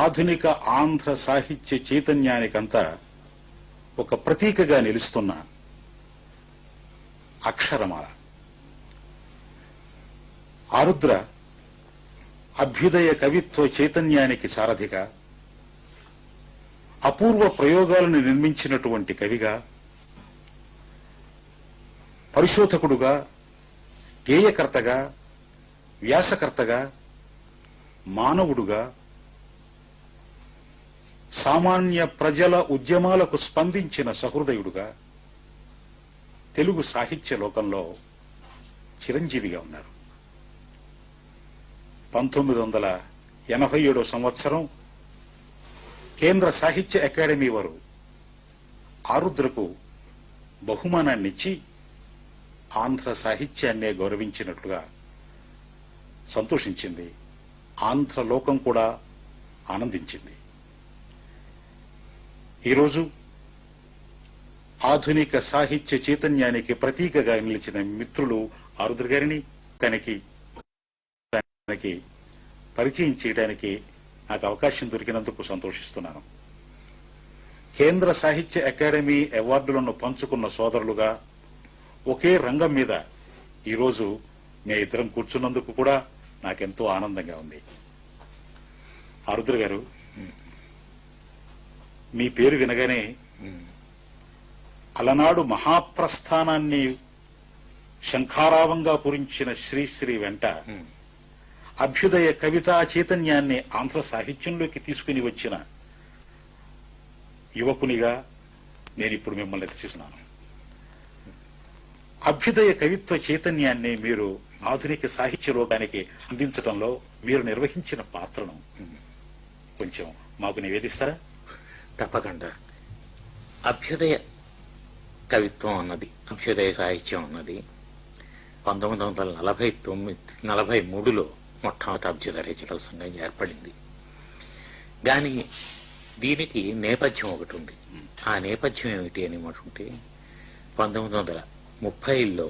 ఆధునిక ఆంధ్ర సాహిత్య చైతన్యానికంతా ఒక ప్రతీకగా నిలుస్తున్న అక్షరమాల. ఆరుద్ర అభ్యుదయ కవిత్వ చైతన్యానికి సారథిగా, అపూర్వ ప్రయోగాలను నిర్మించినటువంటి కవిగా, పరిశోధకుడుగా, గేయకర్తగా, వ్యాసకర్తగా, మానవుడుగా, సామాన్య ప్రజల ఉద్యమాలకు స్పందించిన సహృదయుడుగా తెలుగు సాహిత్య లోకంలో చిరంజీవిగా ఉన్నారు. 1987 సంవత్సరం కేంద్ర సాహిత్య అకాడమీ వారు ఆరుద్రకు బహుమానాన్నిచ్చి ఆంధ్ర సాహిత్యాన్నే గౌరవించినట్లుగా సంతోషించింది. ఆంధ్ర లోకం కూడా ఆనందించింది. ఈరోజు ఆధునిక సాహిత్య చైతన్యానికి ప్రతీకగా నిలిచిన మిత్రులు ఆరుద్ర గారిని దానికి పరిచయం చేయడానికి నాకు అవకాశం దొరికినందుకు సంతోషిస్తున్నాను. కేంద్ర సాహిత్య అకాడమీ అవార్డులను పంచుకున్న సోదరులుగా ఒకే రంగం మీద ఈరోజు మే ఇద్దరం కూర్చున్నందుకు కూడా నాకెంతో ఆనందంగా ఉంది. ఆరుద్ర గారు, మీ పేరు వినగానే అలనాడు మహాప్రస్థానాన్ని శంఖారావంగా పూరించిన శ్రీశ్రీ వెంట అభ్యుదయ కవితా చైతన్యాన్ని ఆంధ్ర సాహిత్యంలోకి తీసుకుని వచ్చిన యువకునిగా నేనిప్పుడు మిమ్మల్ని దర్శిస్తున్నాను. అభ్యుదయ కవిత్వ చైతన్యాన్ని మీరు ఆధునిక సాహిత్య లోకానికి అందించడంలో మీరు నిర్వహించిన పాత్రను కొంచెం మాకు నివేదిస్తారా? తప్పకుండా. అభ్యుదయ కవిత్వం అన్నది, అభ్యుదయ సాహిత్యం అన్నది 1943లో మొట్టమొదటి అభ్యుదయ రచయితల సంఘం ఏర్పడింది. కానీ దీనికి నేపథ్యం ఒకటి ఉంది. ఆ నేపథ్యం ఏమిటి అని అనుకుంటే 1930లో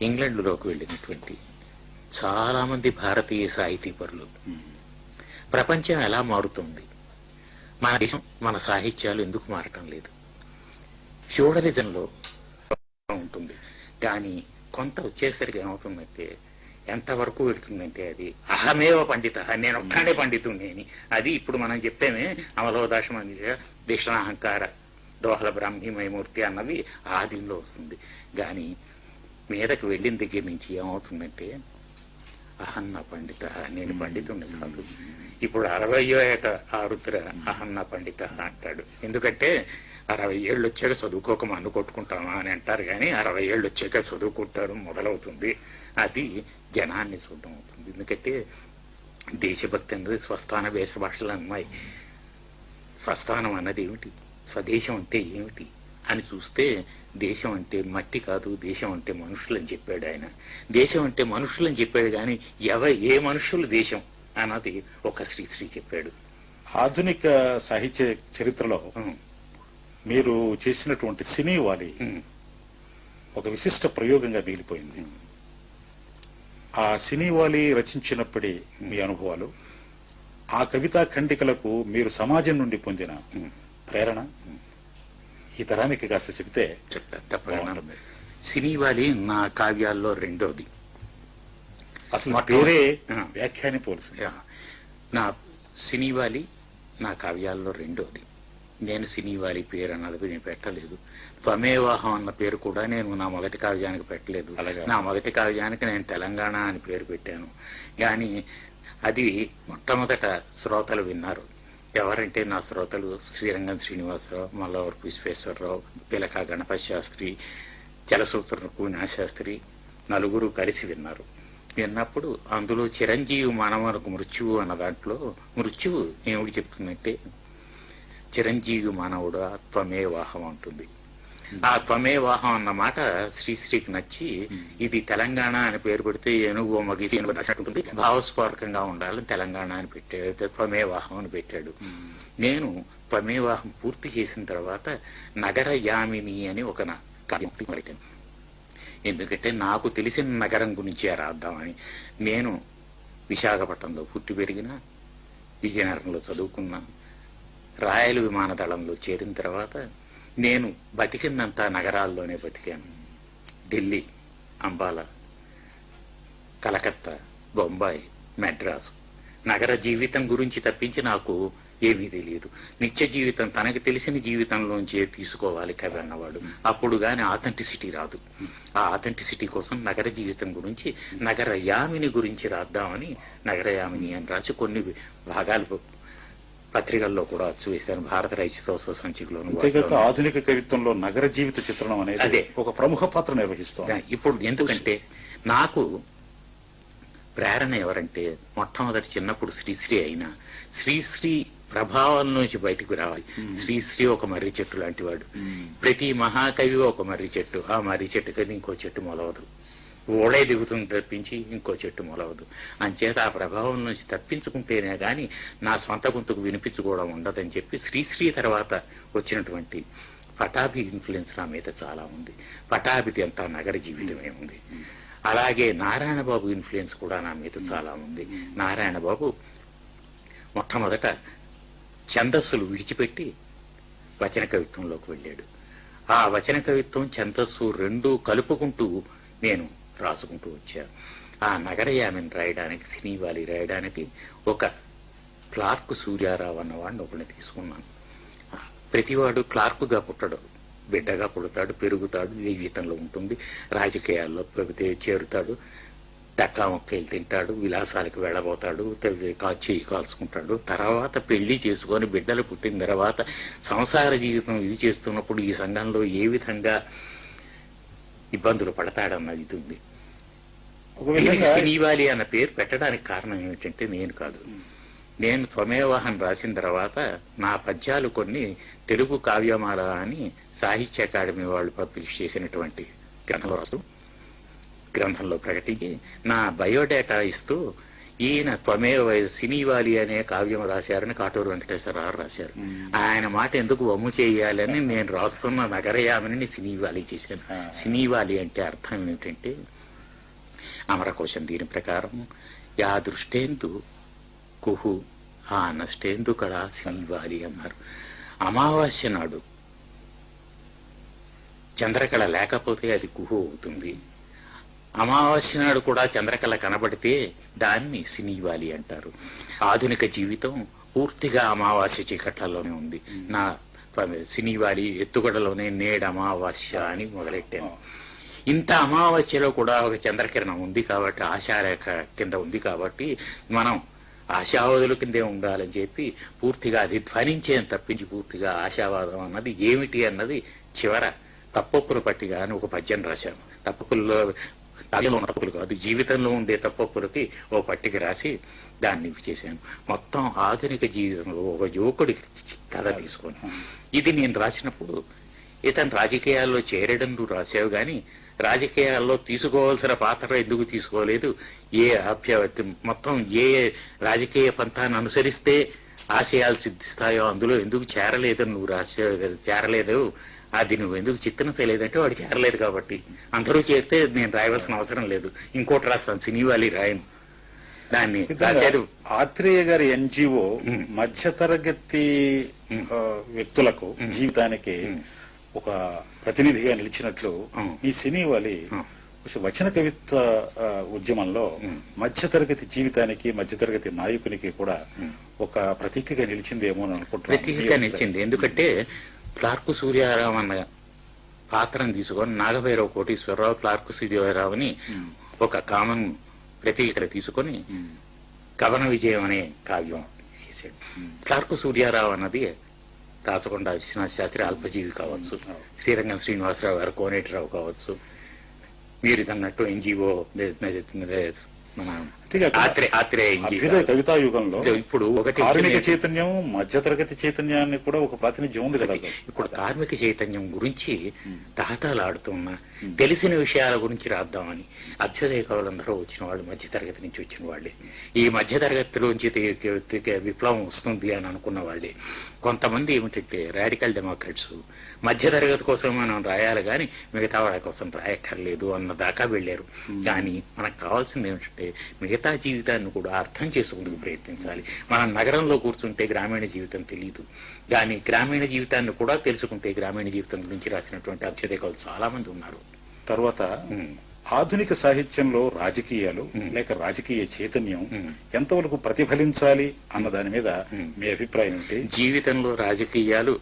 ఇంగ్లాండ్లోకి వెళ్ళినటువంటి చాలా మంది భారతీయ సాహితీపరులు ప్రపంచం ఎలా మారుతుంది, మన దేశం, మన సాహిత్యాలు ఎందుకు మారటం లేదు, ఫ్యూడలిజంలో ఉంటుంది. కానీ కొంత వచ్చేసరికి ఏమవుతుందంటే, ఎంతవరకు వెళుతుందంటే అది అహమేవ పండిత, నేను ఒక్కడే పండితుడిని. అది ఇప్పుడు మనం చెప్పేమే అమలోదాశం దిష్ణాహంకార దోహల బ్రాహ్మీమయమూర్తి అన్నది ఆదిలో వస్తుంది. కానీ మీదకి వెళ్ళిన దగ్గర నుంచి ఏమవుతుందంటే, అహన్న పండిత, నేను పండితుడిని కాదు. ఇప్పుడు 60వ ఏట ఆరుద్ర అహన్న పండిత అంటాడు. ఎందుకంటే 60 ఏళ్ళు వచ్చాక చదువుకోక మన్ను కొట్టుకుంటామా అని అంటారు. కానీ 60 ఏళ్ళు వచ్చాక చదువుకుంటారు మొదలవుతుంది. అది జనాన్ని చూడడం అవుతుంది. ఎందుకంటే దేశభక్తి అన్నది స్వస్థాన వేష భాషలు అన్నాయి. స్వస్థానం అన్నది ఏమిటి, స్వదేశం అంటే ఏమిటి అని చూస్తే దేశం అంటే మట్టి కాదు, దేశం అంటే మనుషులు అని చెప్పాడు ఆయన. దేశం అంటే మనుషులు అని చెప్పాడు. కానీ ఏ మనుషులు దేశం అన్నది ఒక శ్రీశ్రీ చెప్పాడు. ఆధునిక సాహిత్య చరిత్రలో మీరు చేసినటువంటి సినీవాలి ఒక విశిష్ట ప్రయోగంగా మిగిలిపోయింది. ఆ సినీవాలి రచించినప్పటి మీ అనుభవాలు, ఆ కవితా ఖండికలకు మీరు సమాజం నుండి పొందిన ప్రేరణ ఈ తరానికి కాస్త చెబితే. సినీవాలి నా కావ్యాల్లో రెండోది. అసలు పేరే వ్యాఖ్యాని పోల్సి. నా సినీవాలి నా కావ్యాల్లో రెండోది. నేను సినీవాలి పేరు అన్నది నేను పెట్టలేదు. త్వమేవాహం అన్న పేరు కూడా నేను నా మొదటి కావ్యానికి పెట్టలేదు. నా మొదటి కావ్యానికి నేను తెలంగాణ అని పేరు పెట్టాను. కానీ అది మొట్టమొదట శ్రోతలు విన్నారు. ఎవరంటే నా శ్రోతలు శ్రీరంగం శ్రీనివాసరావు, మల్లవరపు విశ్వేశ్వరరావు, పిలక గణపతి శాస్త్రి, జలసూత్రపు శాస్త్రి, నలుగురు కలిసి విన్నారు. విన్నప్పుడు అందులో చిరంజీవి మానవులకు మృత్యువు అన్న దాంట్లో మృత్యువు ఏమిటి చెప్తుందంటే, చిరంజీవి మానవుడు త్వమేవాహం అంటుంది. ఆ త్వమేవాహం అన్న మాట శ్రీశ్రీకి నచ్చి ఇది తెలంగాణ అని పేరు పెడితే ఏనుగు మగిసి ఉంటుంది, భావస్ఫోరకంగా ఉండాలని తెలంగాణ అని పెట్టాడు, త్వమేవాహం అని పెట్టాడు. నేను త్వమేవాహం పూర్తి చేసిన తర్వాత నగర యామిని అని ఒక కావ్యం పెట్టాను. ఎందుకంటే నాకు తెలిసిన నగరం గురించి రాద్దామని. నేను విశాఖపట్నంలో పుట్టి పెరిగిన విజయనగరంలో చదువుకున్నాను. రాయల్ విమానదళంలో చేరిన తర్వాత నేను బతికిందంతా నగరాల్లోనే బతికాను. ఢిల్లీ, అంబాలా, కలకత్తా, బొంబాయి, మెడ్రాసు. నగర జీవితం గురించి తప్పించి నాకు ఏమీ తెలియదు. నిత్య జీవితం, తనకి తెలిసిన జీవితంలోంచే తీసుకోవాలి కవి అన్నవాడు. అప్పుడు గాని ఆథెంటిసిటీ రాదు. ఆ ఆథెంటిసిటీ కోసం నగర జీవితం గురించి, నగర యామిని గురించి రాద్దామని నగర యామిని అని రాసి కొన్ని భాగాలు పత్రికల్లో కూడా అచ్చు వేశాను. భారత రైతుత్వ సంచికలోను. అంతేకాక ఆధునిక కవిత్వంలో నగర జీవిత చిత్రణం అనేది అదే ఒక ప్రముఖ పాత్ర నిర్వహిస్తుంది. ఇప్పుడు ఎందుకంటే నాకు ప్రేరణ ఎవరంటే, మొట్టమొదటి చిన్నప్పుడు శ్రీశ్రీ అయినా శ్రీశ్రీ ప్రభావం నుంచి బయటకు రావాలి. శ్రీశ్రీ ఒక మర్రి చెట్టు లాంటి వాడు. ప్రతి మహాకవి ఒక మర్రి చెట్టు. ఆ మర్రి చెట్టు కదా ఇంకో చెట్టు మొలవదు. ఓడే దిగుతుంది తప్పించి ఇంకో చెట్టు మొలవదు. అంచేత ఆ ప్రభావం నుంచి తప్పించుకుంటేనే గాని నా స్వంత గొంతుకు వినిపించుకోవడం ఉండదని చెప్పి శ్రీశ్రీ తర్వాత వచ్చినటువంటి పటాభి ఇన్ఫ్లుయెన్స్ నా మీద చాలా ఉంది. పటాభిది అంతా నగర జీవితమే ఉంది. అలాగే నారాయణ బాబు ఇన్ఫ్లుయెన్స్ కూడా నా మీద చాలా ఉంది. నారాయణ బాబు మొట్టమొదట ఛందస్సులు విడిచిపెట్టి వచన కవిత్వంలోకి వెళ్ళాడు. ఆ వచన కవిత్వం, ఛందస్సు రెండూ కలుపుకుంటూ నేను రాసుకుంటూ వచ్చాను. ఆ నగరయామిని రాయడానికి, సినీవాలి రాయడానికి ఒక క్లార్క్ సూర్యారావు అన్నవాడిని ఒకరిని తీసుకున్నాను. ప్రతివాడు క్లార్కుగా పుట్టడు, బిడ్డగా పుడతాడు, పెరుగుతాడు, జీవితంలో ఉంటుంది, రాజకీయాల్లో చేరుతాడు, డక్కా మొక్కలు తింటాడు, విలాసాలకు వెళ్ళబోతాడు, చేయి కాల్చుకుంటాడు. తర్వాత పెళ్లి చేసుకొని బిడ్డలు పుట్టిన తర్వాత సంసార జీవితం ఇది చేస్తున్నప్పుడు ఈ సంఘంలో ఏ విధంగా ఇబ్బందులు పడతాడన్నది ఇది ఉంది. సినీవాలి అన్న పేరు పెట్టడానికి కారణం ఏమిటంటే నేను కాదు. నేను త్వమేవాహన్ రాసిన తర్వాత నా పద్యాలు కొన్ని తెలుగు కావ్యమాల అని సాహిత్య అకాడమీ వాళ్ళు పబ్లిష్ చేసినటువంటి గ్రంథంలో రాస్తూ, గ్రంథంలో ప్రకటించి నా బయోడేటా ఇస్తూ, ఈయన త్వమేవ సినీవాలి అనే కావ్యం రాశారని కాటూరు వెంకటేశ్వరరావు రాశారు. ఆయన మాట ఎందుకు వమ్ము చేయాలని నేను రాస్తున్న నగరయామిని సినీవాలి చేశాను. సినీవాలి అంటే అర్థం ఏమిటంటే, అమరకోశం దీని ప్రకారం యా దృష్టేందు కుహు ఆ నష్టేందు కడా సినీవాలి అన్నారు. అమావాస్య నాడు చంద్రకళ లేకపోతే అది కుహు అవుతుంది. అమావాస్య నాడు కూడా చంద్రకళ కనబడితే దాన్ని సినీవాలి అంటారు. ఆధునిక జీవితం పూర్తిగా అమావాస్య చీకట్లలోనే ఉంది. నా సినీవాలి ఎత్తుగడలోనే నేడు అమావాస్య అని మొదలెట్టాను. ఇంత అమావాస్యలో కూడా ఒక చంద్రకిరణం ఉంది కాబట్టి, ఆశారేఖ కింద ఉంది కాబట్టి మనం ఆశావాదుల కిందే ఉండాలని చెప్పి పూర్తిగా అది ధ్వనించేది తప్పించి పూర్తిగా ఆశావాదం అన్నది ఏమిటి అన్నది చివర తప్పొప్పుల పట్టిగా అని ఒక పద్యం రాశాను. తప్పొప్పుల్లో తాళిలో ఉన్న తప్పులు కాదు, జీవితంలో ఉండే తప్పొప్పులకి ఓ పట్టిక రాసి దాన్ని చేశాను. మొత్తం ఆధునిక జీవితంలో ఒక యువకుడి కథ తీసుకొని ఇది నేను రాసినప్పుడు, ఇతను రాజకీయాల్లో చేరడం నువ్వు రాసావు గాని రాజకీయాల్లో తీసుకోవాల్సిన పాత్ర ఎందుకు తీసుకోలేదు, ఏ మొత్తం ఏ రాజకీయ పంథాన్ని అనుసరిస్తే ఆశయాలు సిద్ధిస్తాయో అందులో ఎందుకు చేరలేదని నువ్వు చేరలేదు, అది నువ్వు ఎందుకు చిత్తనలేదంటే వాడు చేరలేదు కాబట్టి. అందరూ చేరితే నేను రాయవలసిన అవసరం లేదు, ఇంకోటి రాస్తాను, సినీవాలి రాయను. దాన్ని రాశారు. ఆత్రేయ గారి ఎన్జిఓ మధ్యతరగతి వ్యక్తులకు జీవితానికి ఒక ప్రతినిధిగా నిలిచినట్లు ఈ సినీవాలి వచన కవిత్వ ఉద్యమంలో మధ్యతరగతి జీవితానికి, మధ్యతరగతి నాయకునికి కూడా ఒక ప్రతీకగా నిలిచిందేమో అని అనుకుంటున్నాను. ప్రతీకగా నిలిచింది. ఎందుకంటే క్లార్కు సూర్యారావు అన్న పాత్రను తీసుకొని నాగభైరవ కోటీశ్వరరావు క్లార్కు సూర్యారావుని ఒక కామన్ ప్రతీకగా తీసుకొని కవన విజయం అనే కావ్యం చేశాడు. క్లార్కు సూర్యారావు అన్నది రాచకొండ విశ్వనాథ శాస్త్రి అల్పజీవి కావచ్చు, శ్రీరంగం శ్రీనివాసరావు గారు కోనేటిరావు కావచ్చు, మీరు అన్నట్టు ఎన్జిఓ మన కవితా యుగంలో ఇప్పుడు కార్మిక చైతన్యం, మధ్యతరగతి చైతన్యాన్ని కూడా ఒక ప్రాతినిధ్యం ఉంది కదా. ఇప్పుడు కార్మిక చైతన్యం గురించి తహతాలాడుతున్నా తెలిసిన విషయాల గురించి రాద్దామని అభ్యుదయ కవులందరూ వచ్చిన వాళ్ళు మధ్యతరగతి నుంచి వచ్చిన వాళ్ళే. ఈ మధ్యతరగతిలోంచి విప్లవం వస్తుంది అని అనుకున్న వాళ్ళే. కొంతమంది ఏమిటంటే రాడికల్ డెమోక్రాట్స్ మధ్యతరగతి కోసం మనం రాయాలి కానీ మిగతా వాళ్ళ కోసం రాయక్కర్లేదు అన్న దాకా వెళ్లారు. కానీ మనకు కావాల్సింది ఏమిటంటే మిగతా మిగతా జీవితాన్ని కూడా అర్థం చేసుకుందుకు ప్రయత్నించాలి. మనం నగరంలో కూర్చుంటే గ్రామీణ జీవితం తెలియదు, కానీ గ్రామీణ జీవితాన్ని కూడా తెలుసుకుంటే గ్రామీణ జీవితం గురించి రాసినటువంటి అభ్యుదయకాలు చాలా మంది ఉన్నారు. తర్వాత ఆధునిక సాహిత్యంలో రాజకీయాలు లేక రాజకీయ చైతన్యం ఎంతవరకు ప్రతిఫలించాలి అన్న దాని మీద మీ అభిప్రాయం ఏంటి? జీవితంలో రాజకీయాలు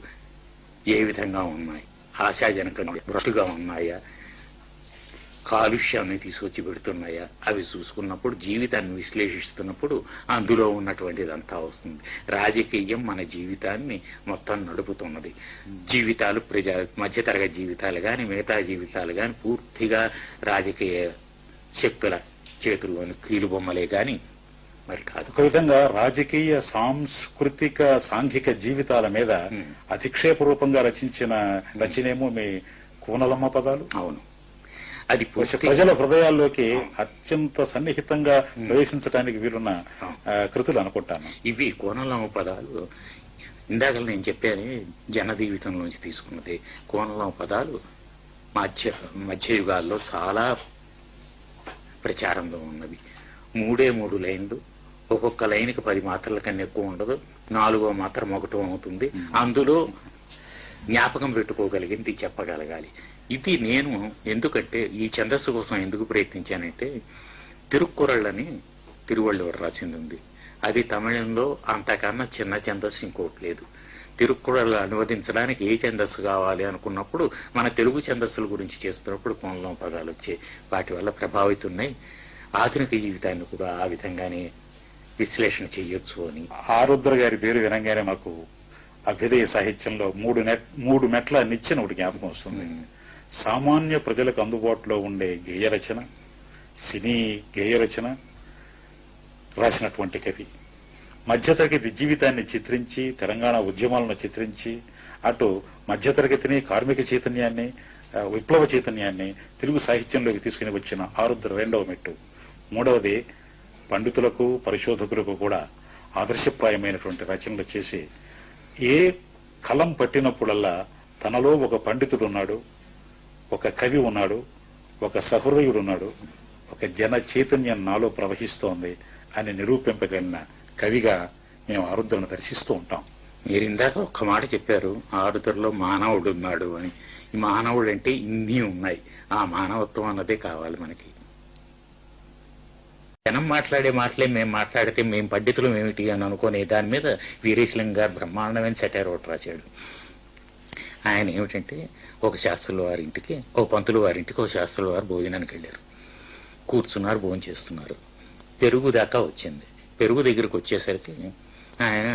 ఏ విధంగా ఉన్నాయి? ఆశాజనకంగా భ్రష్టుగా ఉన్నాయా, కాలుష్యాన్ని తీసుకొచ్చి పెడుతున్నాయా? అవి చూసుకున్నప్పుడు, జీవితాన్ని విశ్లేషిస్తున్నప్పుడు అందులో ఉన్నటువంటిదంతా వస్తుంది. రాజకీయం మన జీవితాన్ని మొత్తం నడుపుతున్నది. జీవితాలు మధ్యతరగతి జీవితాలు గాని మిగతా జీవితాలు గాని పూర్తిగా రాజకీయ శక్తుల చేతుల్లోని కీలుబొమ్మలే గాని మరి కాదు. ఒక విధంగా రాజకీయ సాంస్కృతిక సాంఘిక జీవితాల మీద అధిక్షేప రూపంగా రచించిన రచనేమో మీ కూనలమ్మ పదాలు. అవును, అది ప్రజల హృదయాల్లోకి అత్యంత సన్నిహితంగా ప్రవేశించడానికి వీలున్న కృతులు అనుకుంటాను. ఇవి కోనలమ్మ పదాలు ఇందాక నేను చెప్పాను, జన జీవితంలోంచి తీసుకున్నది. కోనలమ్మ పదాలు మధ్యయుగాల్లో చాలా ప్రచారంలో ఉన్నవి. 3 లైన్లు, ఒక్కొక్క లైన్కి 10 మాత్రల కన్నా ఎక్కువ ఉండదు. 4వ మాత్ర మొగటం అవుతుంది. అందులో జ్ఞాపకం పెట్టుకోగలిగింది చెప్పగలగాలి. ఇది నేను ఎందుకంటే ఈ ఛందస్సు కోసం ఎందుకు ప్రయత్నించానంటే, తిరుక్కురళ్ళని తిరువళ్ళువారు రాసింది ఉంది. అది తమిళంలో అంతకన్నా చిన్న ఛందస్సు ఇంకోటి లేదు. తిరుక్కురళ్ళు అనువదించడానికి ఏ ఛందస్సు కావాలి అనుకున్నప్పుడు మన తెలుగు ఛందస్సుల గురించి చేస్తున్నప్పుడు కోనలం పదాలు వచ్చాయి. వాటి వల్ల ప్రభావితున్నాయి. ఆధునిక జీవితాన్ని కూడా ఆ విధంగానే విశ్లేషణ చేయొచ్చు అని. ఆరుద్ర గారి పేరు వినంగానే మాకు అభ్యుదయ సాహిత్యంలో 3 మెట్ల నిచ్చెన ఒకటి జ్ఞాపకం వస్తుంది. సామాన్య ప్రజలకు అందుబాటులో ఉండే గేయ రచన, సినీ గేయ రచన రాసినటువంటి కవి. మధ్యతరగతి జీవితాన్ని చిత్రించి, తెలంగాణ ఉద్యమాలను చిత్రించి, అటు మధ్యతరగతిని, కార్మిక చైతన్యాన్ని, విప్లవ చైతన్యాన్ని తెలుగు సాహిత్యంలోకి తీసుకుని వచ్చిన ఆరుద్ర 2వ మెట్టు. 3వది పండితులకు, పరిశోధకులకు కూడా ఆదర్శప్రాయమైనటువంటి రచనలు చేసి, ఏ కలం పట్టినప్పుడల్లా తనలో ఒక పండితుడు ఉన్నాడు, ఒక కవి ఉన్నాడు, ఒక సహృదయుడు ఉన్నాడు, ఒక జన చైతన్యం నాలో ప్రవహిస్తోంది అని నిరూపింపగలిగిన కవిగా మేము ఆరుద్రను దర్శిస్తూ ఉంటాం. మీరు ఇందాక ఒక్క మాట చెప్పారు, ఆరుద్రలో మానవుడు ఉన్నాడు అని. ఈ మానవుడు అంటే ఇన్ని ఉన్నాయి. ఆ మానవత్వం అన్నదే కావాలి మనకి. జనం మాట్లాడే మాటలే మేము మాట్లాడితే మేము పండితులు ఏమిటి అని అనుకునే దాని మీద వీరేశలింగం గారు బ్రహ్మాండమైన సెటైర్ ఒకటి రాశాడు. ఆయన ఏమిటంటే, ఒక శాస్త్రుల వారింటికి, ఒక పంతులు వారింటికి ఒక శాస్త్రుల వారు భోజనానికి వెళ్ళారు. కూర్చున్నారు, భోజనం చేస్తున్నారు. పెరుగు దాకా వచ్చింది. పెరుగు దగ్గరికి వచ్చేసరికి ఆయన,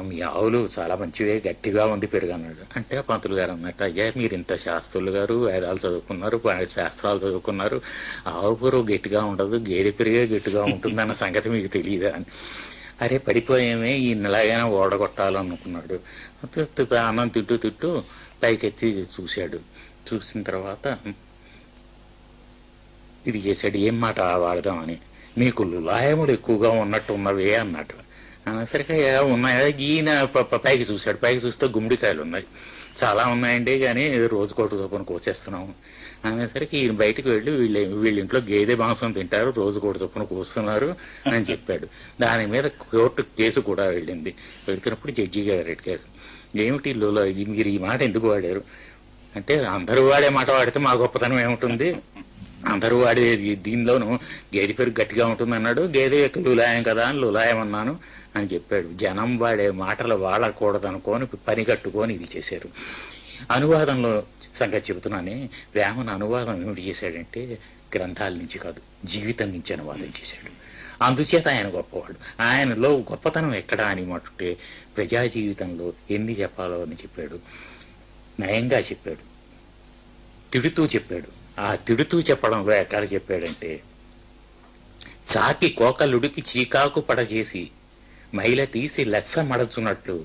మీ ఆవులు చాలా మంచివే, గట్టిగా ఉంది పెరుగు అన్నాడు. అంటే పంతులు గారు అన్నట్టు, అయ్యా మీరు ఇంత శాస్త్రులు గారు, వేదాలు చదువుకున్నారు, శాస్త్రాలు చదువుకున్నారు, ఆవు పెరుగు గట్టిగా ఉండదు, గేదె పెరుగే గట్టిగా ఉంటుంది అన్న సంగతి మీకు తెలియదా అని. అరే పడిపోయేమే, ఈయనలాగైనా ఓడగొట్టాలనుకున్నాడు. అన్నం తిట్టు పైకెత్తి చూశాడు. చూసిన తర్వాత ఇది చేశాడు, ఏం మాట వాడదామని. మీకు లులాయములు ఎక్కువగా ఉన్నట్టు ఉన్నవే అన్నట్టు. సరిగ్గా ఉన్నాయా? ఈయన పైకి చూశాడు. పైకి చూస్తే గుమ్మడికాయలు ఉన్నాయి. చాలా ఉన్నాయండి, కానీ రోజుకోటి చొప్పున కోసేస్తున్నాము అనేసరికి ఈయన బయటకు వెళ్ళి వీళ్ళ ఇంట్లో గేదె మాంసం తింటారు, రోజుకోటి చొప్పున కోస్తున్నారు అని చెప్పాడు. దాని మీద కోర్టు కేసు కూడా వెళ్ళింది. వెళ్తున్నప్పుడు జడ్జి గారు అడిగారు, ఏమిటి మీరు ఈ మాట ఎందుకు వాడారు అంటే, అందరూ వాడే మాట వాడితే మా గొప్పతనం ఏముంటుంది, అందరూ వాడే దీనిలోనూ గేదె పెరుగు గట్టిగా ఉంటుంది అన్నాడు, గేదె యొక్క లులాయం కదా అని లులాయం అన్నాను అని చెప్పాడు. జనం వాడే మాటలు వాడకూడదు అనుకొని పని కట్టుకొని ఇది చేశారు. అనువాదంలో సంగతి చెబుతున్నానే, వేమన అనువాదం ఏమిటి చేశాడంటే, గ్రంథాల నుంచి కాదు, జీవితం నుంచి అనువాదం చేశాడు. అందుచేత ఆయన గొప్పవాడు. ఆయనలో గొప్పతనం ఎక్కడా అని మట్టే ప్రజా జీవితంలో ఎన్ని చెప్పాలో అని చెప్పాడు. నయంగా చెప్పాడు, తిడుతూ చెప్పాడు. ఆ తిడుతూ చెప్పడంలో ఎక్కడ చెప్పాడంటే, చాకి కోకలుడికి చీకాకు పడజేసి మైల తీసి లెస్స మడచున్నట్లు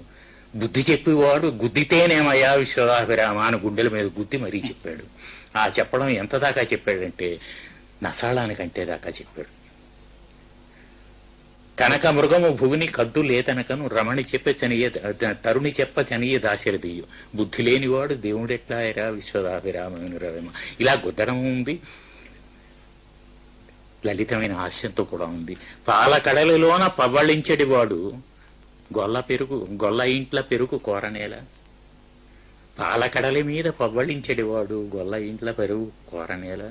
బుద్ధి చెప్పేవాడు గుద్దితేనేమయ్యా విశ్వదాభిరామ అని గుండెల మీద గుద్ది మరీ చెప్పాడు. ఆ చెప్పడం ఎంత దాకా చెప్పాడంటే, నసాళానికంటే దాకా చెప్పాడు. కనక మృగము భువిని కద్దు లేతనకను రమణి చెప్పే చనియ తరుణి చెప్ప చనియ దాశరథియు బుద్ధి లేనివాడు దేవుడెట్లాయరా విశ్వదాభిరామ. ఇలా గుద్దడం ఉంది. లలితమైన హాస్యంతో కూడా ఉంది. పాలకడలిలోన పవ్వళించెడివాడు గొల్ల ఇంట్ల పెరుగు కోరనేల. పాలకడలి మీద పవ్వళించెడివాడు గొల్ల ఇంట్ల పెరుగు కోరనేల.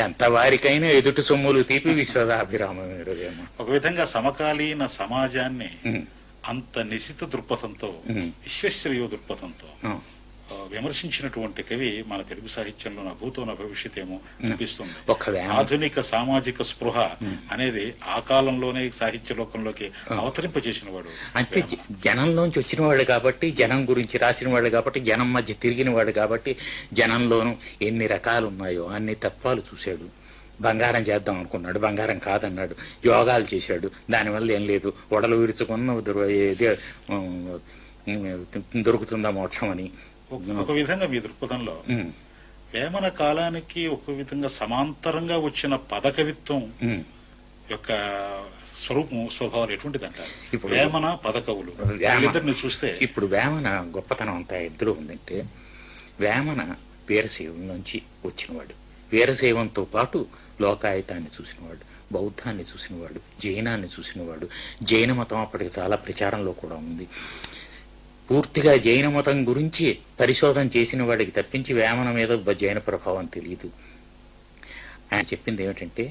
ఎంత వారికైనా ఎదుటి సొమ్ములు తీపి విశ్వదాభిరామేమో. ఒక విధంగా సమకాలీన సమాజాన్ని అంత నిశిత దృక్పథంతో, విశ్వశ్రయ దృక్పథంతో విమర్శించినటువంటి కవి మన తెలుగు సాహిత్యంలో నా భూతో నా భవిష్యత్ ఏమో అనిపిస్తుంది. ఆధునిక సామాజిక స్పృహ అనేది ఆ కాలంలోనే సాహిత్య లోకంలోకి అవతరింపజేసిన వాడు. అంటే జనంలోంచి వచ్చిన వాడు కాబట్టి, జనం గురించి రాసిన వాడు కాబట్టి, జనం మధ్య తిరిగిన వాడు కాబట్టి, జనంలోనూ ఎన్ని రకాలు ఉన్నాయో అన్ని తత్వాలు చూశాడు. బంగారం చేద్దాం అనుకున్నాడు, బంగారం కాదన్నాడు. యోగాలు చేశాడు, దానివల్ల ఏం లేదు, ఒడలు విరుచుకున్న దొరుకుతుందా మోక్షం అని. ఒక విధంగా మీ దృక్పథంలో వేమన కాలానికి ఒక విధంగా సమాంతరంగా వచ్చిన పదకవిత్వం యొక్క స్వరూపం, స్వభావాలు ఎటువంటిది అంటారు? ఇప్పుడు వేమన పదకవులు ఇద్దరిని చూస్తే ఇప్పుడు వేమన గొప్పతనం అంతా ఎద్దులో ఉందంటే, వేమన వీరశైవం నుంచి వచ్చినవాడు. వీరశైవంతో పాటు లోకాయతాన్ని చూసినవాడు, బౌద్ధాన్ని చూసినవాడు, జైనాన్ని చూసినవాడు. జైన మతం అప్పటికి చాలా ప్రచారంలో కూడా ఉంది. పూర్తిగా జైన మతం గురించి పరిశోధన చేసిన వాడికి తప్పించి వేమన మీద జైన ప్రభావం తెలియదు. ఆయన చెప్పింది ఏమిటంటే,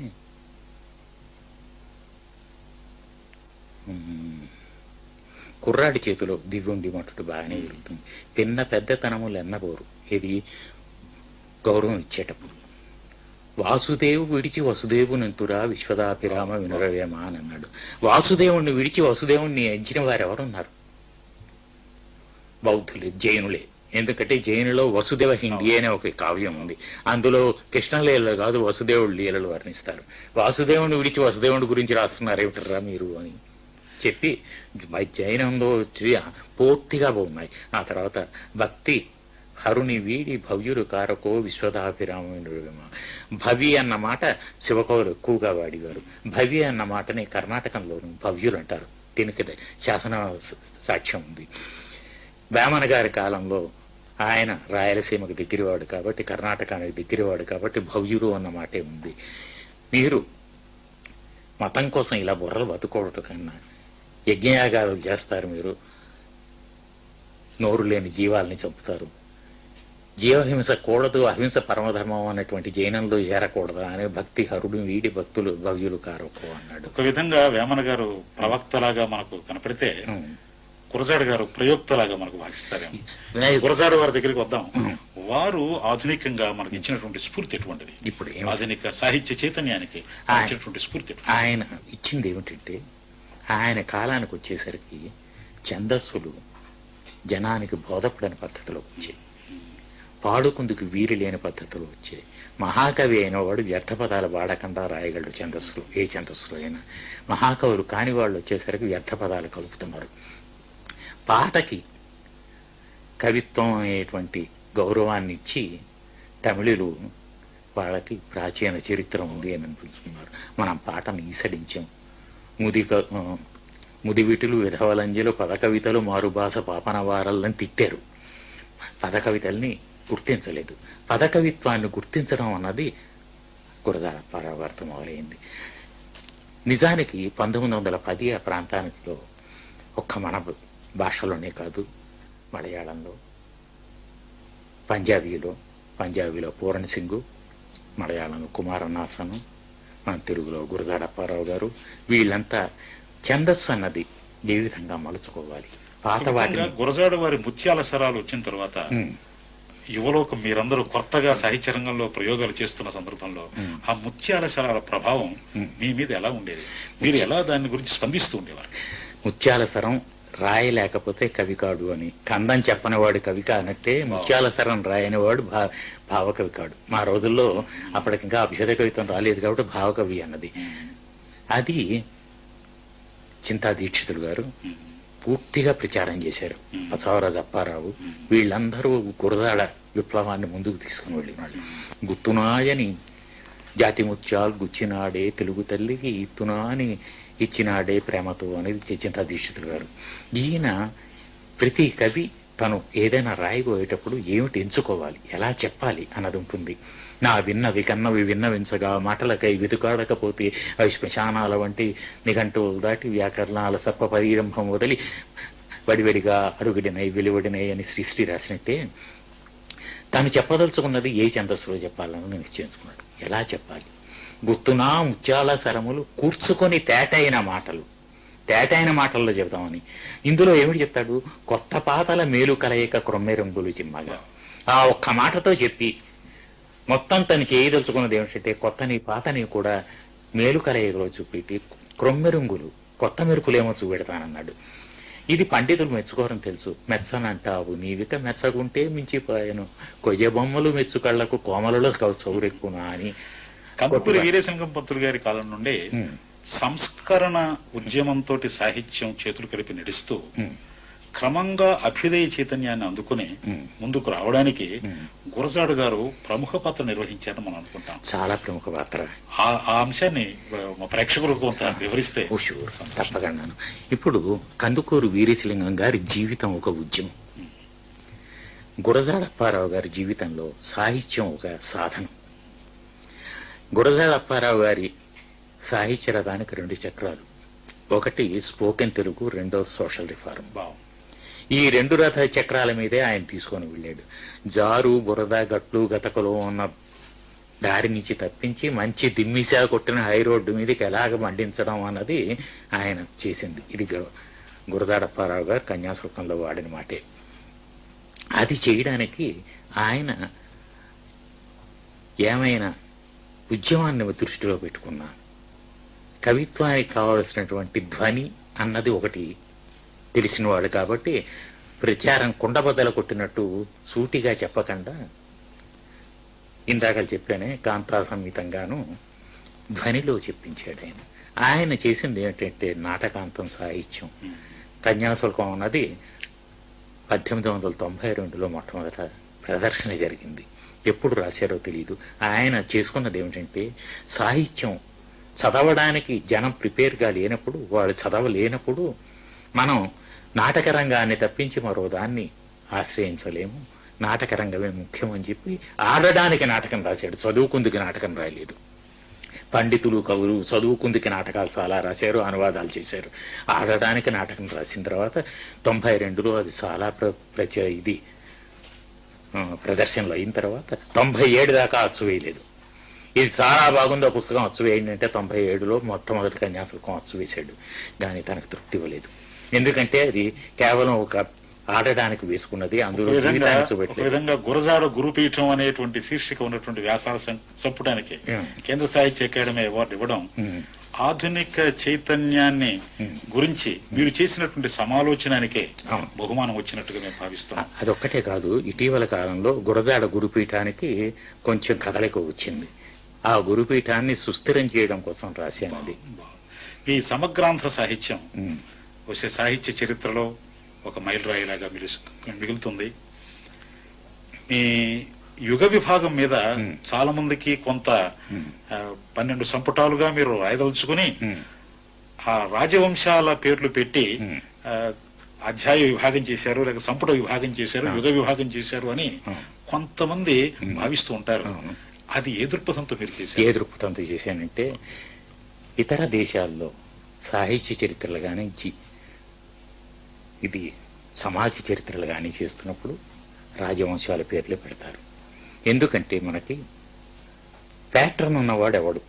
కుర్రాడి చేతిలో దివ్యుండి మట్టుడు బాగానే జరుగుతుంది, పిన్న పెద్దతనములు ఎన్నబోరు, ఇది గౌరవం ఇచ్చేటప్పుడు. వాసుదేవు విడిచి వసుదేవునంతురా విశ్వదాభిరామ వినురవేమ అని అన్నాడు. వాసుదేవుణ్ణి విడిచి వసుదేవుణ్ణి ఎంచిన వారు ఎవరున్నారు? బౌద్ధులే, జైనులే. ఎందుకంటే జైనులో వసుదేవ హిందీ అనే ఒక కావ్యం ఉంది, అందులో కృష్ణలీలలు కాదు వసుదేవుడు లీలలు వర్ణిస్తారు. వాసుదేవుని విడిచి వసుదేవుడి గురించి రాస్తున్నారు ఏమిటరా మీరు అని చెప్పి జైనంలో పూర్తిగా బాగున్నాయి. ఆ తర్వాత భక్తి హరుని వీడి భవ్యులు కారకో విశ్వదాభిరామ. భవి అన్న మాట శివకవులు ఎక్కువగా వాడివారు. భవి అన్న మాటని కర్ణాటకంలోను భవ్యులు అంటారు. దీనికి శాసన సాక్ష్యం ఉంది. వేమన గారి కాలంలో ఆయన రాయలసీమకు దగ్గరవాడు కాబట్టి, కర్ణాటకానికి దగ్గరవాడు కాబట్టి భవ్యులు అన్న మాటే ఉంది. మీరు మతం కోసం ఇలా బుర్రలు బతుకోవటం కన్నా యజ్ఞయాగాలు చేస్తారు, మీరు నోరు లేని జీవాలని చంపుతారు. జీవహింస కూడదు, అహింస పరమధర్మం అన్నటువంటి జైనంలో చేరకూడదా అనే భక్తి హరుడు వీడి భక్తులు భవ్యులు కారకో అన్నాడు. ఒక విధంగా వేమన గారు ప్రవక్తలాగా మనకు కనపడితే, గురజాడ గారు ప్రయోక్తలాగా మనకు భాషిస్తారేమో. గురజాడ వారి దగ్గరికి వద్దాం. వారు ఆధునికంగా మనకి ఇచ్చినటువంటి స్ఫూర్తి ఎటువంటిది? ఇప్పుడు ఆధునిక సాహిత్య చైతన్యానికి ఇచ్చినటువంటి స్ఫూర్తి ఆయన ఇచ్చింది ఏమిటంటే, ఆయన కాలానికి వచ్చేసరికి ఛందస్సులు జనానికి బోధపడని పద్ధతిలో వచ్చాయి, పాడుకుందుకు వీలు లేని పద్ధతిలో వచ్చాయి. మహాకవి అయిన వాడు వ్యర్థ పదాలు వాడకుండా రాయగలడు ఛందస్సులో, ఏ ఛందస్సులో అయినా. మహాకవులు కాని వాళ్ళు వచ్చేసరికి వ్యర్థ పదాలు కలుపుతున్నారు. పాటకి కవిత్వం అనేటువంటి గౌరవాన్ని ఇచ్చి తమిళులు వాళ్ళకి ప్రాచీన చరిత్ర ఉంది అని అనిపించుకున్నారు. మనం పాటను ఈసడించాం. ముదివిటులు విధవలంజలు పదకవితలు మారుభాష పాపనవారలని తిట్టారు. పదకవితల్ని గుర్తించలేదు. పదకవిత్వాన్ని గుర్తించడం అన్నది గురజాడ అప్పారావు గారితో మొదలైంది. నిజానికి 1910 ఆ ప్రాంతానికిలో ఒక్క మన భాషలోనే కాదు, మలయాళంలో, పంజాబీలో పూరణ్ సింగ్, మలయాళంలో కుమారనాసను, మన తెలుగులో గురజాడ అప్పారావు గారు, వీళ్ళంతా ఛందస్సు అన్నది ఏ విధంగా మలుచుకోవాలి. పాత వాటిని గురజాడ వారి ముత్యాల సరాలు వచ్చిన తర్వాత యువలోకం మీరందరూ కొత్తగా సాహిత్య రంగంలో ప్రయోగాలు చేస్తున్న సందర్భంలో ఆ ముత్యాల సరాల ప్రభావం మీ మీద ఎలా ఉండేది? మీరు ఎలా దాని గురించి స్పందిస్తూ ఉండేవారు? ముత్యాల సరం రాయలేకపోతే కవి కాడు అని, కందం చెప్పనివాడు కవి కానట్టే ముత్యాల సరం రాయనివాడు భావకవి కాడు. మా రోజుల్లో అప్పటికి ఇంకా అభ్యుదయ కవిత్వం రాలేదు కాబట్టి భావకవి అన్నది. అది చింతా దీక్షితులు గారు పూర్తిగా ప్రచారం చేశారు. బసవరాజు అప్పారావు వీళ్ళందరూ గురజాడ విప్లవాన్ని ముందుకు తీసుకుని వెళ్ళినాడు. గుత్తునాయని జాతి ముత్యాలు గుచ్చినాడే తెలుగు తల్లికి ఇత్తునా అని ఇచ్చినాడే ప్రేమతో అనేది చింతా దీక్షితులు గారు. ఈయన ప్రతి కవి తను ఏదైనా రాయిపోయేటప్పుడు ఏమిటి ఎంచుకోవాలి, ఎలా చెప్పాలి అన్నది ఉంటుంది. నా విన్నవి కన్నవి విన్నవించగా మాటలకై వెతుకాడకపోతే అవి శ్మశానాల వంటి నిఘంటువులు దాటి వ్యాకరణాల సర్ప పరిరంభం వదిలి వడివడిగా అడుగుడినై వెలువడినై అని శ్రీశ్రీ రాసినట్టే తాను చెప్పదలుచుకున్నది ఏ ఛందస్సులో చెప్పాలని నిశ్చయించుకున్నాడు. ఎలా చెప్పాలి? గుర్తునా ముత్యాల సరములు కూర్చుకొని తేటైన మాటల్లో చెబుతామని. ఇందులో ఏమిటి చెప్తాడు? కొత్త పాతల మేలు కలయిక క్రొమ్మెరంగులు చిమ్మగా. ఆ ఒక్క మాటతో చెప్పి మొత్తం తను చేయదలుచుకున్నది ఏమిటంటే కొత్తని పాతని కూడా మేలు కలయికలో చూపెట్టి క్రొమ్మెరుంగులు కొత్త మెరుపులేమో చూపెడతానన్నాడు. ఇది పండితులు మెచ్చుకోరని తెలుసు. మెచ్చనంటావు నీవిక మెచ్చకుంటే మించిపోయాను, కొయ్య బొమ్మలు మెచ్చుకళ్లకు కోమలలో చౌరెక్కునా అని. కందుకూరి వీరేశలింగం పంతులు గారి కాలం నుండి సంస్కరణ ఉద్యమంతో సాహిత్యం చేతులు కలిపి నడుస్తూ క్రమంగా అభ్యుదయ చైతన్యాన్ని అందుకుని ముందుకు రావడానికి గురజాడ గారు ప్రముఖ పాత్ర నిర్వహించారని మనం అనుకుంటాం. చాలా ప్రముఖ పాత్ర. ఆ అంశాన్ని ప్రేక్షకులకు కొంత వివరిస్తే. తప్పకుండా. ఇప్పుడు కందుకూరు వీరేశలింగం గారి జీవితం ఒక ఉద్యమం. గురజాడ అప్పారావు గారి జీవితంలో సాహిత్యం ఒక సాధనం. గురజాడ అప్పారావు గారి సాహిత్య రథానికి 2 చక్రాలు. ఒకటి స్పోకెన్ తెలుగు, రెండో సోషల్ రిఫార్మ్. ఈ 2 రథ చక్రాల మీదే ఆయన తీసుకొని వెళ్ళాడు. జారు బురద గట్లు గతకలో ఉన్న దారి నుంచి తప్పించి మంచి దిమ్మిసా కొట్టిన హై రోడ్డు మీదకి ఎలాగ మండించడం అన్నది ఆయన చేసింది. ఇది గురజాడ అప్పారావు గారు కన్యాశుల్కంలో వాడిన మాటే. అది చేయడానికి ఆయన ఏమైనా ఉద్యమాన్ని దృష్టిలో పెట్టుకున్నా, కవిత్వానికి కావలసినటువంటి ధ్వని అన్నది ఒకటి తెలిసినవాడు కాబట్టి ప్రచారం కుండబద్దల కొట్టినట్టు సూటిగా చెప్పకుండా ఇందాక చెప్పానే కాంతా సంహితంగాను ధ్వనిలో చెప్పించాడు ఆయన. ఆయన చేసింది ఏంటంటే నాటకాంతం సాహిత్యం. కన్యాశుల్కం అన్నది 1892లో మొట్టమొదట ప్రదర్శన జరిగింది. ఎప్పుడు రాశారో తెలియదు. ఆయన చేసుకున్నది ఏమిటంటే సాహిత్యం చదవడానికి జనం ప్రిపేర్గా లేనప్పుడు, వాళ్ళు చదవలేనప్పుడు మనం నాటక రంగాన్ని తప్పించి మరో దాన్ని ఆశ్రయించలేము, నాటక రంగమే ముఖ్యం అని చెప్పి ఆడడానికి నాటకం రాశాడు. చదువుకుందుకు నాటకం రాయలేదు. పండితులు కవులు చదువుకుందుకు నాటకాలు చాలా రాశారు, అనువాదాలు చేశారు. ఆడడానికి నాటకం రాసిన తర్వాత 92లో అది చాలా ప్రదర్శనలు అయిన తర్వాత 97 దాకా అచ్చు వేయలేదు. ఇది చాలా బాగుంది ఆ పుస్తకం అచ్చు వేయండి అంటే 97లో మొట్టమొదటి కన్యాశుల్కం అచ్చు వేశాడు. కానీ తనకు తృప్తి ఇవ్వలేదు. ఎందుకంటే అది కేవలం ఒక ఆడడానికి వేసుకున్నది, అందులో విధంగా గురజాడ గురుపీఠం అనేటువంటి శీర్షిక ఉన్నటువంటి వ్యాసాల సంపుటానికి కేంద్ర సాహిత్య అకాడమీ అవార్డు ఇవ్వడం ఆధునిక చైతన్యాన్ని గురించి మీరు చేసినటువంటి సమాలోచనానికే బహుమానం వచ్చినట్టుగా మేము భావిస్తున్నాం. అదొక్కటే కాదు, ఇటీవల కాలంలో గురజాడ గురుపీఠానికి కొంచెం కదలిక వచ్చింది. ఆ గురుపీఠాన్ని సుస్థిరం చేయడం కోసం రాశానది. ఈ సమగ్రాంధ్ర సాహిత్యం వచ్చే సాహిత్య చరిత్రలో ఒక మైలురాయిలాగా మిగులుతుంది. ఈ యుగ విభాగం మీద చాలా మందికి కొంత 12 సంపుటాలుగా మీరు రాయదలుచుకుని ఆ రాజవంశాల పేర్లు పెట్టి అధ్యాయ విభాగం చేశారు, లేక సంపుట విభాగం చేశారు, యుగ విభాగం చేశారు అని కొంతమంది భావిస్తూ ఉంటారు. అది ఏ దృక్పథంతో మీరు చేశారు? ఏ దృక్పథంతో చేశానంటే, ఇతర దేశాల్లో సాహిత్య చరిత్రలు కానీ ఇది సమాజ చరిత్రలు కానీ చేస్తున్నప్పుడు రాజవంశాల పేర్లే పెడతారు. ఎందుకంటే మనకి ప్యాటర్న్ ఉన్నవాడు ఎవడు,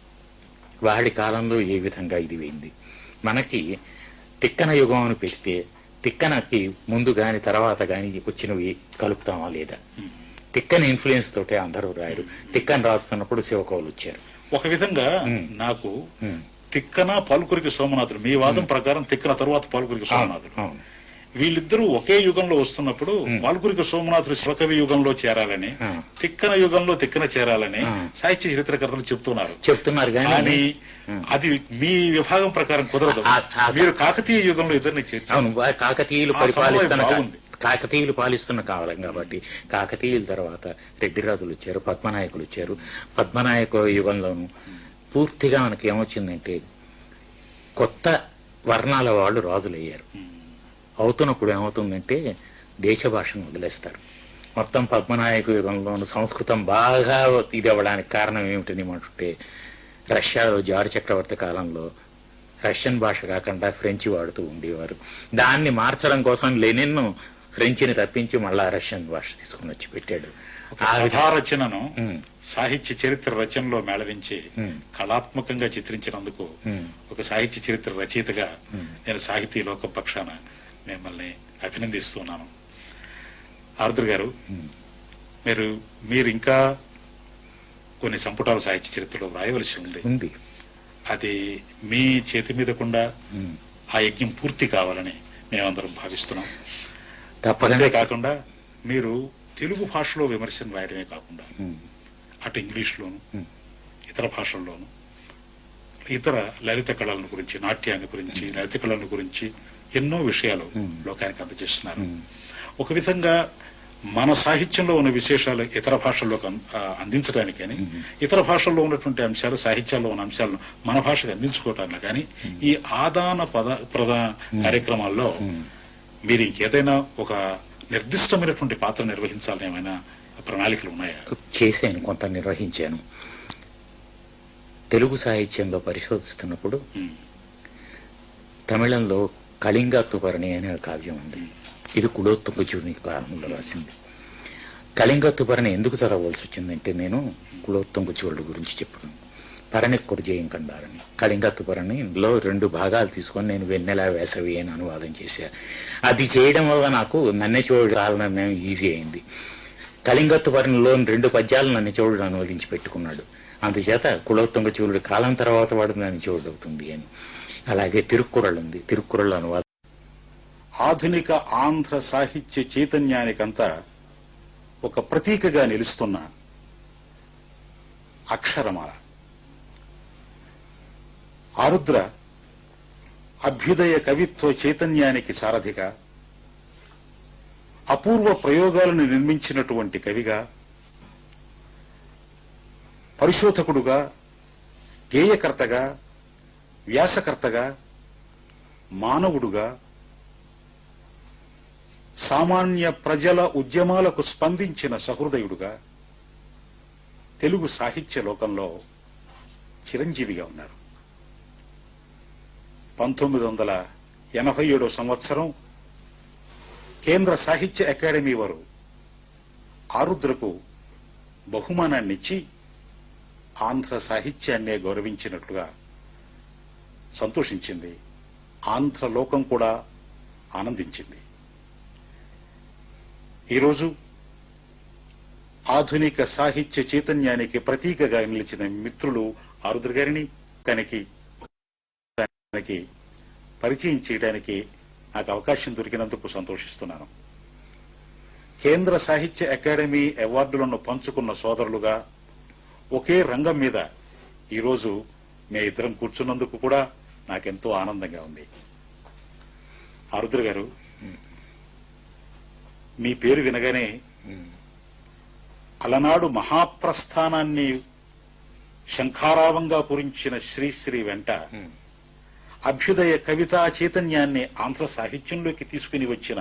వాడి కాలంలో ఏ విధంగా ఇది పోయింది. మనకి తిక్కన యుగం అని పెడితే తిక్కనకి ముందు గాని తర్వాత గాని వచ్చినవి కలుపుతామా లేదా? తిక్కన ఇన్ఫ్లుయెన్స్ తోటే అందరూ రాయరు. తిక్కన రాస్తున్నప్పుడు శివకవులు వచ్చారు. ఒక విధంగా నాకు తిక్కన పాల్కురికి సోమనాథుడు, మీ వాదం ప్రకారం తిక్కన తరువాత పాల్కురికి సోమనాథుడు, వీళ్ళిద్దరూ ఒకే యుగంలో వస్తున్నప్పుడు పాల్కురికి సోమనాథుడు శివకవి యుగంలో చేరాలని, తిక్కన యుగంలో తిక్కన చేరాలని సాహిత్య చరిత్రకర్తలు చెప్తున్నారు. కానీ అది మీ విభాగం ప్రకారం కుదరదు. మీరు కాకతీయ యుగంలో ఇద్దరిని చేర్చారు. కాకతీయులు పాలిస్తున్న కాలం కాబట్టి కాకతీయుల తర్వాత రెడ్డిరాజులు వచ్చారు, పద్మనాయకులు వచ్చారు. పద్మనాయక యుగంలోనూ పూర్తిగా మనకి ఏమొచ్చిందంటే కొత్త వర్ణాల వాళ్ళు రాజులయ్యారు. అవుతున్నప్పుడు ఏమవుతుందంటే దేశ భాషను వదిలేస్తారు. మొత్తం పద్మనాయక యుగంలోనూ సంస్కృతం బాగా ఇది అవ్వడానికి కారణం ఏమిటని అంటే రష్యాలో జార్ చక్రవర్తి కాలంలో రష్యన్ భాష కాకుండా ఫ్రెంచి వాడుతూ ఉండేవారు. దాన్ని మార్చడం కోసం లెనిన్ ఫ్రెంచిని తప్పించి మళ్ళా రష్యన్ భాష తీసుకుని వచ్చి పెట్టాడు. కథా రచనను సాహిత్య చరిత్ర రచనలో మేళవించి కళాత్మకంగా చిత్రించినందుకు ఒక సాహిత్య చరిత్ర రచయితగా నేను సాహితీ లోక పక్షాన మిమ్మల్ని అభినందిస్తున్నాను. ఆరుద్ర గారు, మీరు ఇంకా కొన్ని సంపుటాలు సాహిత్య చరిత్రలో వ్రాయవలసి ఉంది. అది మీ చేతి మీద కూడా ఆ యజ్ఞం పూర్తి కావాలని మేమందరం భావిస్తున్నాం. అంతేకాకుండా మీరు తెలుగు భాషలో విమర్శను రాయడమే కాకుండా అటు ఇంగ్లీష్లోను ఇతర భాషల్లోను ఇతర లలిత కళలను గురించి, నాట్యాన్ని గురించి, లలిత కళల గురించి ఎన్నో విషయాలు లోకానికి అందజేస్తున్నారు. ఒక విధంగా మన సాహిత్యంలో ఉన్న విశేషాలు ఇతర భాషల్లో అందించడానికని, ఇతర భాషల్లో ఉన్నటువంటి అంశాలు సాహిత్యాల్లో ఉన్న అంశాలను మన భాషకు అందించుకోవటానికి కానీ ఈ ఆదాన ప్రధాన కార్యక్రమాల్లో మీరు ఇంకేదైనా ఒక నిర్దిష్టమైనటువంటి పాత్ర నిర్వహించాలని ఏమైనా ప్రణాళికలు ఉన్నాయా? చేశాను, కొంత నిర్వహించాను. తెలుగు సాహిత్యంలో పరిశోధిస్తున్నప్పుడు తమిళంలో కళింగత్తుపర్ణి అనే కావ్యం ఉంది. ఇది కులోత్తుంగచూడి కాలంలో రాసింది. కళింగత్తుపర్ణి ఎందుకు చదవలసి వచ్చిందంటే, నేను కులోత్తుంగచూడు గురించి చెప్పాను. పరణి కొరజేయం కండారని కళింగత్తుపర్ణిలో 2 భాగాలు తీసుకొని నేను వెన్నెల వేసవి అని అనువాదం చేశాను. అది చేయడం వల్ల నాకు నన్నెచోడు కాలం ఈజీ అయింది. కళింగత్తుపర్ణిలో 2 పద్యాలు నన్నెచోడు అనువదించి పెట్టుకున్నాడు. అందుచేత కులోత్తుంగచూడు కాలం తర్వాత వాడు నన్నెచోడు అవుతుంది అని. అలాగే తిరుక్కురళ్ ఉంది, తిరుక్కురళ్ అనువాదం. ఆధునిక ఆంధ్ర సాహిత్య చైతన్యానికంతా ఒక ప్రతీకగా నిలుస్తున్న అక్షరమాల ఆరుద్ర అభ్యుదయ కవిత్వ చైతన్యానికి సారథిగా, అపూర్వ ప్రయోగాలను నిర్మించినటువంటి కవిగా, పరిశోధకుడుగా, గేయకర్తగా, వ్యాసకర్తగా, మానవుడుగా, సామాన్య ప్రజల ఉద్యమాలకు స్పందించిన సహృదయుడుగా తెలుగు సాహిత్య లోకంలో చిరంజీవిగా ఉన్నారు. 1987 సంవత్సరం కేంద్ర సాహిత్య అకాడమీ వారు ఆరుద్రకు బహుమానాన్నిచ్చి ఆంధ్ర సాహిత్యాన్నే గౌరవించినట్లుగా సంతోషించింది. ఆంధ్ర లోకం కూడా ఆనందించింది. ఈరోజు ఆధునిక సాహిత్య చైతన్యానికి ప్రతీకగా నిలిచిన మిత్రులు ఆరుద్ర గారిని దానికి పరిచయం చేయడానికి నాకు అవకాశం దొరికినందుకు సంతోషిస్తున్నాను. కేంద్ర సాహిత్య అకాడమీ అవార్డులను పంచుకున్న సోదరులుగా ఒకే రంగం మీద ఈరోజు మే ఇద్దరం కూర్చున్నందుకు కూడా నాకెంతో ఆనందంగా ఉంది. ఆరుద్ర గారు, మీ పేరు వినగానే అలనాడు మహాప్రస్థానాన్ని శంఖారావంగా పూరించిన శ్రీశ్రీ వెంట అభ్యుదయ కవితా చైతన్యాన్ని ఆంధ్ర సాహిత్యంలోకి తీసుకుని వచ్చిన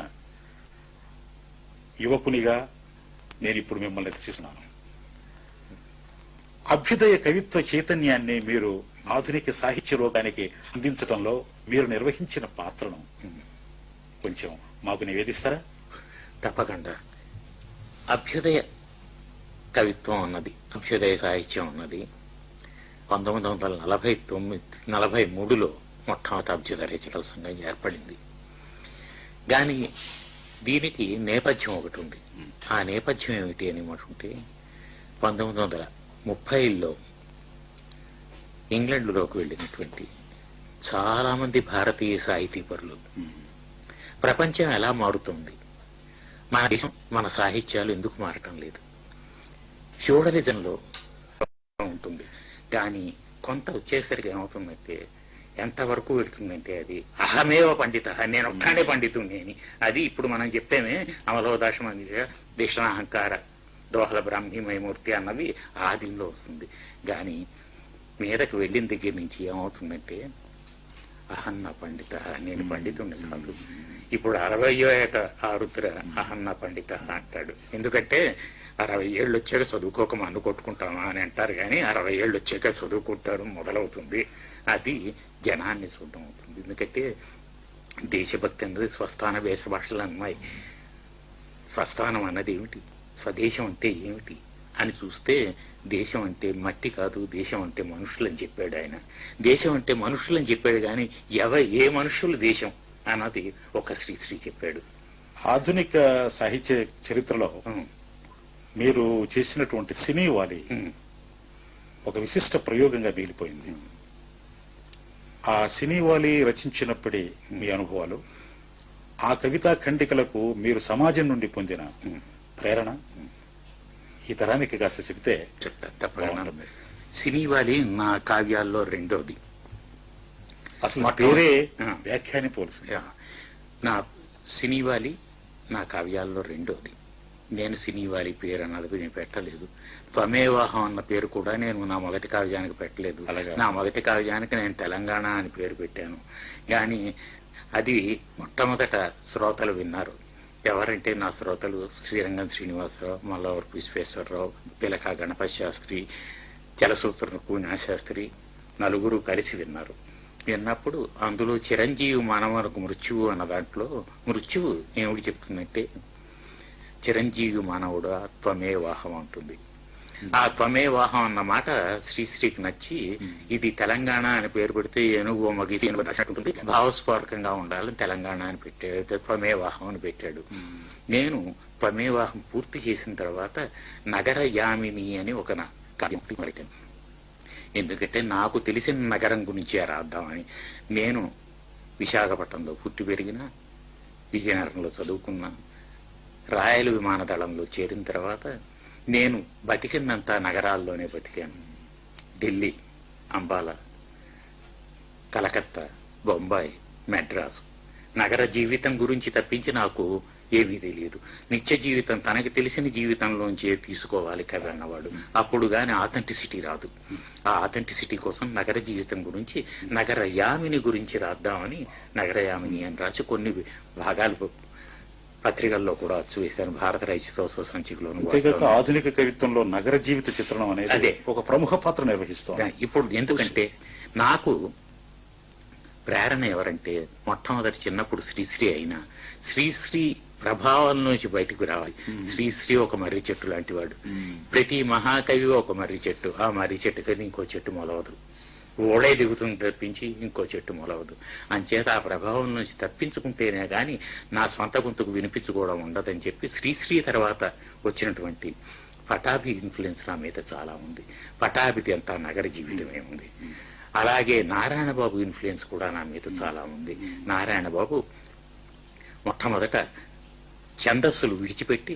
యువకునిగా నేను ఇప్పుడు మిమ్మల్ని దర్శిస్తున్నాను. అభ్యుదయ కవిత్వ చైతన్యాన్ని మీరు ఆధునిక సాహిత్య లోకానికి అందించడంలో మీరు నిర్వహించిన పాత్రను కొంచెం మాకు నివేదిస్తారా? తప్పకుండా. అభ్యుదయ కవిత్వం అన్నది, అభ్యుదయ సాహిత్యం అన్నది 1943లో మొట్టమొదటి అభ్యుదయ రచయితల సంఘం ఏర్పడింది. కానీ దీనికి నేపథ్యం ఒకటి ఉంది. ఆ నేపథ్యం ఏమిటి అని మాట్లాడుకుంటే 1930లో ఇంగ్లాండ్లోకి వెళ్ళినటువంటి చాలా మంది భారతీయ సాహితీపరులు ప్రపంచం ఎలా మారుతుంది, మన దేశం మన సాహిత్యాలు ఎందుకు మారటం లేదు, ఫ్యూడలిజంలో ఉంటుంది. కానీ కొంత వచ్చేసరికి ఏమవుతుందంటే, ఎంతవరకు వెళుతుందంటే అది అహమేవ పండిత, నేను ఒక్కడే పండితుడిని అని. అది ఇప్పుడు మనం చెప్పేమే అమలోదాశం అని దేశాహంకార దోహల బ్రాహ్మీమయమూర్తి అన్నది ఆదిలో వస్తుంది. కానీ మీదకు వెళ్ళిన దగ్గర నుంచి ఏమవుతుందంటే, అహన్న పండిత, నేను పండితుడిని కాదు, ఇప్పుడు 60 ఏట ఆరుద్ర అహన్న పండిత అంటాడు. ఎందుకంటే 60 ఏళ్ళు వచ్చాక చదువుకోక మన్ను కొట్టుకుంటామా అని అంటారు, కానీ 60 ఏళ్ళు వచ్చాక చదువుకుంటారు మొదలవుతుంది. అది జనాన్ని చూడడం అవుతుంది. ఎందుకంటే దేశభక్తి అన్నది స్వస్థాన వేష భాషలు అన్నాయి. స్వస్థానం అన్నది ఏమిటి, స్వదేశం అంటే ఏమిటి అని చూస్తే దేశం అంటే మట్టి కాదు, దేశం అంటే మనుషులని చెప్పాడు ఆయన. దేశం అంటే మనుషులని చెప్పాడు, కానీ ఏ మనుషులు దేశం అన్నది ఒక శ్రీశ్రీ చెప్పాడు. ఆధునిక సాహిత్య చరిత్రలో మీరు చేసినటువంటి సినీ వాలి ఒక విశిష్ట ప్రయోగంగా మిగిలిపోయింది. ఆ సినీ వాలి రచించినప్పుడే మీ అనుభవాలు, ఆ కవితా ఖండికలకు మీరు సమాజం నుండి పొందిన ప్రేరణ ఈ తరానికి కాస్త చెబితే చెప్తా. సినీవాలి నా కావ్యాల్లో రెండోది. అసలు పేరే వ్యాఖ్యాని పోల్సి. నా సినీవాలి నా కావ్యాల్లో రెండోది. నేను సినీవాలి పేరు అన్నది నేను పెట్టలేదు. త్వమేవాహం అన్న పేరు కూడా నేను నా మొదటి కావ్యానికి పెట్టలేదు. నా మొదటి కావ్యానికి నేను తెలంగాణ అని పేరు పెట్టాను. కానీ అది మొట్టమొదట శ్రోతలు విన్నారు. ఎవరంటే నా శ్రోతలు శ్రీరంగం శ్రీనివాసరావు, మల్లవరపు విశ్వేశ్వరరావు, పిలక గణపతి శాస్త్రి, జలసూత్ర కూనా శాస్త్రి నలుగురు కలిసి విన్నారు. విన్నప్పుడు అందులో చిరంజీవి మానవులకు మృత్యువు అన్న దాంట్లో మృత్యువు ఏమిటి చెప్తుందంటే చిరంజీవి మానవుడు త్వమేవాహం అంటుంది. ఆ త్వమేవాహం అన్న మాట శ్రీశ్రీకి నచ్చి ఇది తెలంగాణ అని పేరు పెడితే ఏనుగు మగిసి ఉంటుంది, భావస్ఫోరకంగా ఉండాలని తెలంగాణ అని పెట్టాడు, త్వమేవాహం అని పెట్టాడు. నేను త్వమేవాహం పూర్తి చేసిన తర్వాత నగర యామిని అని ఒక కావ్యం పెట్టాను. ఎందుకంటే నాకు తెలిసిన నగరం గురించి రాద్దామని. నేను విశాఖపట్నంలో పుట్టి పెరిగిన, విజయనగరంలో చదువుకున్నా, రాయలు విమానదళంలో చేరిన తర్వాత నేను బతికినంత నగరాల్లోనే బతికాను. ఢిల్లీ, అంబాలా, కలకత్తా, బొంబాయి, మెడ్రాసు. నగర జీవితం గురించి తప్పించి నాకు ఏమీ తెలియదు. నిత్య జీవితం తనకి తెలిసిన జీవితంలోంచి తీసుకోవాలి కవి అన్నవాడు. అప్పుడు గాని ఆథెంటిసిటీ రాదు. ఆ ఆథెంటిసిటీ కోసం నగర జీవితం గురించి, నగర యామిని గురించి రాద్దామని నగర యామిని అని రాసి కొన్ని భాగాలు పత్రికల్లో కూడా అచ్చు వేశాను. భారత రైతుతో సంచికలోను. అంతేకాక ఆధునిక కవిత్వంలో నగర జీవిత చిత్రణం అనేది అదే ఒక ప్రముఖ పాత్ర నిర్వహిస్తుంది. ఇప్పుడు ఎందుకంటే నాకు ప్రేరణ ఎవరంటే మొట్టమొదటి చిన్నప్పుడు శ్రీశ్రీ అయినా శ్రీశ్రీ ప్రభావం నుంచి బయటకు రావాలి. శ్రీశ్రీ ఒక మర్రి చెట్టు లాంటి వాడు. ప్రతి మహాకవి ఒక మర్రి చెట్టు. ఆ మర్రి చెట్టు కానీ ఇంకో చెట్టు మొలవదు. ఓడే దిగుతుంది తప్పించి ఇంకో చెట్టు మొలవదు. అంచేత ఆ ప్రభావం నుంచి తప్పించుకుంటేనే గాని నా సొంత గొంతుకు వినిపించుకోవడం ఉండదని చెప్పి శ్రీశ్రీ తర్వాత వచ్చినటువంటి పటాభి ఇన్ఫ్లుయెన్స్ నా మీద చాలా ఉంది. పటాభిది అంతా నగర జీవితమే ఉంది. అలాగే నారాయణ బాబు ఇన్ఫ్లుయెన్స్ కూడా నా మీద చాలా ఉంది. నారాయణ బాబు మొట్టమొదట ఛందస్సులు విడిచిపెట్టి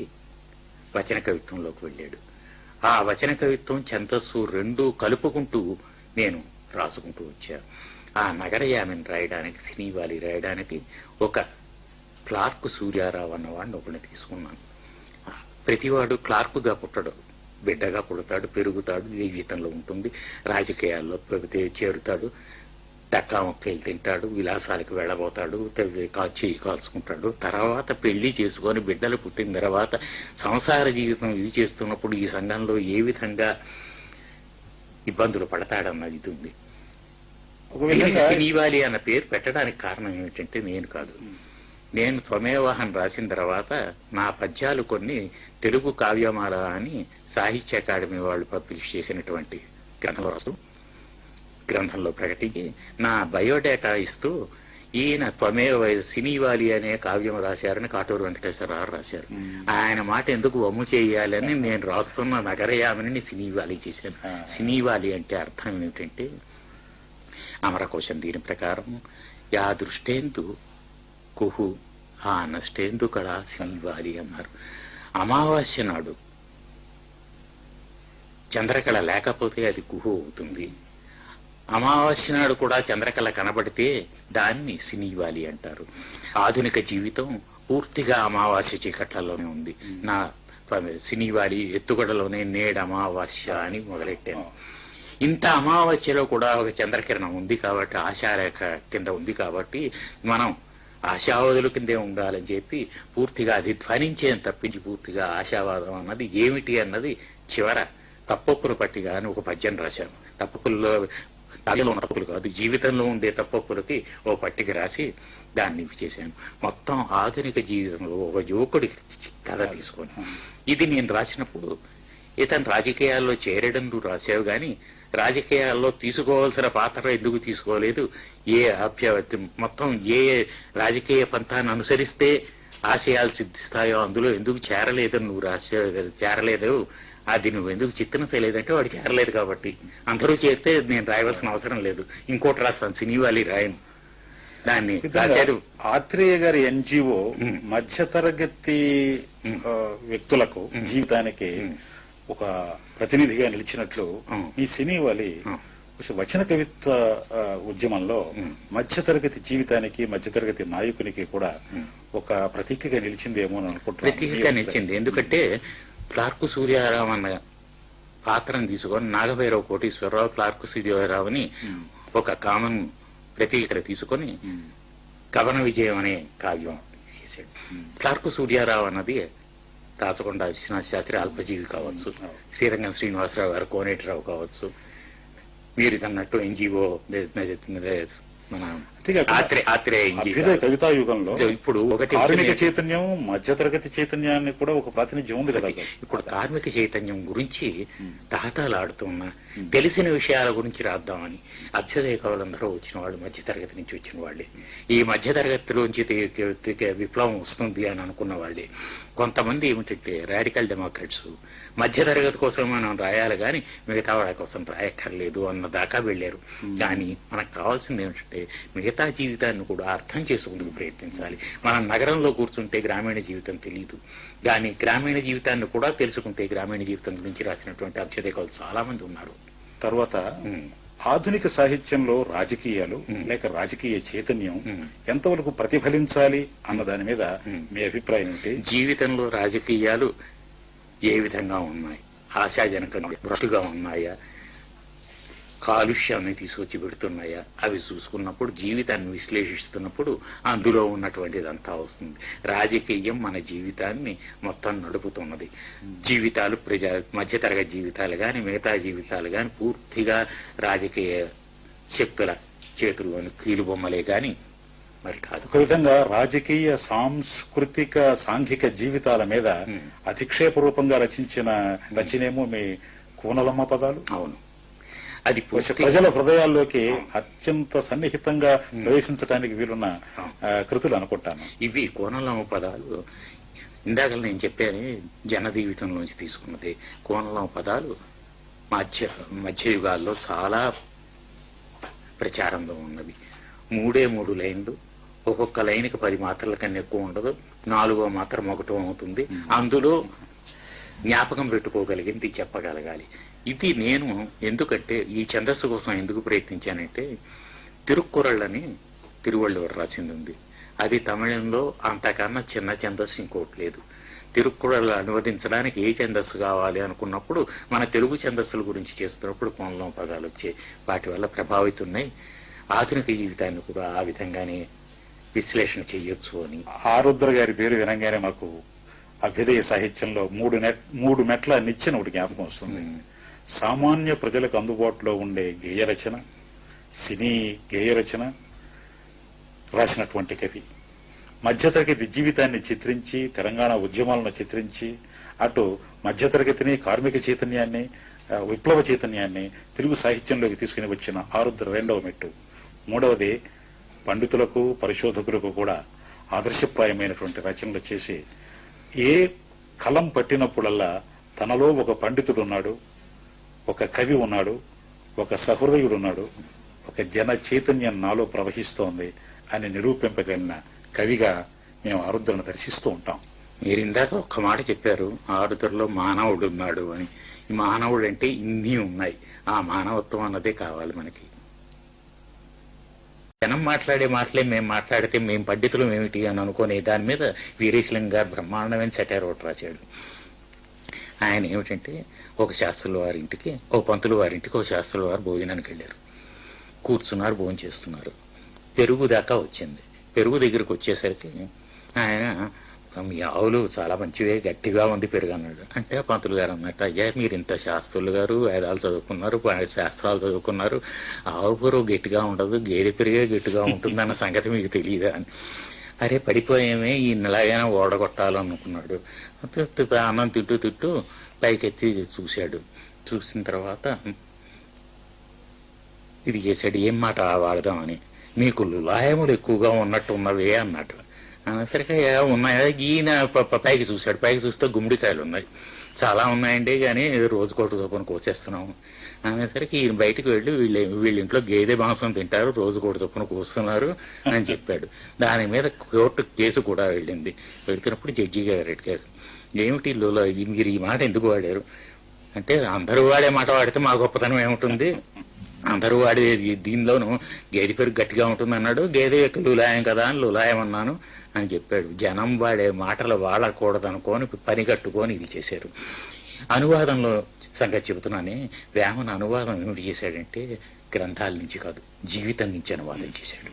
వచన కవిత్వంలోకి వెళ్ళాడు. ఆ వచన కవిత్వం ఛందస్సు రెండూ కలుపుకుంటూ నేను రాసుకుంటూ వచ్చా. ఆ నగరయామిని రాయడానికి, సినీవాలి రాయడానికి ఒక క్లార్క్ సూర్యారావు అన్నవాడిని ఒకరిని తీసుకున్నాను. ప్రతివాడు క్లార్కుగా పుట్టడు, బిడ్డగా పుడతాడు, పెరుగుతాడు, జీవితంలో ఉంటుంది, రాజకీయాల్లో చేరుతాడు, టక్కా మొక్కలు తింటాడు, విలాసాలకు వెళ్ళబోతాడు, చెయ్యి కాల్చుకుంటాడు. తర్వాత పెళ్లి చేసుకొని బిడ్డలు పుట్టిన తర్వాత సంసార జీవితం ఇది చేస్తున్నప్పుడు ఈ సంఘంలో ఏ విధంగా ఇబ్బందులు పడతాడన్నది ఇది ఉంది. సినీవాలి అన్న పేరు పెట్టడానికి కారణం ఏమిటంటే నేను కాదు. నేను త్వమేవాహం రాసిన తర్వాత నా పద్యాలు కొన్ని తెలుగు కావ్యమాల అని సాహిత్య అకాడమీ వాళ్ళు పబ్లిష్ చేసినటువంటి గ్రంథంలో ప్రకటించి నా బయోడేటా ఇస్తూ ఈయన త్వమేవ సినీవాలి అనే కావ్యం రాశారని కాటూరు వెంకటేశ్వరరావు రాశారు. ఆయన మాట ఎందుకు వమ్ము చేయాలని నేను రాస్తున్న నగరయామిని సినీవాలి చేశాను. సినీవాలి అంటే అర్థం ఏమిటంటే అమరకోశం దీని ప్రకారం యా దృష్టేందు కుహు ఆ నష్టేందు కళ సినీవాలి అన్నారు. అమావాస్య నాడు చంద్రకళ లేకపోతే అది కుహు అవుతుంది. అమావాస్య నాడు కూడా చంద్రకళ కనబడితే దాన్ని సినీవాలి అంటారు. ఆధునిక జీవితం పూర్తిగా అమావాస్య చీకట్లలోనే ఉంది. నా సినీవాలి ఎత్తుగడలోనే నేడు అమావాస్య అని మొదలెట్టాను. ఇంత అమావాస్యలో కూడా ఒక చంద్రకిరణం ఉంది కాబట్టి, ఆశారేఖ కింద ఉంది కాబట్టి మనం ఆశావాదుల కిందే ఉండాలని చెప్పి పూర్తిగా అది ధ్వనించేది తప్పించి పూర్తిగా ఆశావాదం అన్నది ఏమిటి అన్నది చివర తప్పొప్పుల పట్టిక అని ఒక పద్యం రాశాను. తప్పొప్పుల్లో తాళిలో ఉన్న తప్పులు కాదు, జీవితంలో ఉండే తప్పొప్పులకి ఓ పట్టిక రాసి దాన్ని చేశాను. మొత్తం ఆధునిక జీవితంలో ఒక యువకుడి కథ తీసుకొని ఇది నేను రాసినప్పుడు, ఇతను రాజకీయాల్లో చేరడం నువ్వు రాసావు గాని రాజకీయాల్లో తీసుకోవాల్సిన పాత్ర ఎందుకు తీసుకోలేదు, ఏ మొత్తం ఏ రాజకీయ పంథాన్ని అనుసరిస్తే ఆశయాలు సిద్ధిస్తాయో అందులో ఎందుకు చేరలేదని నువ్వు చేరలేదు, అది నువ్వు ఎందుకు చిత్రించలేదంటే వాడు చేరలేదు కాబట్టి. అందరూ చేరితే నేను రాయవలసిన అవసరం లేదు, ఇంకోటి రాస్తాను, సినివాలి రాయను. దాన్ని రాశాడు. ఆత్రేయ గారి ఎన్జిఓ మధ్యతరగతి వ్యక్తులకు జీవితానికి ఒక ప్రతినిధిగా నిలిచినట్లు ఈ సినివాలి వచన కవిత్వ ఉద్యమంలో మధ్యతరగతి జీవితానికి మధ్యతరగతి నాయకునికి కూడా ఒక ప్రతీకగా నిలిచిందేమో అని అనుకుంటున్నాను. ప్రతీకగా నిలిచింది. ఎందుకంటే క్లార్కు సూర్యారావు అన్న పాత్రను తీసుకొని నాగభైరవ కోటీశ్వరరావు క్లార్కు సూర్యారావుని ఒక కామన్ ప్రతీకగా తీసుకొని కవన విజయం అనే కావ్యం చేశాడు. క్లార్కు సూర్యారావు అన్నది రాచకొండ విశ్వనాథ శాస్త్రి అల్పజీవి కావచ్చు, శ్రీరంగం శ్రీనివాసరావు గారు కోనేటిరావు కావచ్చు, మీరు అన్నట్టు ఎన్జిఓ మన కవితా యుగంలో ఇప్పుడు ఒకటి కార్మిక చైతన్యం మధ్యతరగతి చైతన్యాన్ని కూడా ఒక ప్రాతినిధ్యం ఉంది కదా. ఇప్పుడు కార్మిక చైతన్యం గురించి తహతాలాడుతున్నా తెలిసిన విషయాల గురించి రాద్దామని అభ్యుదయ కవులందరూ వచ్చిన వాళ్ళు మధ్యతరగతి నుంచి వచ్చిన వాళ్ళే. ఈ మధ్యతరగతిలోంచి విప్లవం వస్తుంది అని అనుకున్న వాళ్ళే. కొంతమంది ఏమిటంటే రాడికల్ డెమోక్రాట్స్ మధ్యతరగతి కోసం మనం రాయాలి కానీ మిగతా వాళ్ళ కోసం రాయక్కర్లేదు అన్న దాకా వెళ్లారు. కానీ మనకు కావాల్సింది ఏమిటంటే మిగతా జీవితాన్ని కూడా అర్థం చేసుకుందుకు ప్రయత్నించాలి. మనం నగరంలో కూర్చుంటే గ్రామీణ జీవితం తెలియదు, కానీ గ్రామీణ జీవితాన్ని కూడా తెలుసుకుంటే గ్రామీణ జీవితం గురించి రాసినటువంటి అభ్యుదయకులు చాలా మంది ఉన్నారు. తర్వాత ఆధునిక సాహిత్యంలో రాజకీయాలు లేక రాజకీయ చైతన్యం ఎంతవరకు ప్రతిఫలించాలి అన్న దాని మీద మీ అభిప్రాయం ఏంటి? జీవితంలో రాజకీయాలు ఏ విధంగా ఉన్నాయి, ఆశాజనకంగా భ్రష్టుగా ఉన్నాయా, కాలుష్యాన్ని తీసుకొచ్చి పెడుతున్నాయా, అవి చూసుకున్నప్పుడు జీవితాన్ని విశ్లేషిస్తున్నప్పుడు అందులో ఉన్నటువంటిదంతా వస్తుంది. రాజకీయం మన జీవితాన్ని మొత్తం నడుపుతున్నది. జీవితాలు మధ్యతరగతి జీవితాలు గాని మిగతా జీవితాలు గాని పూర్తిగా రాజకీయ శక్తుల చేతుల్లోని కీలుబొమ్మలే గాని మరి కాదు. ఒక విధంగా రాజకీయ సాంస్కృతిక సాంఘిక జీవితాల మీద అధిక్షేప రూపంగా రచించిన రచనేమో మీ కూనలమ్మ పదాలు. అవును, అది ప్రజల హృదయాల్లోకి అత్యంత సన్నిహితంగా ప్రవేశించడానికి వీలున్న కృతులు అనుకుంటాను. ఇవి కోనలమ్మ పదాలు ఇందాక నేను చెప్పాను జన జీవితంలోంచి తీసుకున్నది. కోనలమ్మ పదాలు మధ్యయుగాల్లో చాలా ప్రచారంలో ఉన్నవి. 3 లైన్లు, ఒక్కొక్క లైన్కి 10 మాత్రల కన్నా ఎక్కువ ఉండదు, 4వ మాత్ర ఒకటో అవుతుంది. అందులో జ్ఞాపకం పెట్టుకోగలిగింది చెప్పగలగాలి. ఇది నేను ఎందుకంటే ఈ ఛందస్సు కోసం ఎందుకు ప్రయత్నించానంటే తిరుక్కురళ్ళని తిరువళ్ళువర్ రాసింది ఉంది. అది తమిళంలో అంతకన్నా చిన్న ఛందస్సు ఇంకోటి లేదు. తిరుక్కురళ్ళు అనువదించడానికి ఏ ఛందస్సు కావాలి అనుకున్నప్పుడు మన తెలుగు ఛందస్సుల గురించి చేస్తున్నప్పుడు కోనలం పదాలు వచ్చాయి. వాటి వల్ల ప్రభావితున్నాయి. ఆధునిక జీవితాన్ని కూడా ఆ విధంగానే విశ్లేషణ చెయ్యొచ్చు అని. ఆరుద్ర గారి పేరు వినంగానే మాకు అభ్యుదయ సాహిత్యంలో 3 మెట్ల నిచ్చెన ఒకటి జ్ఞాపకం వస్తుంది. సామాన్య ప్రజలకు అందుబాటులో ఉండే గేయ రచన, సినీ గేయ రచన రాసినటువంటి కవి, మధ్యతరగతి జీవితాన్ని చిత్రించి తెలంగాణ ఉద్యమాలను చిత్రించి అటు మధ్యతరగతిని కార్మిక చైతన్యాన్ని విప్లవ చైతన్యాన్ని తెలుగు సాహిత్యంలోకి తీసుకుని వచ్చిన ఆరుద్ర 2వ మెట్టు. 3వది పండితులకు పరిశోధకులకు కూడా ఆదర్శప్రాయమైనటువంటి రచనలు చేసి ఏ కలం పట్టినప్పుడల్లా తనలో ఒక పండితుడు ఉన్నాడు, ఒక కవి ఉన్నాడు, ఒక సహృదయుడు ఉన్నాడు, ఒక జన చైతన్యం నాలో ప్రవహిస్తోంది అని నిరూపింపగలిగిన కవిగా మేము ఆరుద్రను దర్శిస్తూ ఉంటాం. మీరు ఇందాక ఒక్క మాట చెప్పారు, ఆరుద్రలో మానవుడు ఉన్నాడు అని. ఈ మానవుడు అంటే ఇన్ని ఉన్నాయి. ఆ మానవత్వం అన్నదే కావాలి మనకి. జనం మాట్లాడే మాటలే మేము మాట్లాడితే మేము పండితులు ఏమిటి అని అనుకునే దాని మీద వీరేశలింగం గారు బ్రహ్మాండమైన సెటైర్ ఒకటి రాశాడు. ఆయన ఏమిటంటే ఒక శాస్త్రుల వారింటికి, ఒక పంతులు వారింటికి ఒక శాస్త్రుల వారు భోజనానికి వెళ్ళారు. కూర్చున్నారు, భోజనం చేస్తున్నారు. పెరుగు దాకా వచ్చింది. పెరుగు దగ్గరికి వచ్చేసరికి ఆయన మీ ఆవులు చాలా మంచివే, గట్టిగా ఉంది పెరుగు అన్నాడు. అంటే పంతులు గారు అన్నట్టు, అయ్యా మీరు ఇంత శాస్త్రులు గారు, వేదాలు చదువుకున్నారు, శాస్త్రాలు చదువుకున్నారు, ఆవు పెరుగు గట్టిగా ఉండదు, గేదె పెరుగే గట్టిగా ఉంటుంది అన్న సంగతి మీకు తెలియదా అని. అరే పడిపోయామే, ఈయనలాగైనా ఓడగొట్టాలనుకున్నాడు. అన్నం తిట్టు పైకెత్తి చూశాడు. చూసిన తర్వాత ఇది చేశాడు, ఏం మాట వాడదామని. మీకు లులాయములు ఎక్కువగా ఉన్నట్టు ఉన్నవే అన్నట్టు. సరిగ్గా ఉన్నాయా? ఈయన పైకి చూశాడు. పైకి చూస్తే గుమ్మడికాయలు ఉన్నాయి. చాలా ఉన్నాయండి, కానీ రోజుకోటి చొప్పున కోసేస్తున్నాము అనేసరికి ఈయన బయటకు వెళ్ళి వీళ్ళ ఇంట్లో గేదె మాంసం తింటారు, రోజుకోటి చొప్పున కోస్తున్నారు అని చెప్పాడు. దాని మీద కోర్టు కేసు కూడా వెళ్ళింది. వెళ్తున్నప్పుడు జడ్జి గారు అడిగారు, ఏమిటి మీరు ఈ మాట ఎందుకు వాడారు అంటే, అందరూ వాడే మాట వాడితే మా గొప్పతనం ఏముంటుంది, అందరూ వాడే దీనిలోనూ గేదె పెరుగు గట్టిగా ఉంటుంది అన్నాడు, గేదె యొక్క లులాయం కదా అని లులాయం అన్నాను అని చెప్పాడు. జనం వాడే మాటలు వాడకూడదు అనుకొని పని కట్టుకొని ఇది చేశారు. అనువాదంలో సంగతి చెబుతున్నానే, వేమన అనువాదం ఏమిటి చేశాడంటే, గ్రంథాల నుంచి కాదు, జీవితం నుంచి అనువాదం చేశాడు.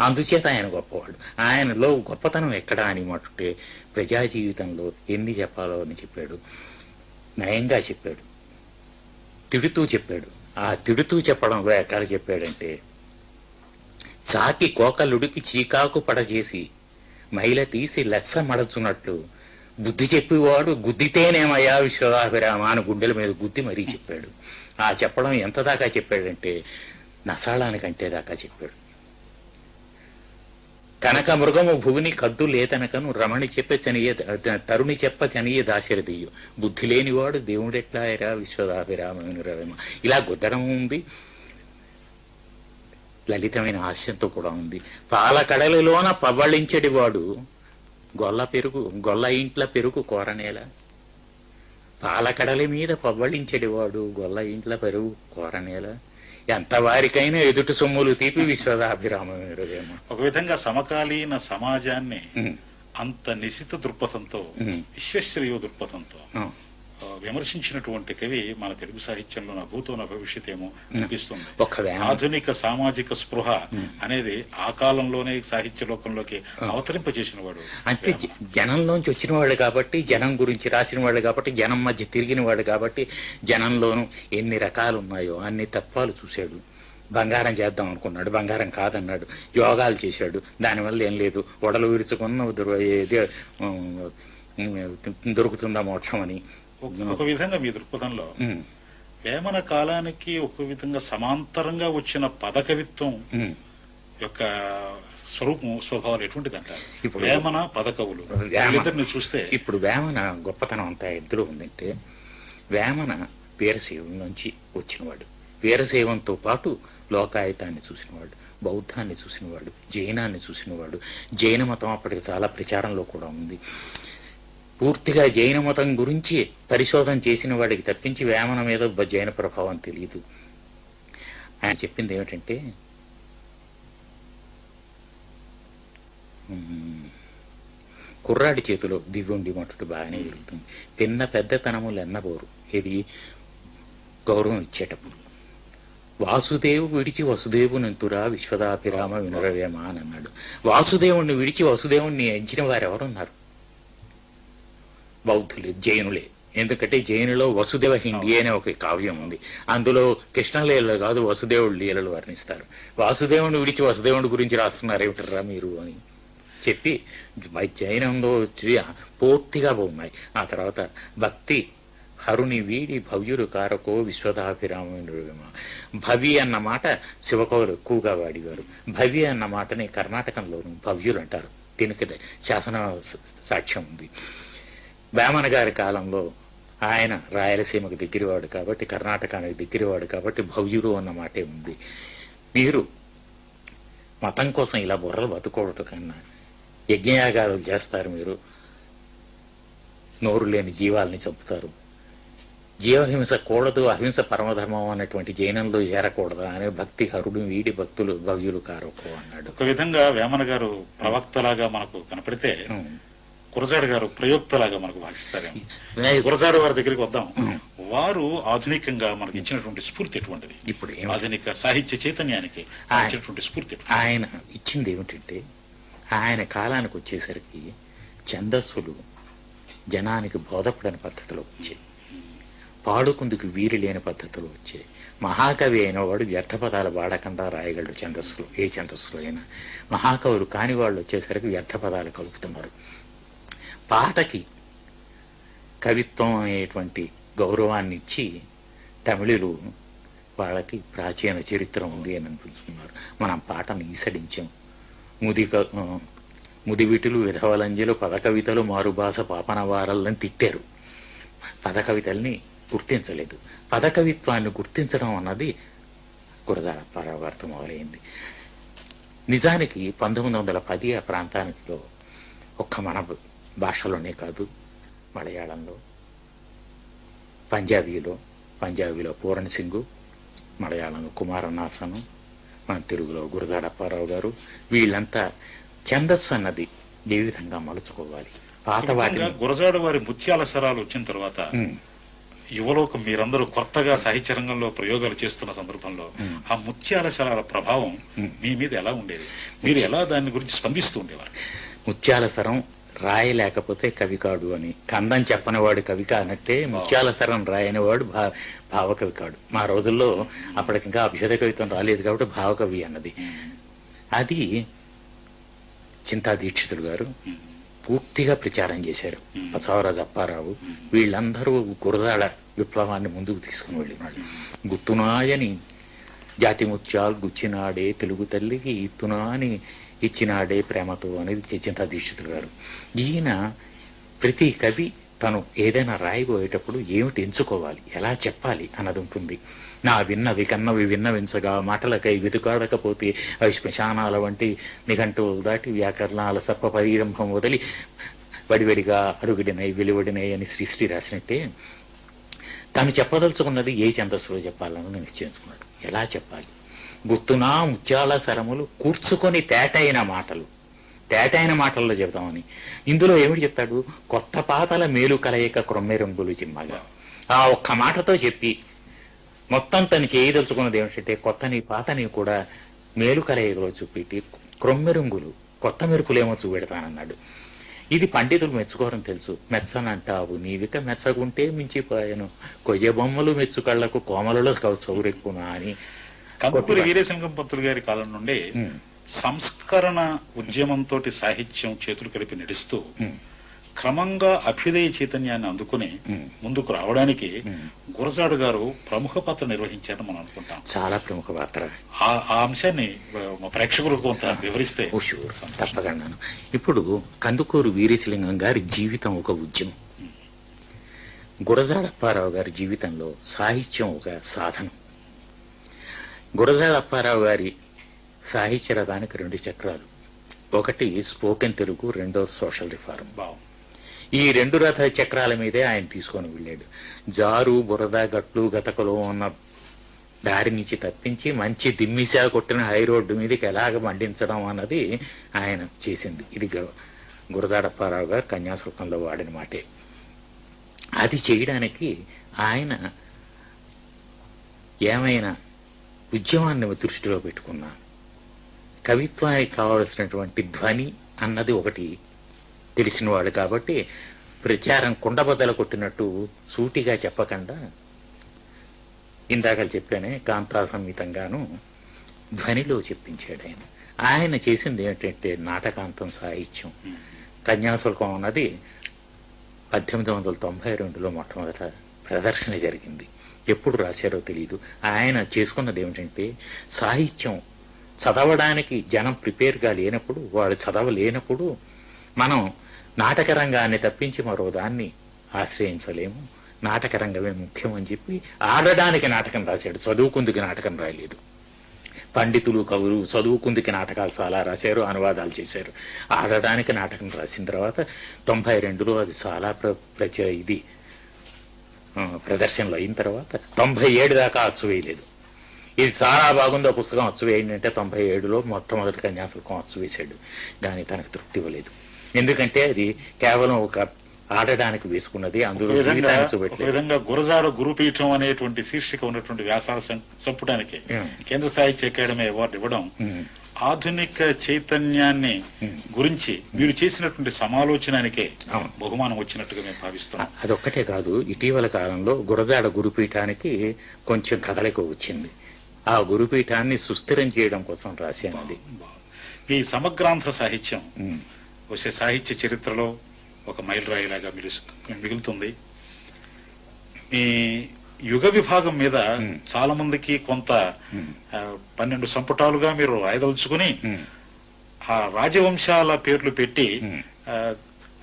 అందుచేత ఆయన గొప్పవాడు. ఆయనలో గొప్పతనం ఎక్కడా అని మట్టే ప్రజా జీవితంలో ఎన్ని చెప్పాలో అని చెప్పాడు. నయంగా చెప్పాడు, తిడుతూ చెప్పాడు. ఆ తిడుతూ చెప్పడంలో ఎక్కడ చెప్పాడంటే, చాకి కోకలుడికి చీకాకు పడజేసి మైల తీసి లెస్స మడచున్నట్లు బుద్ధి చెప్పేవాడు గుద్దితేనేమయ్యా విశ్వదాభిరామ అని గుండెల మీద గుద్ది మరీ చెప్పాడు. ఆ చెప్పడం ఎంత దాకా చెప్పాడంటే, నసాళానికంటే దాకా చెప్పాడు. కనక మృగము భువిని కద్దు లేతనకను రమణి చెప్ప చనియ తరుణి చెప్ప చనియ దాశరథియు బుద్ధి లేనివాడు దేవుడెట్లా ఎరా విశ్వదాభిరామ. ఇలా గుద్దడం ఉంది, లలితమైన హాస్యంతో కూడా ఉంది. పాలకడలిలోన పవ్వళించడివాడు గొల్ల ఇంట్ల పెరుగు కోరనేల. పాలకడలి మీద పవ్వళించడివాడు గొల్ల ఇంట్ల పెరుగు కోరనేల. ఎంత వారికైనా ఎదుటి సొమ్ములు తీపి విశ్వదాభిరామేమో. ఒక విధంగా సమకాలీన సమాజాన్ని అంత నిశిత దృక్పథంతో, విశ్వశ్రేయ దృక్పథంతో విమర్శించినటువంటి కవి మన తెలుగు సాహిత్యంలో నా భూతో నా భవిష్యత్ ఏమో అనిపిస్తుంది. ఆధునిక సామాజిక స్పృహ అనేది ఆ కాలంలోనే సాహిత్య లోకంలోకి అవతరింపజేసిన వాడు. అంటే జనంలోంచి వచ్చిన వాడు కాబట్టి, జనం గురించి రాసిన వాడు కాబట్టి, జనం మధ్య తిరిగిన వాడు కాబట్టి, జనంలోనూ ఎన్ని రకాలు ఉన్నాయో అన్ని తత్వాలు చూశాడు. బంగారం చేద్దాం అనుకున్నాడు, బంగారం కాదన్నాడు. యోగాలు చేశాడు, దానివల్ల ఏం లేదు, ఒడలు విరుచుకున్న దొరుకుతుందా మోక్షం అని. ఒక విధంగా మీ దృక్పథంలో వేమన కాలానికి ఒక విధంగా సమాంతరంగా వచ్చిన పదకవిత్వం యొక్క స్వభావాలు ఎటువంటిది అంటారు? ఇప్పుడు వేమన పదకవులు ఇద్దరిని చూస్తే, ఇప్పుడు వేమన గొప్పతనం అంతా ఎద్దులో ఉందంటే, వేమన వీరశైవం నుంచి వచ్చినవాడు. వీరశైవంతో పాటు లోకాయతాన్ని చూసినవాడు, బౌద్ధాన్ని చూసినవాడు, జైనాన్ని చూసినవాడు. జైన మతం అప్పటికి చాలా ప్రచారంలో కూడా ఉంది. పూర్తిగా జైన మతం గురించి పరిశోధన చేసిన వాడికి తప్పించి వేమన మీద జైన ప్రభావం తెలియదు. ఆయన చెప్పింది ఏమిటంటే, కుర్రాడి చేతిలో దివ్యుండి మట్టుడు బాగానే జరుగుతుంది, పిన్న పెద్దతనములు ఎన్నబోరు, ఇది గౌరవం ఇచ్చేటప్పుడు. వాసుదేవు విడిచి వసుదేవునంతురా విశ్వదాభిరామ వినురవేమ అని అన్నాడు. వాసుదేవుణ్ణి విడిచి వసుదేవుణ్ణి ఎంచిన వారు ఎవరున్నారు? బౌద్ధులే, జైనులే. ఎందుకంటే జైనులో వసుదేవ హిందీ అనే ఒక కావ్యం ఉంది, అందులో కృష్ణలీలలు కాదు వసుదేవుడు లీలలు వర్ణిస్తారు. వాసుదేవుని విడిచి వసుదేవుడి గురించి రాస్తున్నారు ఏమిటరా మీరు అని చెప్పి జైనంలో పూర్తిగా ఉన్నాయి. ఆ తర్వాత భక్తి హరుని వీడి భవ్యుడు కారకో విశ్వదాభిరామ. భవి అన్న మాట శివకవులు ఎక్కువగా వాడివారు. భవి అన్న మాటని కర్ణాటకంలోను భవ్యులు అంటారు, దీనికి శాసన సాక్ష్యం ఉంది. వేమన గారి కాలంలో ఆయన రాయలసీమకు దగ్గరవాడు కాబట్టి, కర్ణాటకానికి దగ్గరవాడు కాబట్టి భవ్యుడు అన్న మాటే ఉంది. మీరు మతం కోసం ఇలా బుర్రలు బతుకోవటం కన్నా యజ్ఞయాగాలు చేస్తారు, మీరు నోరు లేని జీవాల్ని చంపుతారు, జీవహింస కూడదు, అహింస పరమధర్మం అన్నటువంటి జైనంలో చేరకూడదా అనే భక్తి హరుడు వీడి భక్తులు భవ్యులు కారకో అన్నాడు. ఒక విధంగా వేమన గారు ప్రవక్తలాగా మనకు కనపడితే, గురజాడ గారు ప్రయోక్తలాగా మనకు భాషిస్తారేమో. గురజాడ వారి దగ్గరికి వద్దాం. వారు ఆధునికంగా మనకి ఇచ్చినటువంటి స్ఫూర్తి ఎటువంటిది? ఇప్పుడు ఆధునిక సాహిత్య చైతన్యానికి ఇచ్చినటువంటి స్ఫూర్తి ఆయన ఇచ్చింది ఏమిటంటే, ఆయన కాలానికి వచ్చేసరికి ఛందస్సులు జనానికి బోధపడని పద్ధతిలో వచ్చాయి, పాడుకుందుకు వీలు లేని పద్ధతిలో వచ్చాయి. మహాకవి అయిన వాడు వ్యర్థ పదాలు వాడకుండా రాయగలడు ఛందస్సులో, ఏ ఛందస్సులో అయినా. మహాకవులు కాని వాళ్ళు వచ్చేసరికి వ్యర్థ పదాలు కలుపుతున్నారు. పాటకి కవిత్వం అనేటువంటి గౌరవాన్ని ఇచ్చి తమిళులు వాళ్ళకి ప్రాచీన చరిత్ర ఉంది అని అనిపించుకున్నారు. మనం పాటను ఈసడించాం. ముదివిటులు విధవలంజలు పదకవితలు మారుభాష పాపనవారలని తిట్టారు. పదకవితల్ని గుర్తించలేదు. పదకవిత్వాన్ని గుర్తించడం అన్నది గురజాడ అప్పారావు గారితో మొదలైంది. నిజానికి 1910 ఆ ప్రాంతానికిలో ఒక్క మన భాషలోనే కాదు, మలయాళంలో, పంజాబీలో పూరణ్ సింగు, మలయాళంలో కుమారనాసను, మన తెలుగులో గురజాడ అప్పారావు గారు, వీళ్ళంతా ఛందస్సు అన్నది ఏ విధంగా మలుచుకోవాలి, పాత వాటిని. గురజాడ వారి ముత్యాల సరాలు వచ్చిన తర్వాత యువలోకం మీరందరూ కొత్తగా సాహిత్య రంగంలో ప్రయోగాలు చేస్తున్న సందర్భంలో ఆ ముత్యాల సరాల ప్రభావం మీ మీద ఎలా ఉండేది? మీరు ఎలా దాని గురించి స్పందిస్తూ ఉండేవారు? ముత్యాల సరం రాయలేకపోతే కవి కాడు అని, కందం చెప్పనివాడు కవి కానట్టే ముత్యాల సరం రాయనివాడు భావకవి కాడు. మా రోజుల్లో అప్పటికింకా అభ్యుదయ కవిత్వం రాలేదు కాబట్టి భావకవి అన్నది. అది చింతా దీక్షితులు గారు పూర్తిగా ప్రచారం చేశారు. బసవరాజు అప్పారావు వీళ్ళందరూ గురజాడ విప్లవాన్ని ముందుకు తీసుకుని వెళ్ళినాడు. గుత్తునాయని జాతి ముత్యాలు గుచ్చినాడే తెలుగు తల్లికి ఇత్తునా అని ఇచ్చినాడే ప్రేమతో అనేది చింతా దీక్షితులు గారు. ఈయన ప్రతి కవి తను ఏదైనా రాయిపోయేటప్పుడు ఏమిటి ఎంచుకోవాలి, ఎలా చెప్పాలి అన్నది ఉంటుంది. నా విన్నవి కన్నవి విన్నవించగా మాటలకై వెతుకాడకపోతే అవి శ్మశానాల వంటి నిఘంటువులు దాటి వ్యాకరణాల సర్ప పరిరంభం వదిలి వడివడిగా అడుగుడినై వెలువడినై అని శ్రీశ్రీ రాసినట్టే తను చెప్పదలుచుకున్నది ఏ ఛందస్సులో చెప్పాలన్నది నిశ్చయించుకున్నాడు. ఎలా చెప్పాలి? గుర్తునా ముత్యాల సరములు కూర్చుకొని తేటైన మాటల్లో చెబుతామని. ఇందులో ఏమిటి చెప్తాడు? కొత్త పాతల మేలు కలయిక క్రొమ్మెరంగులు చిమ్మగా. ఆ ఒక్క మాటతో చెప్పి మొత్తం తను చేయదలుచుకున్నది ఏమిటంటే కొత్తని పాతని కూడా మేలు కలయికలో చూపెట్టి క్రొమ్మెరుంగులు కొత్త మెరుపులేమో చూపెడతానన్నాడు. ఇది పండితులు మెచ్చుకోరని తెలుసు. మెచ్చనంటావు నీవిక మెచ్చగుంటే మించిపోయాను, కొయ్య బొమ్మలు మెచ్చుకళ్లకు కోమలలో చౌరెక్కునా అని. కందుకూరి వీరేశలింగం పంతులు గారి కాలం నుండి సంస్కరణ ఉద్యమంతో సాహిత్యం చేతులు కలిపి నడుస్తూ క్రమంగా అభ్యుదయ చైతన్యాన్ని అందుకుని ముందుకు రావడానికి గురజాడ గారు ప్రముఖ పాత్ర నిర్వహించారని మనం అనుకుంటాం. చాలా ప్రముఖ పాత్ర. ఆ అంశాన్ని ప్రేక్షకులకు కొంత వివరిస్తే. తప్పకుండా. ఇప్పుడు కందుకూరు వీరేశలింగం గారి జీవితం ఒక ఉద్యమం. గురజాడ అప్పారావు గారి జీవితంలో సాహిత్యం ఒక సాధనం. గురజాడ అప్పారావు గారి సాహిత్య రథానికి 2 చక్రాలు. ఒకటి స్పోకెన్ తెలుగు, రెండో సోషల్ రిఫార్మ్. ఈ 2 రథ చక్రాల మీదే ఆయన తీసుకొని వెళ్ళాడు. జారు బురద గట్లు గతకలో ఉన్న దారి నుంచి తప్పించి మంచి దిమ్మిసా కొట్టిన హై రోడ్డు మీదకి ఎలాగ మండించడం అన్నది ఆయన చేసింది. ఇది గురజాడ అప్పారావు గారు కన్యాశుల్కంలో వాడిన మాటే. అది చేయడానికి ఆయన ఏమైనా ఉద్యమాన్ని దృష్టిలో పెట్టుకున్నా, కవిత్వానికి కావలసినటువంటి ధ్వని అన్నది ఒకటి తెలిసినవాడు కాబట్టి ప్రచారం కుండబద్దల కొట్టినట్టు సూటిగా చెప్పకుండా, ఇందాక చెప్పానే కాంతా సంహితంగాను ధ్వనిలో చెప్పించాడు ఆయన. ఆయన చేసింది ఏంటంటే నాటకాంతం సాహిత్యం. కన్యాశుల్కం అన్నది 1892లో మొట్టమొదట ప్రదర్శన జరిగింది. ఎప్పుడు రాశారో తెలియదు. ఆయన చేసుకున్నది ఏమిటంటే సాహిత్యం చదవడానికి జనం ప్రిపేర్గా లేనప్పుడు, వాళ్ళు చదవలేనప్పుడు మనం నాటక రంగాన్ని తప్పించి మరో దాన్ని ఆశ్రయించలేము, నాటక రంగమే ముఖ్యం అని చెప్పి ఆడడానికి నాటకం రాశాడు. చదువుకుందుకి నాటకం రాయలేదు. పండితులు కవులు చదువుకుందుకి నాటకాలు చాలా రాశారు, అనువాదాలు చేశారు. ఆడడానికి నాటకం రాసిన తర్వాత 92లో అది చాలా ఇది ప్రదర్శనలు అయిన తర్వాత 97 దాకా అచ్చు వేయలేదు. ఇది చాలా బాగుంది, ఆ పుస్తకం అచ్చు వేయండి అంటే 97లో మొట్టమొదటి కన్యాశుల్కం అచ్చు వేశాడు. కానీ తనకు తృప్తి ఇవ్వలేదు. ఎందుకంటే అది కేవలం ఒక ఆడడానికి వేసుకున్నది, అందులో విధంగా గురజాడ గురుపీఠం అనేటువంటి శీర్షిక ఉన్నటువంటి వ్యాసాలు చంపడానికి కేంద్ర సాహిత్య అకాడమీ అవార్డు ఇవ్వడం ఆధునిక చైతన్యాన్ని గురించి మీరు చేసినటువంటి సమాలోచనానికే అవును. బహుమానం వచ్చినట్టుగా మేము భావిస్తున్నాం. అదొక్కటే కాదు, ఇటీవల కాలంలో గురజాడ గురుపీఠానికి కొంచెం కదలిక వచ్చింది. ఆ గురుపీఠాన్ని సుస్థిరం చేయడం కోసం రాశానది. ఈ సమగ్రాంధ్ర సాహిత్యం వచ్చే సాహిత్య చరిత్రలో ఒక మైలురాయిలాగా మిగులుతుంది. ఈ యుగ విభాగం మీద చాలా మందికి కొంత 12 సంపుటాలుగా మీరు రాయదలుచుకుని ఆ రాజవంశాల పేర్లు పెట్టి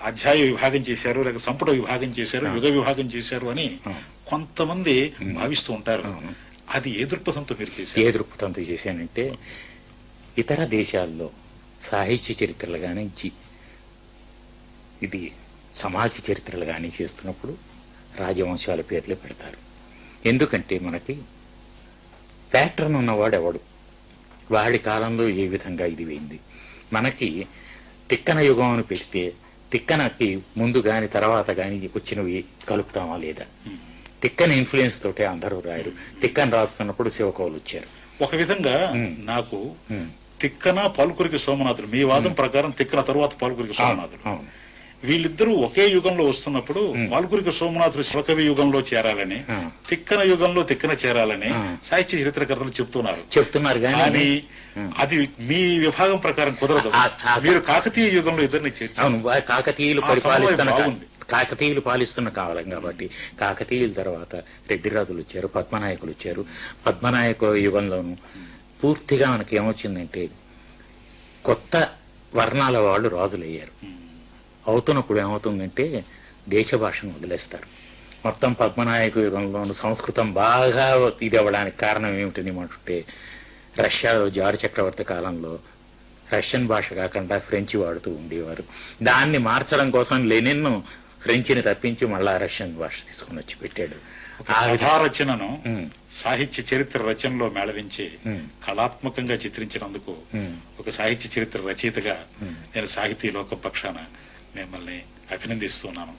అధ్యాయ విభాగం చేశారు, లేక సంపుట విభాగం చేశారు, యుగ విభాగం చేశారు అని కొంతమంది భావిస్తూ ఉంటారు. అది ఏ దృక్పథంతో మీరు చేశారు? ఏ దృక్పథంతో చేశానంటే, ఇతర దేశాల్లో సాహిత్య చరిత్రలు కానీ ఇది సమాజ చరిత్రలు కానీ చేస్తున్నప్పుడు రాజవంశాల పేర్లే పెడతారు. ఎందుకంటే మనకి ప్యాటర్న్ ఉన్నవాడు ఎవడు, వాడి కాలంలో ఏ విధంగా ఇది పోయింది. మనకి తిక్కన యుగం అని పెడితే తిక్కనకి ముందు గాని తర్వాత గాని వచ్చినవి కలుపుతామా లేదా? తిక్కన ఇన్ఫ్లుయెన్స్ తోటే అందరూ రాయరు. తిక్కన రాస్తున్నప్పుడు శివకవులు వచ్చారు. ఒక విధంగా నాకు తిక్కన పాల్కురికి సోమనాథుడు, మీ వాదం ప్రకారం తిక్కన తరువాత పాల్కురికి సోమనాథుడు, వీళ్ళిద్దరూ ఒకే యుగంలో వస్తున్నప్పుడు పాల్కురికి సోమనాథుడు శివకవి యుగంలో చేరాలని, తిక్కన యుగంలో తిక్కన చేరాలని సాహిత్య చరిత్రకర్తలు చెప్తున్నారు. కానీ అది మీ విభాగం ప్రకారం కుదరదు. మీరు కాకతీయ యుగంలో ఇద్దరిని చేర్చారు. కాకతీయులు పాలిస్తున్న కాలం కాబట్టి కాకతీయుల తర్వాత రెడ్డిరాజులు వచ్చారు, పద్మనాయకులు వచ్చారు. పద్మనాయకుల యుగంలోనూ పూర్తిగా మనకి ఏమొచ్చిందంటే కొత్త వర్ణాల వాళ్ళు రాజులయ్యారు. అవుతున్నప్పుడు ఏమవుతుందంటే దేశ భాషను వదిలేస్తారు. మొత్తం పద్మనాయక యుగంలోనూ సంస్కృతం బాగా ఇది అవ్వడానికి కారణం ఏమిటని అంటుంటే, రష్యాలో జార్ చక్రవర్తి కాలంలో రష్యన్ భాష కాకుండా ఫ్రెంచి వాడుతూ ఉండేవారు. దాన్ని మార్చడం కోసం లెనిన్ ఫ్రెంచిని తప్పించి మళ్ళా రష్యన్ భాష తీసుకుని వచ్చి పెట్టాడు. కథా రచనను సాహిత్య చరిత్ర రచనలో మేళవించి కళాత్మకంగా చిత్రించినందుకు ఒక సాహిత్య చరిత్ర రచయితగా నేను సాహితీ లోకం పక్షాన మిమ్మల్ని అభినందిస్తున్నాను.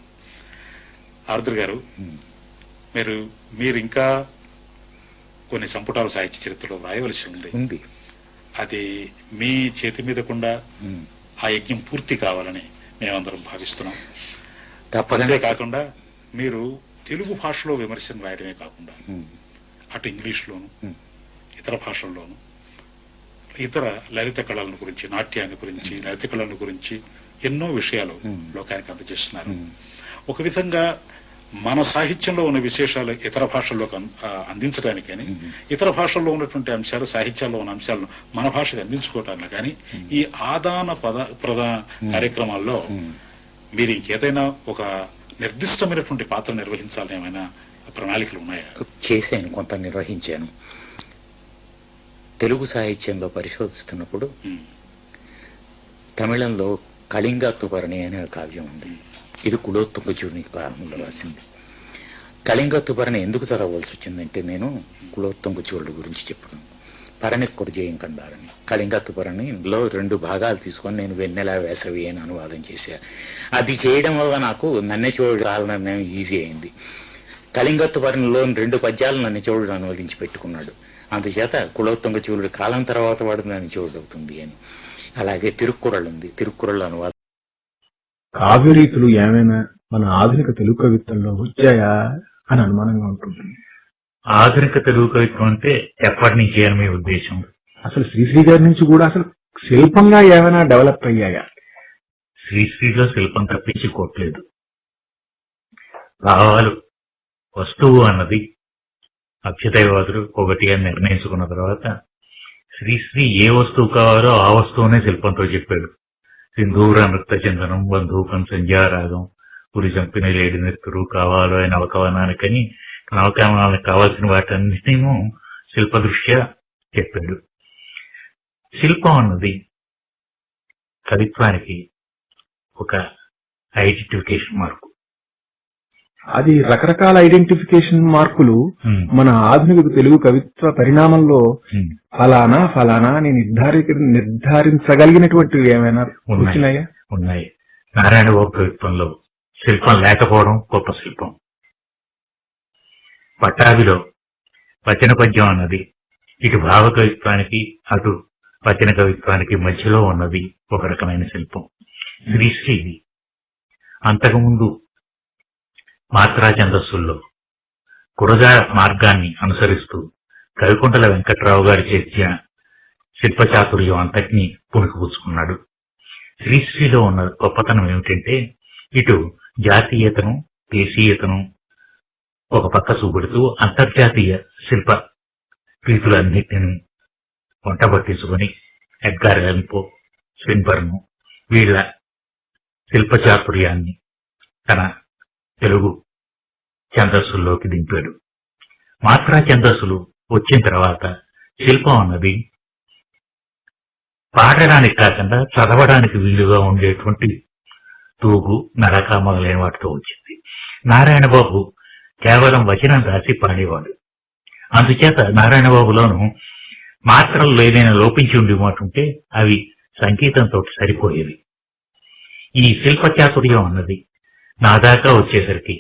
ఆరుద్ర గారు, మీరు ఇంకా కొన్ని సంపుటాలు సాహిత్య చరిత్రలో రాయవలసి ఉంది. అది మీ చేతి మీదకుండా ఆ యజ్ఞం పూర్తి కావాలని మేమందరం భావిస్తున్నాం. అంతేకాకుండా మీరు తెలుగు భాషలో విమర్శను రాయడమే కాకుండా అటు ఇంగ్లీష్లోను ఇతర భాషల్లోను ఇతర లలిత కళలను గురించి, నాట్యాన్ని గురించి, లలిత కళలను గురించి ఎన్నో విషయాలు లోకానికి అందజేస్తున్నారు. ఒక విధంగా మన సాహిత్యంలో ఉన్న విశేషాలు ఇతర భాషల్లో అందించడానికని, ఇతర భాషల్లో ఉన్నటువంటి అంశాలు సాహిత్యాల్లో ఉన్న అంశాలను మన భాషకు అందించుకోవటానికి కానీ ఈ ఆదాన ప్రధాన కార్యక్రమాల్లో మీరు ఇంకేదైనా ఒక నిర్దిష్టమైనటువంటి పాత్ర నిర్వహించాలని ఏమైనా ప్రణాళికలు ఉన్నాయా? చేశాను, కొంత నిర్వహించాను. తెలుగు సాహిత్యంలో పరిశోధిస్తున్నప్పుడు తమిళంలో కళింగత్తుపర్ణి అనే కావ్యం ఉంది. ఇది కులోత్తుంగచూడిని కాలంలో రాసింది. కళింగత్తుపర్ణి ఎందుకు చదవలసి వచ్చిందంటే, నేను కులోత్తుంగచూడుడు గురించి చెప్పాను. పరణిక్కుడు జయం కండారని కళింగత్తుపర్ణిలో 2 భాగాలు తీసుకొని నేను వెన్నెల వేసవి అని అనువాదం చేశాను. అది చేయడం వల్ల నాకు నన్నెచోడు కాలం ఈజీ అయింది. కళింగత్తుపర్ణిలో 2 పద్యాలు నన్నెచోడు అనువదించి పెట్టుకున్నాడు. అందుచేత కులోత్తుంగచూడుడు కాలం తర్వాత వాడు నన్నెచోడు అవుతుంది అని. అలాగే తిరుక్కురళ్ ఉంది, తిరుక్కురళ్ అనువాదం. కావ్యరీతులు ఏమైనా మన ఆధునిక తెలుగు కవిత్వంలో వచ్చాయా అని అనుమానంగా ఉంటుంది. ఆధునిక తెలుగు కవిత్వం అంటే ఎప్పటి నుంచి అని మీ ఉద్దేశం? అసలు శ్రీశ్రీ గారి నుంచి కూడా అసలు శిల్పంగా ఏమైనా డెవలప్ అయ్యాయా? శ్రీశ్రీలో శిల్పం తప్పించుకోవట్లేదు. భావాలు, వస్తువు అన్నది అభ్యుదయవాదులు ఒకటిగా నిర్ణయించుకున్న తర్వాత శ్రీశ్రీ ఏ వస్తువు కావాలో ఆ వస్తువునే శిల్పంతో చెప్పాడు. సింధూర నృత్య చందనం, బంధూకం, సంధ్యారాగం, పురి చంపిన లేడి నెత్తురు కావాలో ఆయన నవకవనానికని నవకవనానికి కావాల్సిన వాటన్నిటినీ శిల్ప దృష్ట్యా చెప్పాడు. శిల్పం అన్నది కవిత్వానికి ఒక ఐడెంటిఫికేషన్ మార్కు. అది రకరకాల ఐడెంటిఫికేషన్ మార్కులు మన ఆధునిక తెలుగు కవిత్వ పరిణామంలో ఫలానా ఫలానా అని నిర్ధారించగలిగినటువంటివి ఏమైనా వచ్చినాయా? ఉన్నాయి. నారాయణ బాబు కవిత్వంలో శిల్పం లేకపోవడం గొప్ప శిల్పం. పట్టాభిలో వచన పద్యం అన్నది ఇటు భావ కవిత్వానికి అటు వచన కవిత్వానికి మధ్యలో ఉన్నది ఒక రకమైన శిల్పం. శ్రీశ్రీది అంతకుముందు మాత్రా ఛందస్సుల్లో కురజా మార్గాన్ని అనుసరిస్తూ కవికుంటల వెంకట్రావు గారి చేర్చిన శిల్పచాతుర్యం అంతటినీ పుణుకుపుచ్చుకున్నాడు. శ్రీశ్రీలో ఉన్న గొప్పతనం ఏమిటంటే ఇటు జాతీయతను దేశీయతను ఒక పక్క చూపెడుతూ అంతర్జాతీయ శిల్ప రీతులన్నింటినీ వంటబట్టించుకొని ఎడ్గార్ అలన్ పో, స్విన్బర్న్ వీళ్ల శిల్పచాతుర్యాన్ని తన తెలుగు ఛందస్సుల్లోకి దింపాడు. మాత్రా ఛందస్సులు వచ్చిన తర్వాత శిల్పం అన్నది పాడడానికి కాకుండా చదవడానికి వీలుగా ఉండేటువంటి తూగు, నడక మొదలైన వాటితో వచ్చింది. నారాయణబాబు కేవలం వచనం రాసి పాడేవాడు. అందుచేత నారాయణబాబులోను మాత్రలు ఏదైనా లోపించి ఉండి మాట ఉంటే అవి సంగీతంతో సరిపోయేవి. ఈ శిల్ప చాతుర్యం అన్నది నా దాకా వచ్చేసరికి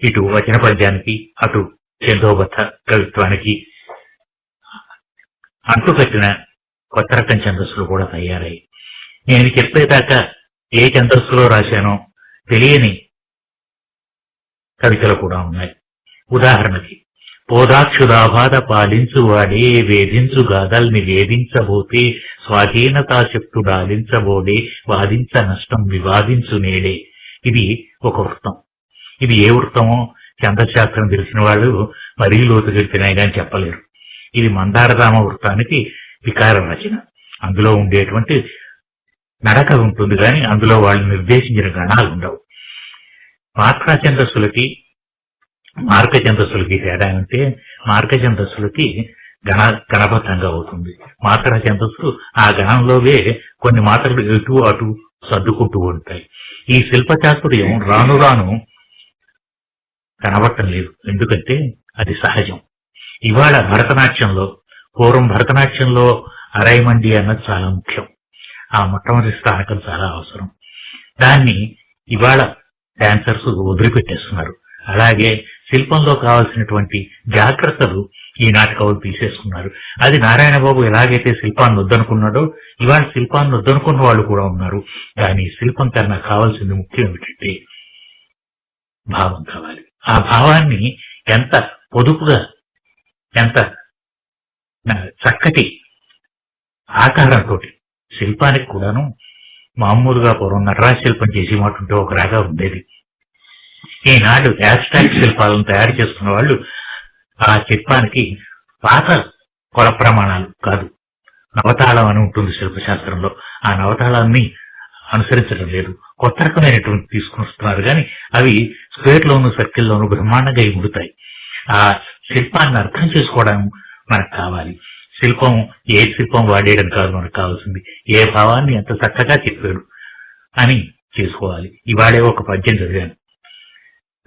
ఇటు వచన పద్యానికి అటు చందోబద్ధ కవిత్వానికి అంటుకట్టిన కొత్త రకం ఛందస్సులు కూడా తయారయ్యి నేను చెప్పేదాకా ఏ ఛందస్సులో రాశానో తెలియని కవితలు కూడా ఉన్నాయి. ఉదాహరణకి పోదాక్షుదాబాధ పాలించువాడే వేధించు గాథల్ని వేధించబోతే స్వాధీనతాశక్తుడాలించబోడే వాదించ నష్టం వివాదించు నేడే. ఇది ఒక వృత్తం. ఇది ఏ వృత్తమో ఛందశాస్త్రం తెలిసిన వాళ్ళు మరీ లోతుకెళ్తున్నాయి కానీ చెప్పలేరు. ఇది మందారరామ వృత్తానికి వికార రచన. అందులో ఉండేటువంటి నడక ఉంటుంది కానీ అందులో వాళ్ళు నిర్దేశించిన గణాలు ఉండవు. మాత్రా ఛందస్సులకి మార్క ఛందస్సులకి తేడా అంటే మార్క ఛందస్సులకి గణబద్ధంగా అవుతుంది. మాత్రా ఛందస్సు ఆ గణంలోవే కొన్ని మాత్రలు ఇటు అటు సర్దుకుంటూ ఉంటాయి. ఈ శిల్ప చాతుర్యం రాను రాను కనబడటం లేదు. ఎందుకంటే అది సహజం. ఇవాళ భరతనాట్యంలో పూర్వం భరతనాట్యంలో అరైమండి అన్నది చాలా ముఖ్యం. ఆ మొట్టమొదటి స్థానకం చాలా అవసరం. దాన్ని ఇవాళ డాన్సర్స్ వదిలిపెట్టేస్తున్నారు. అలాగే శిల్పంలో కావాల్సినటువంటి జాగ్రత్తలు ఈనాటి కవులు తీసేసుకున్నారు. అది నారాయణబాబు ఎలాగైతే శిల్పాన్ని వద్దనుకున్నాడో ఇవాళ శిల్పాన్ని వద్దనుకున్న వాళ్ళు కూడా ఉన్నారు. కానీ శిల్పం కన్నా కావాల్సింది ముఖ్యం ఏమిటంటే భావం కావాలి. ఆ భావాన్ని ఎంత పొదుపుగా ఎంత చక్కటి ఆకారంతో శిల్పానికి కూడాను మామూలుగా పూర్వం నటరాజ శిల్పం చేసి మాటుంటే ఒక రాగా ఉండేది. ఈనాడు యాబ్స్ట్రాక్ట్ శిల్పాలను తయారు చేస్తున్న వాళ్ళు ఆ శిల్పానికి పాత కొల ప్రమాణాలు కాదు, నవతాళం అని ఉంటుంది శిల్పశాస్త్రంలో. ఆ నవతాళాన్ని అనుసరించడం లేదు. కొత్త రకమైనటువంటి తీసుకుని వస్తున్నారు కానీ అవి స్క్వేర్ లోను సర్కిల్లోను బ్రహ్మాండంగా ముడుతాయి. ఆ శిల్పాన్ని అర్థం చేసుకోవడం మనకు కావాలి. శిల్పం ఏ శిల్పం వాడేయడం కాదు మనకు కావాల్సింది ఏ భావాన్ని ఎంత చక్కగా చెప్పాడు అని చేసుకోవాలి. ఇవాళే ఒక పద్యం చదివాను,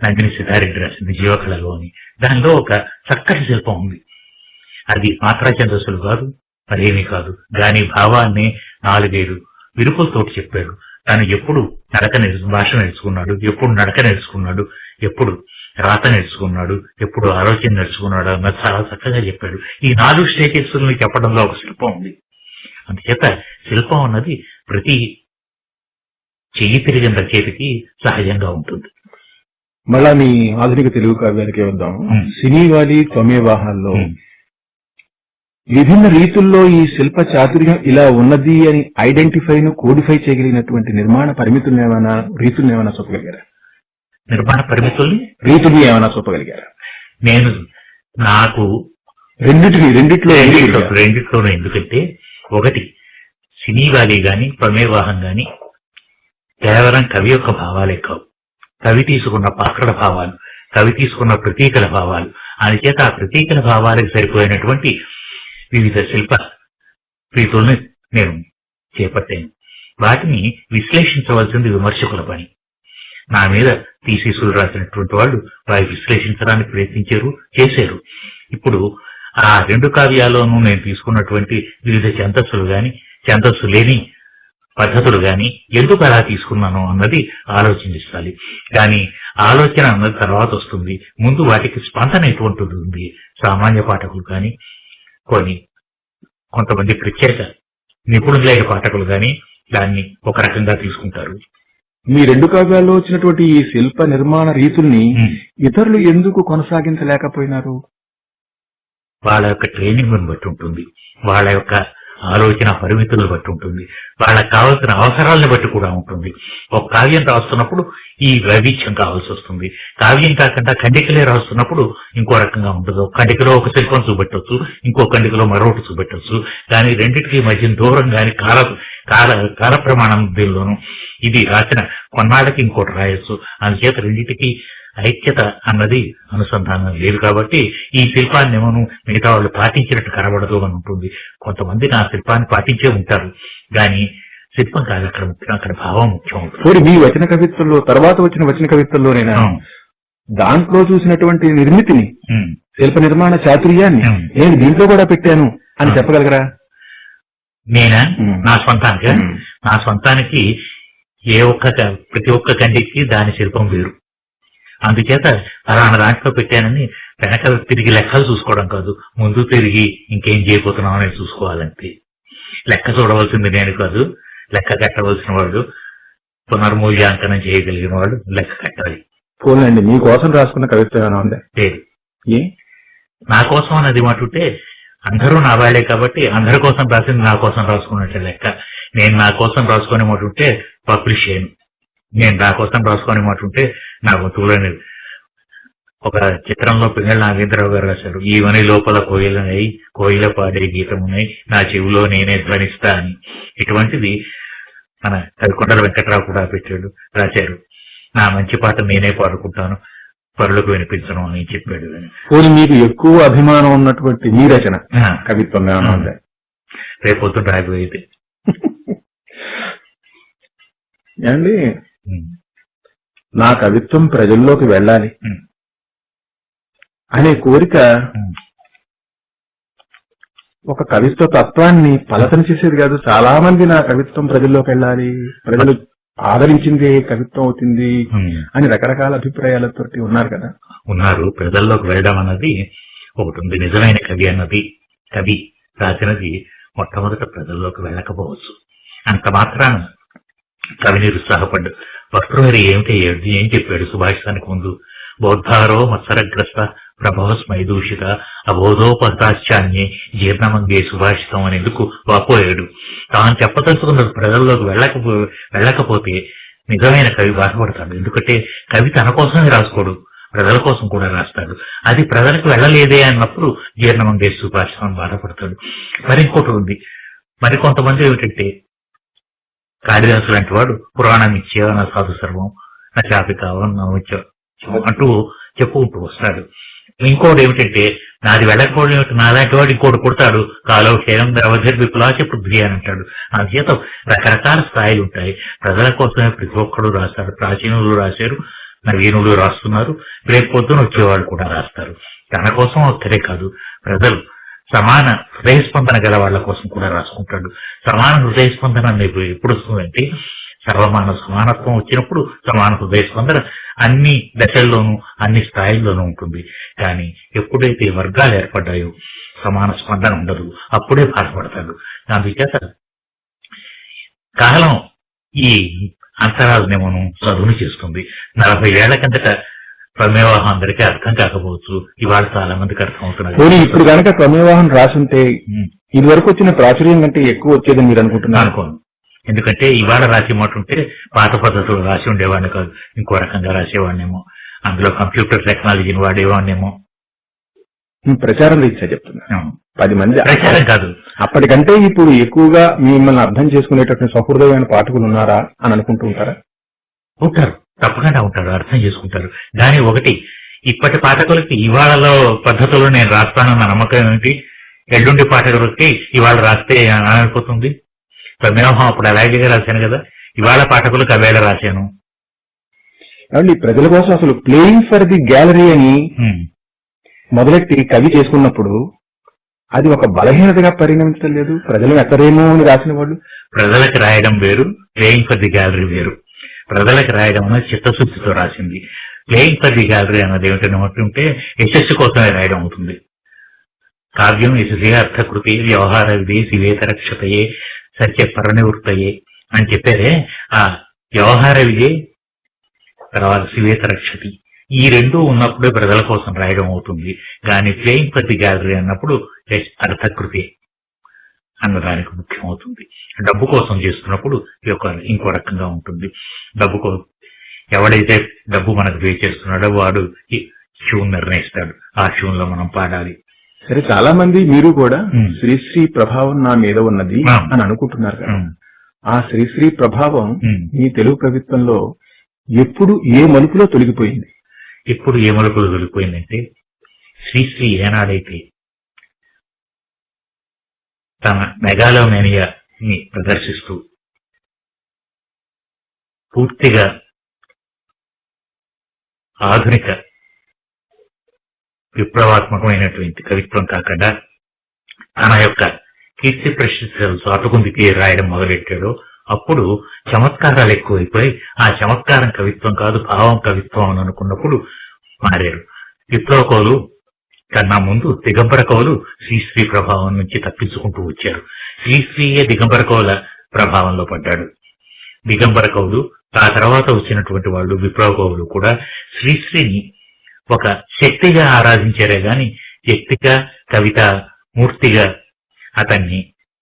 నందిని సిద్ధారెడ్డి రాసింది జీవకళలో అని. దానిలో ఒక చక్కటి శిల్పం ఉంది. అది మాత్రా ఛందస్సులు కాదు, మరేమీ కాదు. దాని భావాన్ని 4-5 విరుపులతోటి చెప్పాడు. తను ఎప్పుడు భాష నేర్చుకున్నాడు, ఎప్పుడు నడక నేర్చుకున్నాడు, ఎప్పుడు రాత నేర్చుకున్నాడు, ఎప్పుడు ఆలోచన నేర్చుకున్నాడు అన్నది చాలా చక్కగా చెప్పాడు. ఈ 4 స్టేజెస్ని చెప్పడంలో ఒక శిల్పం ఉంది. అందుచేత శిల్పం అన్నది ప్రతి చెయ్యి తిరిగిన రచయితకి సహజంగా ఉంటుంది. మళ్ళా మీ ఆధునిక తెలుగు కావ్యానికి వద్దాం. సినీవాలి తొమేవాహాల్లో విభిన్న రీతుల్లో ఈ శిల్ప చాతుర్యం ఇలా ఉన్నది అని ఐడెంటిఫైను కోడిఫై చేయగలిగినటువంటి నిర్మాణ పరిమితులను ఏమైనా చెప్పగలిగారా? నిర్మాణ పరిమితుల్ని రీతులు ఏమైనా చెప్పగలిగారా? నాకు రెండిట్లోనే. ఎందుకంటే ఒకటి సినీవాలి గాని ప్రమేవాహం గాని కేవలం కవి యొక్క భావాలే కావు, కవి తీసుకున్న పాత్రల భావాలు, కవి తీసుకున్న ప్రతీకల భావాలు. అందుచేత ఆ ప్రతీకల భావాలకు సరిపోయినటువంటి వివిధ శిల్ప రీతుల్ని నేను చేపట్టాను. వాటిని విశ్లేషించవలసింది విమర్శకుల పని. నా మీద థీసిస్సులు రాసినటువంటి వాళ్ళు వారి విశ్లేషించడానికి ప్రయత్నించారు, చేశారు. ఇప్పుడు ఆ 2 కావ్యాల్లోనూ నేను తీసుకున్నటువంటి వివిధ ఛందస్సులు గాని ఛందస్సు లేని పద్ధతులు గాని ఎందుకు అలా తీసుకున్నాను అన్నది ఆలోచించాలి. కానీ ఆలోచన అన్నది తర్వాత వస్తుంది. ముందు వాటికి స్పందన ఎటువంటిది ఉంది. సామాన్య పాఠకులు కానీ కొన్ని కొంతమంది ప్రత్యేక నిపుణులైన పాఠకులు గాని దాన్ని ఒక రకంగా తీసుకుంటారు. మీ 2 కావ్యాల్లో వచ్చినటువంటి ఈ శిల్ప నిర్మాణ రీతుల్ని ఉమ్. ఇతరులు ఎందుకు కొనసాగించలేకపోయినారు? వాళ్ళ యొక్క ట్రైనింగ్ బట్టి ఉంటుంది, వాళ్ళ యొక్క ఆలోచన పరిమితులను బట్టి ఉంటుంది, వాళ్ళకి కావాల్సిన అవసరాలను బట్టి కూడా ఉంటుంది. ఒక కావ్యం రాస్తున్నప్పుడు ఈ వైవిధ్యం కావాల్సి వస్తుంది. కావ్యం కాకుండా ఖండికలే రాస్తున్నప్పుడు ఇంకో రకంగా ఉండదు. ఖండికలో ఒక శిల్పం చూపెట్టవచ్చు, ఇంకో ఖండికలో మరొకటి చూపెట్టవచ్చు. కానీ రెండింటికి మధ్య దూరం కానీ కాల ప్రమాణం దీనిలోనూ ఇది రాసిన కొన్నాళ్ళకి ఇంకోటి రాయొచ్చు. అందుచేత రెండింటికి ఐక్యత అన్నది అనుసంధానం లేదు. కాబట్టి ఈ శిల్పాన్ని ఏమో మిగతా వాళ్ళు పాటించినట్టు కనబడదు అని ఉంటుంది. కొంతమంది నా శిల్పాన్ని పాటించే ఉంటారు, కానీ శిల్పం కాదు అక్కడ ముఖ్యం, అక్కడ భావం ముఖ్యం అవుతుంది. పోనీ మీ వచన కవిత్వంలో తర్వాత వచ్చిన వచన కవిత్వంలోనైనా దాంట్లో చూసినటువంటి నిర్మితిని, శిల్ప నిర్మాణ చాతుర్యాన్ని నేను దీంట్లో కూడా పెట్టాను అని చెప్పగలగరా? నేనా నా స్వంతానికి ప్రతి ఒక్క కండికి దాని శిల్పం వేరు. అందుచేత అలాంటి దాంట్లో పెట్టానని వెనక తిరిగి లెక్కలు చూసుకోవడం కాదు, ముందు తిరిగి ఇంకేం చేయబోతున్నాం అనేది చూసుకోవాలంటే. లెక్క చూడవలసింది నేను కాదు, లెక్క కట్టవలసిన వాడు, పునర్మూల్యాంకనం చేయగలిగిన వాడు లెక్క కట్టాలి. పోలండి, మీకోసం రాసుకున్న కవిత్వం ఏమైనా ఉందా? లేదు. ఏ నా కోసం అన్నది మాటుంటే అందరూ నా వాళ్ళే కాబట్టి అందరి కోసం రాసింది నా కోసం రాసుకున్నట్టే లెక్క. నేను నా కోసం రాసుకునే మాట ఉంటే పబ్లిష్ చేయను. నేను నా కోసం రాసుకునే మాట ఉంటే నా గొంతులోనే. ఒక చిత్రంలో పింగళ నాగేంద్రరావు గారు రాశారు, ఈవని లోపల కోయిల పాడే గీతమున్నాయి, నా చెవిలో నేనే ధ్వనిస్తా అని. ఇటువంటిది మన కవికొండల వెంకట్రావు కూడా రాశారు, నా మంచి పాట నేనే పాడుకుంటాను, పరులకు వినిపించను అని చెప్పాడు. పోనీ మీకు ఎక్కువ అభిమానం ఉన్నటువంటి మీ రచన కవిత్వం ఏమైనా ఉందా? రేపొద్దున రాబోయేది ఏమండి, నా కవిత్వం ప్రజల్లోకి వెళ్ళాలి అనే కోరిక ఒక కవిత్వ తత్వాన్ని పలతన చేసేది కాదు. చాలా మంది నా కవిత్వం ప్రజల్లోకి వెళ్ళాలి, ప్రజలు ఆదరించింది కవిత్వం అవుతుంది అని రకరకాల అభిప్రాయాలతో ఉన్నారు కదా. ఉన్నారు. ప్రజల్లోకి వెళ్ళడం అన్నది ఒకటి ఉంది. నిజమైన కవి అన్నది, కవి రాసినది మొట్టమొదట ప్రజల్లోకి వెళ్ళకపోవచ్చు. అంత మాత్రాన కవి నిరుత్సాహపడ్డు. భర్తృహరి ఏం చెప్పాడు సుభాషితానికి ముందు? బౌద్ధారో మత్సరగ్రస్త ప్రభవస్మైదూషిత అబోధోపతాశ్చాన్యే జీర్ణమంగే సుభాషితం అనేందుకు వాపోయాడు. తాను చెప్పదలుచుకున్నది ప్రజల్లోకి వెళ్ళకపోతే నిజమైన కవి బాధపడతాడు. ఎందుకంటే కవి తన కోసమే రాసుకోడు, ప్రజల కోసం కూడా రాస్తాడు. అది ప్రజలకు వెళ్ళలేదే అన్నప్పుడు జీర్ణమంగే సుభాషితం బాధపడతాడు. మరి ఇంకోటి ఉంది, మరి కొంతమంది ఏమిటంటే కాళిదాసు లాంటి వాడు పురాణం ఇచ్చే నా సాధు సర్వం నా చాపి కావం అంటూ చెప్పుకుంటూ వస్తాడు. ఇంకోటి ఏమిటంటే నాది వెళ్ళకపోవడం ఏమిటి, నాలాంటి వాడు ఇంకోటి కొడతాడు, కాలక్షేయం ద్రవధర్ విపులాచ పృథ్వీ అని అంటాడు. ఆ చేత రకరకాల స్థాయిలు ఉంటాయి. ప్రజల కోసమే ప్రతి ఒక్కడు రాస్తారు. ప్రాచీనులు రాశారు, నవీనులు రాస్తున్నారు, రేపు పొద్దున వచ్చేవాళ్ళు కూడా రాస్తారు. తన కోసం ఒక్కరే కాదు, ప్రజలు సమాన హృదయస్పందన గల వాళ్ళ కోసం కూడా రాసుకుంటాడు. సమాన హృదయస్పందన ఎప్పుడు వస్తుందంటే సమానత్వం వచ్చినప్పుడు సమాన హృదయస్పందన అన్ని దశల్లోనూ అన్ని స్థాయిల్లోనూ ఉంటుంది. కానీ ఎప్పుడైతే వర్గాలు ఏర్పడ్డాయో సమాన స్పందన ఉండదు, అప్పుడే బాధపడతాడు. అందుచేత కాలం ఈ అంతరాలనేమోను చదువుని చేస్తుంది. 40 ఏళ్ల కిందట ప్రమేవాహం అందరికీ అర్థం కాకపోవచ్చు, ఇవాళ చాలా మందికి అర్థం అవుతున్నారు. ఇప్పుడు కనుక ప్రమేవాహం రాసుంటే ఇది వరకు వచ్చిన ప్రాచుర్యం కంటే ఎక్కువ వచ్చేదని మీరు అనుకుంటున్నారు? అనుకోను. ఎందుకంటే ఇవాళ రాసి మాట ఉంటే పాత పద్ధతులు రాసి ఉండేవాడిని కాదు, ఇంకో రకంగా రాసేవాడినేమో, అందులో కంప్యూటర్ టెక్నాలజీని వాడేవాడినేమో. ప్రచారం రీత్యా చెప్తున్నా, 10 మంది ప్రచారం కాదు. అప్పటికంటే ఇప్పుడు ఎక్కువగా మిమ్మల్ని అర్థం చేసుకునేటటువంటి సహృదయమైన పాఠకులు ఉన్నారా అని అనుకుంటూ ఉంటారా? ఉంటారు, తప్పకుండా ఉంటారు, అర్థం చేసుకుంటారు. కానీ ఒకటి, ఇప్పటి పాఠకులకి ఇవాళలో పద్ధతులు నేను రాస్తానన్న నమ్మకం ఏమిటి? ఎల్లుండి పాఠకులకి ఇవాళ రాస్తే అయిపోతుంది. ప్రమేహం అప్పుడు అలాగే రాశాను కదా, ఇవాళ పాఠకులకు అవేళ రాశాను. ప్రజల కోసం అసలు ప్లేయింగ్ ఫర్ ది గ్యాలరీ అని మొదలెట్టి కవి చేసుకున్నప్పుడు అది ఒక బలహీనతగా పరిణమించలేదు? ప్రజలు ఎక్కడేమో అని రాసిన వాళ్ళు. ప్రజలకు రాయడం వేరు, ప్లేయింగ్ ఫర్ ది గ్యాలరీ వేరు. ప్రజలకు రాయడం అనేది చిత్తశుద్ధితో రాసింది. ప్లేయింగ్ ఫర్ ది గ్యాలరీ అన్నది ఏమిటంటే యశస్సు కోసమే రాయడం అవుతుంది. కావ్యం యశసే అర్థకృతే వ్యవహార విధే శివేతరక్షతయే సత్య పరనివృత్తయే అని చెప్పారే, ఆ వ్యవహార విధే తర్వాత శివేతరక్షతి ఈ రెండూ ఉన్నప్పుడే ప్రజల కోసం రాయడం అవుతుంది. కానీ ప్లేయింగ్ ఫర్ ది గ్యాలరీ అన్నప్పుడు అర్థకృతే అన్నదానికి ముఖ్యమవుతుంది. డబ్బు కోసం చేస్తున్నప్పుడు ఇంకో రకంగా ఉంటుంది. ఎవడైతే డబ్బు మనకు పే చేస్తున్నాడో వాడు ట్యూన్ నిర్ణయిస్తాడు, ఆ ట్యూన్ లో మనం పాడాలి. సరే, చాలా మంది మీరు కూడా శ్రీశ్రీ ప్రభావం నా మీద ఉన్నది అని అనుకుంటున్నారు కదా. ఆ శ్రీశ్రీ ప్రభావం ఈ తెలుగు కవిత్వంలో ఎప్పుడు ఏ మలుపులో తొలగిపోయింది? ఎప్పుడు ఏ మలుపులో తొలగిపోయిందంటే, శ్రీశ్రీ ఏనాడైతే తన మెగాలోమేనియాని ప్రదర్శిస్తూ పూర్తిగా ఆధునిక విప్లవాత్మకమైనటువంటి కవిత్వం కాకుండా తన యొక్క కీర్తి ప్రశస్తులు చాటుకుందికి రాయడం మొదలెట్టాడో అప్పుడు చమత్కారాలు ఎక్కువైపోయి ఆ చమత్కారం కవిత్వం కాదు, భావం కవిత్వం అని అనుకున్నప్పుడు మారారు. విప్లవ కవులు కన్నా ముందు దిగంబర కవులు శ్రీశ్రీ ప్రభావం నుంచి తప్పించుకుంటూ వచ్చారు. శ్రీశ్రీయే దిగంబర కవుల ప్రభావంలో పడ్డాడు. దిగంబర కవులు, ఆ తర్వాత వచ్చినటువంటి వాళ్ళు విప్లవ కవులు కూడా శ్రీశ్రీని ఒక శక్తిగా ఆరాధించారే గాని వ్యక్తిగా, కవిత మూర్తిగా అతన్ని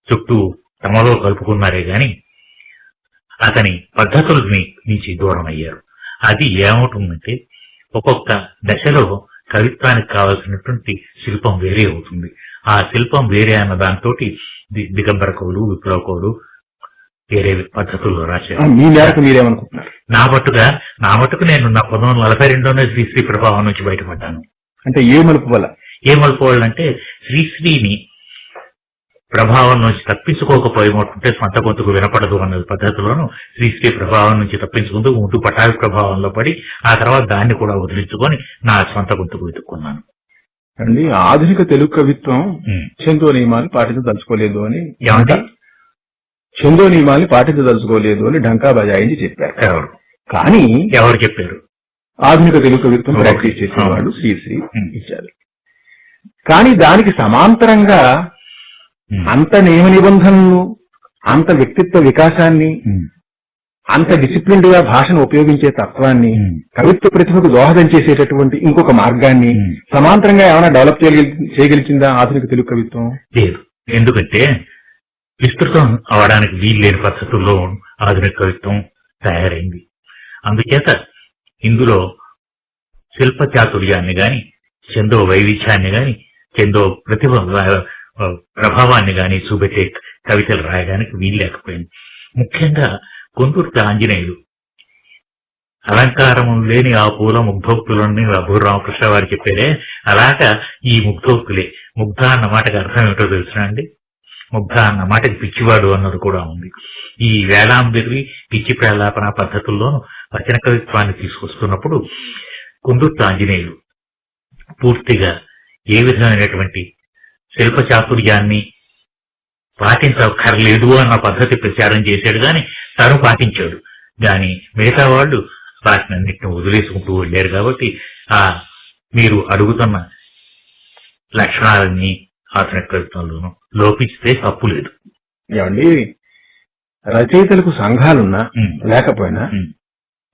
చుట్టూ తమలో కలుపుకున్నారే గాని అతని పద్ధతుల్ని నుంచి దూరం అయ్యారు. అది ఏమవుతుందంటే, ఒక్కొక్క దశలో కవిత్వానికి కావలసినటువంటి శిల్పం వేరే అవుతుంది. ఆ శిల్పం వేరే అన్న దాంతో దిగంబర కవులు, విప్లవ కవులు వేరే పద్ధతుల్లో రాశారు. మీ మేరకు మీరేమనుకుంటున్నారు? నా మటుకు నేను నా 1942లోనే శ్రీశ్రీ ప్రభావం నుంచి బయటపడ్డాను. అంటే ఏ మలుపు వల్ల? ఏ మలుపు వల్ల అంటే, శ్రీశ్రీని ప్రభావం నుంచి తప్పించుకోకపోయేమంటుంటే స్వంత గొంతుకు వినపడదు అన్న పద్ధతిలోనూ శ్రీశ్రీ ప్రభావం నుంచి తప్పించుకుంటూ ముందు పటాభి ప్రభావంలో పడి ఆ తర్వాత దాన్ని కూడా వదిలించుకొని నా స్వంత గొంతుకు వెతుక్కున్నాను. అండి, ఆధునిక తెలుగు కవిత్వం ఛందో నియమాలు పాటించదలుచుకోలేదు అని ఛందో నియమాలు పాటించదలుచుకోలేదు అని ఢంకా బజాయించి చెప్పారు. కానీ ఎవరు చెప్పారు? ఆధునిక తెలుగు కవిత్వం ప్రాక్టీస్ చేసేవాళ్ళు శ్రీశ్రీ ఇచ్చారు. కానీ దానికి సమాంతరంగా అంత నియమ నిబంధనలు, అంత వ్యక్తిత్వ వికాసాన్ని, అంత డిసిప్లిన్డ్ గా భాషను ఉపయోగించే తత్వాన్ని, కవిత్వ ప్రతిభకు దోహదం చేసేటటువంటి ఇంకొక మార్గాన్ని సమాంతరంగా ఏమైనా డెవలప్ చేయగలిగిందా ఆధునిక తెలుగు కవిత్వం? లేదు. ఎందుకంటే విస్తృతం అవడానికి వీల్లేని పద్ధతుల్లో ఆధునిక కవిత్వం తయారైంది. అందుచేత ఇందులో శిల్ప చాతుర్యాన్ని గాని, చందో వైవిధ్యాన్ని గాని, చందో ప్రతిభ ప్రభావాన్ని గాని చూపెట్టే కవితలు రాయడానికి వీల్లేకపోయింది. ముఖ్యంగా కొందుర్తి ఆంజనేయులు అలంకారం లేని ఆ పూల ముగ్ధోక్తులని అభూర్ రామకృష్ణ వారు చెప్పారే, అలాగా ఈ ముగ్ధోక్తులే. ముగ్ధ అన్న మాటకి అర్థం ఏమిటో తెలుసునా అండి? ముగ్ధ అన్న మాటకి పిచ్చివాడు అన్నది కూడా ఉంది. ఈ వేలాంబిరి పిచ్చి ప్రలాపన పద్ధతుల్లోనూ వచన కవిత్వాన్ని తీసుకొస్తున్నప్పుడు కొందుర్తి ఆంజనేయులు పూర్తిగా ఏ విధమైనటువంటి శిల్ప చాతుర్యాన్ని పాటించక్కర్లేదు అన్న పద్ధతి ప్రచారం చేశాడు గాని తను పాటించాడు. గాని మిగతా వాళ్ళు వాటిని అన్నింటిని వదిలేసుకుంటూ వెళ్ళారు. కాబట్టి మీరు అడుగుతున్న లక్షణాలన్నీ ఆధునిక కవిత్వంలోనూ లోపించితే తప్పు లేదు. ఏమండి, రచయితలకు సంఘాలున్నా లేకపోయినా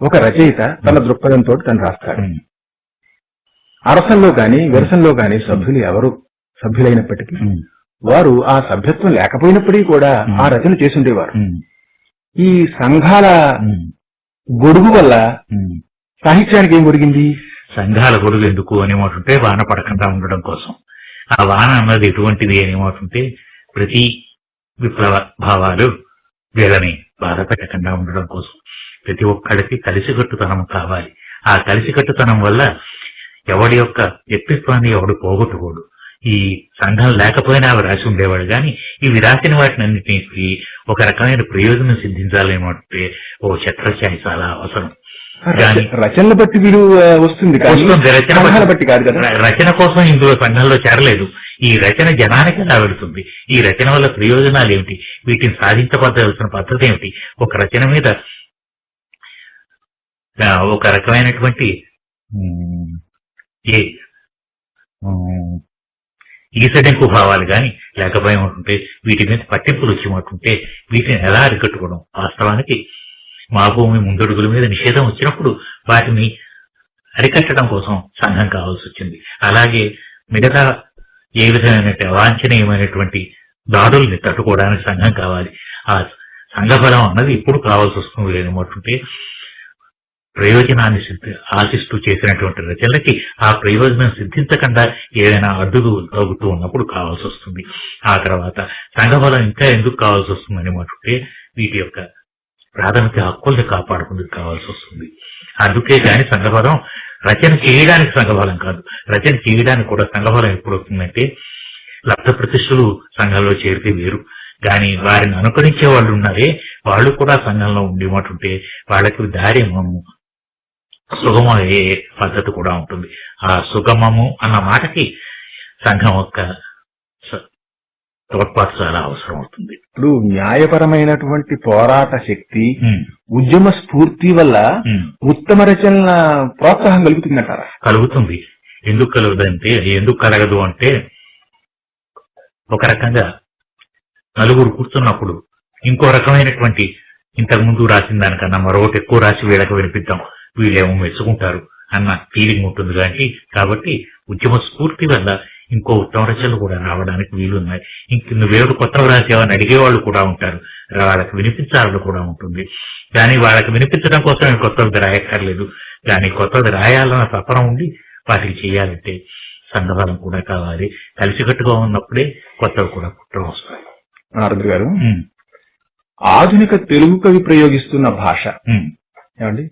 ఒక రచయిత తన దృక్పథంతో తను రాస్తాడు. అరసంలో గాని విరసంలో గాని సభ్యులైనప్పటికీ వారు ఆ సభ్యత్వం లేకపోయినప్పటికీ కూడా ఆ రచన చేసుండేవారు. ఈ సంఘాల గొడుగు వల్ల సాహిత్యానికి ఏం గొడిగింది? సంఘాల గొడుగు ఎందుకు అనేమాటుంటే వాన పడకుండా ఉండడం కోసం. ఆ వాన అన్నది ఎటువంటిది అనేమాటుంటే ప్రతి విప్లవ భావాలు వీళ్ళని బాధ పెట్టకుండా ఉండడం కోసం. ప్రతి ఒక్కడికి కలిసికట్టుతనం కావాలి. ఆ కలిసికట్టుతనం వల్ల ఎవడి యొక్క వ్యక్తిత్వాన్ని ఎవడు పోగొట్టుకోడు. ఈ సంఘం లేకపోయినా అవి రాసి ఉండేవాడు. కానీ ఇవి రాసిన వాటిని అన్నింటికి ఒక రకమైన ప్రయోజనం సిద్ధించాలేమంటే ఓ ఛత్రఛాయ చాలా అవసరం. రచనలు బట్టి వీరు వస్తుంది, రచన బట్టి కాదు కదా. రచన కోసం ఇందులో సంఘంలో చేరలేదు. ఈ రచన జనానికి ఎలా వెళుతుంది, ఈ రచన వల్ల ప్రయోజనాలు ఏమిటి, వీటిని సాధించబడాల్సిన పద్ధతి ఏమిటి, ఒక రచన మీద ఒక రకమైనటువంటి ఈసడింపు భావాలు గాని లేకపోయేమంటుంటే వీటి మీద పట్టింపులు వచ్చేమంటుంటే వీటిని ఎలా అరికట్టుకోవడం? వాస్తవానికి మా భూమి ముందడుగుల మీద నిషేధం వచ్చినప్పుడు వాటిని అరికట్టడం కోసం సంఘం కావాల్సి వచ్చింది. అలాగే మిగతా ఏ విధమైన అవాంఛనీయమైనటువంటి దాడుల్ని తట్టుకోవడానికి సంఘం కావాలి. ఆ సంఘ బలం అన్నది ఇప్పుడు కావాల్సి వస్తుంది. లేనమంటుంటే ప్రయోజనాన్ని ఆశిస్తూ చేసినటువంటి రచనలకి ఆ ప్రయోజనం సిద్ధించకుండా ఏదైనా అడ్డులు తగ్గుతూ ఉన్నప్పుడు కావాల్సి వస్తుంది. ఆ తర్వాత సంఘబలం ఇంకా ఎందుకు కావాల్సి వస్తుందని మాట్లాడితే వీటి యొక్క ప్రాథమిక హక్కుల్ని కాపాడుకుందుకు కావాల్సి వస్తుంది. అందుకే కానీ సంఘబలం రచన చేయడానికి సంఘబలం కాదు, రచన చేయడానికి కూడా సంఘబలం ఎప్పుడు వస్తుందంటే లబ్ధ ప్రతిష్ఠులు సంఘంలో చేరితే వేరు, కానీ వారిని అనుకరించే వాళ్ళు ఉన్నారే వాళ్ళు కూడా సంఘంలో ఉండేమంటుంటే వాళ్ళకి దారి సుగమయ్యే పద్ధతి కూడా ఉంటుంది. ఆ సుగమము అన్న మాటకి సంఘం యొక్క తోడ్పాటు చాలా అవసరం అవుతుంది. ఇప్పుడు న్యాయపరమైనటువంటి పోరాట శక్తి, ఉద్యమ స్ఫూర్తి వల్ల ఉత్తమ రచనల ప్రోత్సాహం కలుగుతుందంటారా? కలుగుతుంది. ఎందుకు కలుగుదంటే, ఎందుకు కలగదు అంటే, ఒక రకంగా నలుగురు కూర్చున్నప్పుడు ఇంకో రకమైనటువంటి ఇంతకు ముందు రాసిన దానికన్నా మరొకటి ఎక్కువ రాసి వీళ్ళకి వినిపిద్దాం, వీళ్ళేమో మెచ్చుకుంటారు అన్న ఫీలింగ్ ఉంటుంది. కాబట్టి ఉద్యమ స్ఫూర్తి వల్ల ఇంకో ఉత్తమ రచనలు కూడా రావడానికి వీలున్నాయి. ఇంక నువ్వేడు కొత్తగా రాసేవని అడిగేవాళ్ళు కూడా ఉంటారు, వాళ్ళకి వినిపించాలని కూడా ఉంటుంది. కానీ వాళ్ళకి వినిపించడం కోసం కొత్తది రాయక్కర్లేదు, కానీ కొత్తది రాయాలన్న తపన ఉండి వాటికి చేయాలంటే సంఘబలం కూడా కావాలి. కలిసికట్టుగా ఉన్నప్పుడే కొత్తవి కూడా పుట్టడం వస్తాయి. నారదు గారు, ఆధునిక తెలుగు కవి ప్రయోగిస్తున్న భాష ఏమండి,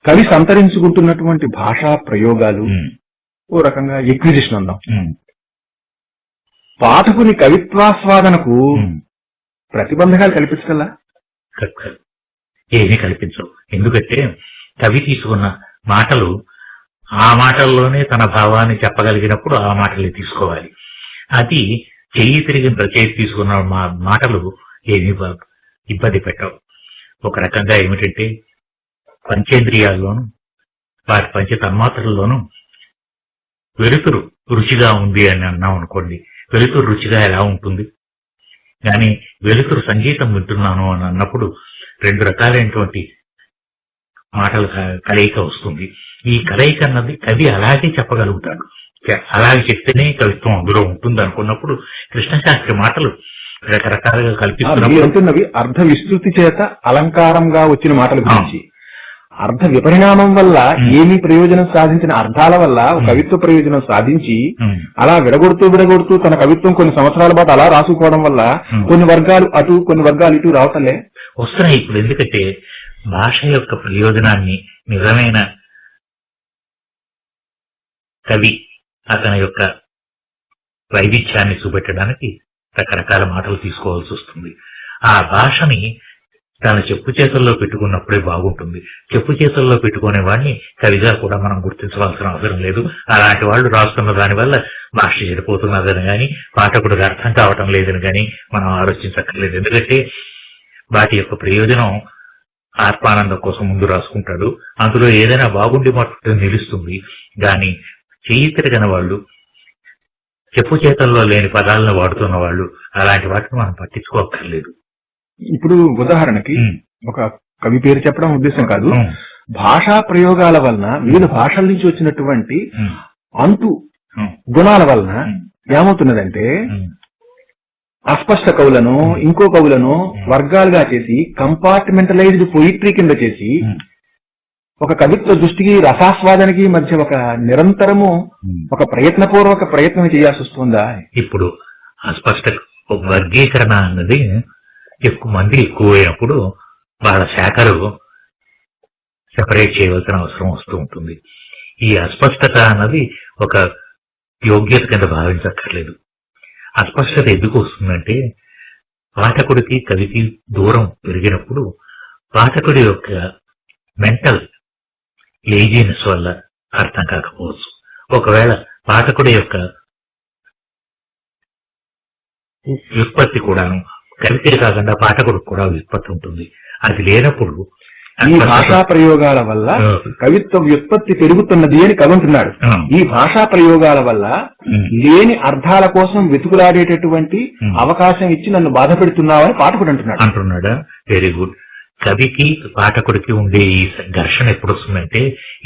కవి సంతరించుకుంటున్నటువంటి భాషా ప్రయోగాలు ఓ రకంగా ఎక్విజిషన్ అందాం, పాఠకుని కవిత్వాస్వాదనకు ప్రతిబంధకాలు కల్పించగల? ఏమీ కల్పించవు. ఎందుకంటే కవి తీసుకున్న మాటలు ఆ మాటల్లోనే తన భావాన్ని చెప్పగలిగినప్పుడు ఆ మాటలే తీసుకోవాలి. అది చెయ్యి తిరిగిన రచయిత తీసుకున్న మాటలు ఏమీ ఇబ్బంది పెట్టవు. ఒక రకంగా ఏమిటంటే పంచేంద్రియాల్లోనూ వాటి పంచ తన్మాత్రల్లోనూ వెలుతురు రుచిగా ఉంది అని అన్నాం అనుకోండి, వెలుతురు రుచిగా ఎలా ఉంటుంది? కానీ వెలుతురు సంగీతం వింటున్నాను అని అన్నప్పుడు రెండు రకాలైనటువంటి మాటల కలయిక వస్తుంది. ఈ కలయిక అన్నది కవి అలాగే చెప్పగలుగుతాడు, అలాగే చెప్తేనే కవిత్వం అందులో ఉంటుంది అనుకున్నప్పుడు కృష్ణశాస్త్రి మాటలు రకరకాలుగా కల్పిస్తున్నవి అర్ధ విస్తృతి చేత అలంకారంగా వచ్చిన మాటల గురించి. అర్ధ విపరిణామం వల్ల ఏమీ ప్రయోజనం సాధించిన అర్థాల వల్ల కవిత్వ ప్రయోజనం సాధించి అలా విడగొడుతూ తన కవిత్వం కొన్ని సంవత్సరాల పాటు అలా రాసుకోవడం వల్ల కొన్ని వర్గాలు అటు కొన్ని వర్గాలు ఇటు రావటంలే వస్తున్నాయి. ఇప్పుడు ఎందుకంటే భాష యొక్క ప్రయోజనాన్ని నిజమైన కవి అతని యొక్క వైవిధ్యాన్ని చూపెట్టడానికి రకరకాల మాటలు తీసుకోవాల్సి వస్తుంది. ఆ భాషని తన చెప్పు చేతుల్లో పెట్టుకున్నప్పుడే బాగుంటుంది. చెప్పు చేతుల్లో పెట్టుకునే వాడిని కవిగా కూడా మనం గుర్తించవలసిన అవసరం లేదు. అలాంటి వాళ్ళు రాస్తున్న దాని వల్ల భాష చెడిపోతున్నదని కానీ పాఠకుడికి అర్థం కావటం లేదని కానీ మనం ఆలోచించక్కర్లేదు. ఎందుకంటే వాటి యొక్క ప్రయోజనం ఆత్మానందం కోసం ముందు రాసుకుంటాడు, అందులో ఏదైనా బాగుండి మాట నిలుస్తుంది. కానీ చెయ్యి తిరగని వాళ్ళు, చెప్పు చేతల్లో లేని పదాలను వాడుతున్న వాళ్ళు అలాంటి వాటిని మనం పట్టించుకోక్కర్లేదు. ఇప్పుడు ఉదాహరణకి ఒక కవి పేరు చెప్పడం ఉద్దేశం కాదు, భాషా ప్రయోగాల వలన వివిధ భాషల నుంచి వచ్చినటువంటి అంతు గుణాల వలన ఏమవుతున్నదంటే అస్పష్ట కవులను ఇంకో కవులను వర్గాలుగా చేసి కంపార్ట్మెంటలైజ్డ్ పొయిట్రీ కింద చేసి ఒక కవిత్వ దృష్టికి రసాస్వాదనకి మధ్య ఒక నిరంతరము ఒక ప్రయత్నపూర్వక ప్రయత్నం చేయాల్సి వస్తుందా? ఇప్పుడు అస్పష్ట వర్గీకరణ అన్నది ఎక్కువ మంది ఎక్కువైనప్పుడు వాళ్ళ శాఖలు సెపరేట్ చేయవలసిన అవసరం వస్తూ ఉంటుంది. ఈ అస్పష్టత అన్నది ఒక యోగ్యత కింద భావించక్కర్లేదు. అస్పష్టత ఎందుకు వస్తుందంటే పాఠకుడికి కవికి దూరం పెరిగినప్పుడు పాఠకుడి యొక్క మెంటల్ లేజీనెస్ వల్ల అర్థం కాకపోవచ్చు. ఒకవేళ పాఠకుడి యొక్క వ్యుత్పత్తి కూడాను కవితే కాకుండా పాఠకుడికి కూడా వ్యుత్పత్తి ఉంటుంది. అది లేనప్పుడు ఈ భాషా ప్రయోగాల వల్ల కవిత్వ వ్యుత్పత్తి పెరుగుతున్నది అని కవి అంటున్నాడు. ఈ భాషా ప్రయోగాల వల్ల లేని అర్థాల కోసం వెతుకులాడేటటువంటి అవకాశం ఇచ్చి నన్ను బాధ పెడుతున్నావని పాఠకుడు అంటున్నాడా? Very good. కవికి పాఠకుడికి ఉండే ఈ ఘర్షణ ఎప్పుడు వస్తుందంటే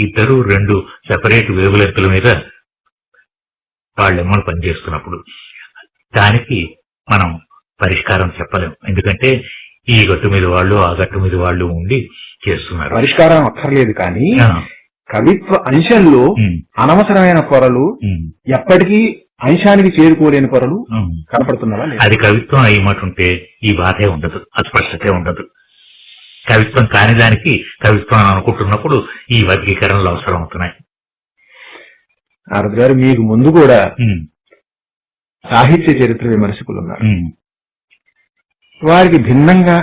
ఇద్దరు రెండు సెపరేట్ వేవులెంతుల మీద వాళ్ళేమో పనిచేస్తున్నప్పుడు. దానికి మనం పరిష్కారం చెప్పలేం, ఎందుకంటే ఈ గట్టు మీద వాళ్ళు ఆ గట్టు మీద వాళ్ళు ఉండి చేస్తున్నారు. పరిష్కారం అక్కర్లేదు, కానీ కవిత్వ అంశంలో అనవసరమైన పొరలు, ఎప్పటికీ అంశానికి చేరుకోలేని పొరలు కనపడుతున్నావా? అది కవిత్వం అయ్యమంటుంటే ఈ బాధే ఉండదు, అస్పష్టతే ఉండదు. కవిత్వం కాని దానికి కవిత్వం అనుకుంటున్నప్పుడు ఈ వర్గీకరణలు అవసరం అవుతున్నాయి. నారద్ గారు, మీకు ముందు కూడా సాహిత్య చరిత్ర విమర్శకులు ఉన్నారు. వారికి భిన్నంగా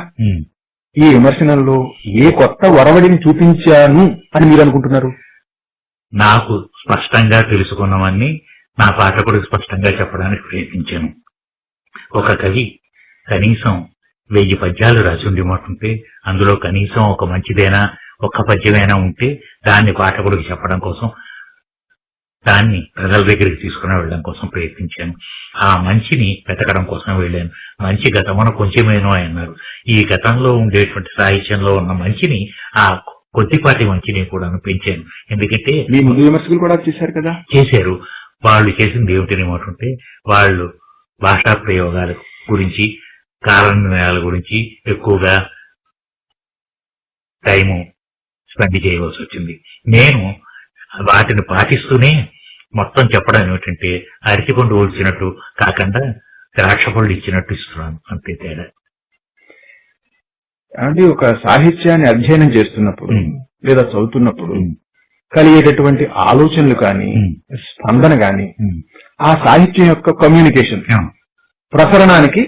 ఈ విమర్శనంలో ఏ కొత్త ఒరవడిని చూపించాను అని మీరు అనుకుంటున్నారు? నాకు స్పష్టంగా తెలుసుకున్నవన్నీ నా పాఠకుడు స్పష్టంగా చెప్పడానికి ప్రయత్నించాను. ఒక కవి కనీసం 1000 పద్యాలు రాసి ఉండేమంటుంటే అందులో కనీసం ఒక మంచిదైనా ఒక్క పద్యమైనా ఉంటే దాన్ని పాఠకుడికి చెప్పడం కోసం, దాన్ని ప్రజల దగ్గరికి తీసుకుని వెళ్ళడం కోసం ప్రయత్నించాను. ఆ మంచిని వెతకడం కోసం వెళ్ళాను. మంచి గతమున కొంచెమేనో అన్నారు. ఈ గతంలో ఉండేటువంటి సాహిత్యంలో ఉన్న మంచిని, ఆ కొద్దిపాటి మంచిని కూడా పెంచాను. ఎందుకంటే మీ ముందు విమర్శకులు కూడా చేశారు కదా. చేశారు. వాళ్ళు చేసింది ఏమిటనేమంటుంటే వాళ్ళు భాషా ప్రయోగాల గురించి, కారణాల గురించి ఎక్కువగా టైము స్పెండ్ చేయవలసి వచ్చింది. నేను వాటిని పాటిస్తూనే మొత్తం చెప్పడం ఏమిటంటే అరటిపండు ఓల్చినట్టు కాకుండా ద్రాక్ష పళ్ళు ఇచ్చినట్టు ఇస్తున్నాను, అంతే తేడా. అంటే ఒక సాహిత్యాన్ని అధ్యయనం చేస్తున్నప్పుడు లేదా చదువుతున్నప్పుడు కలిగేటటువంటి ఆలోచనలు కానీ, స్పందన కానీ ఆ సాహిత్యం యొక్క కమ్యూనికేషన్, ప్రసరణానికి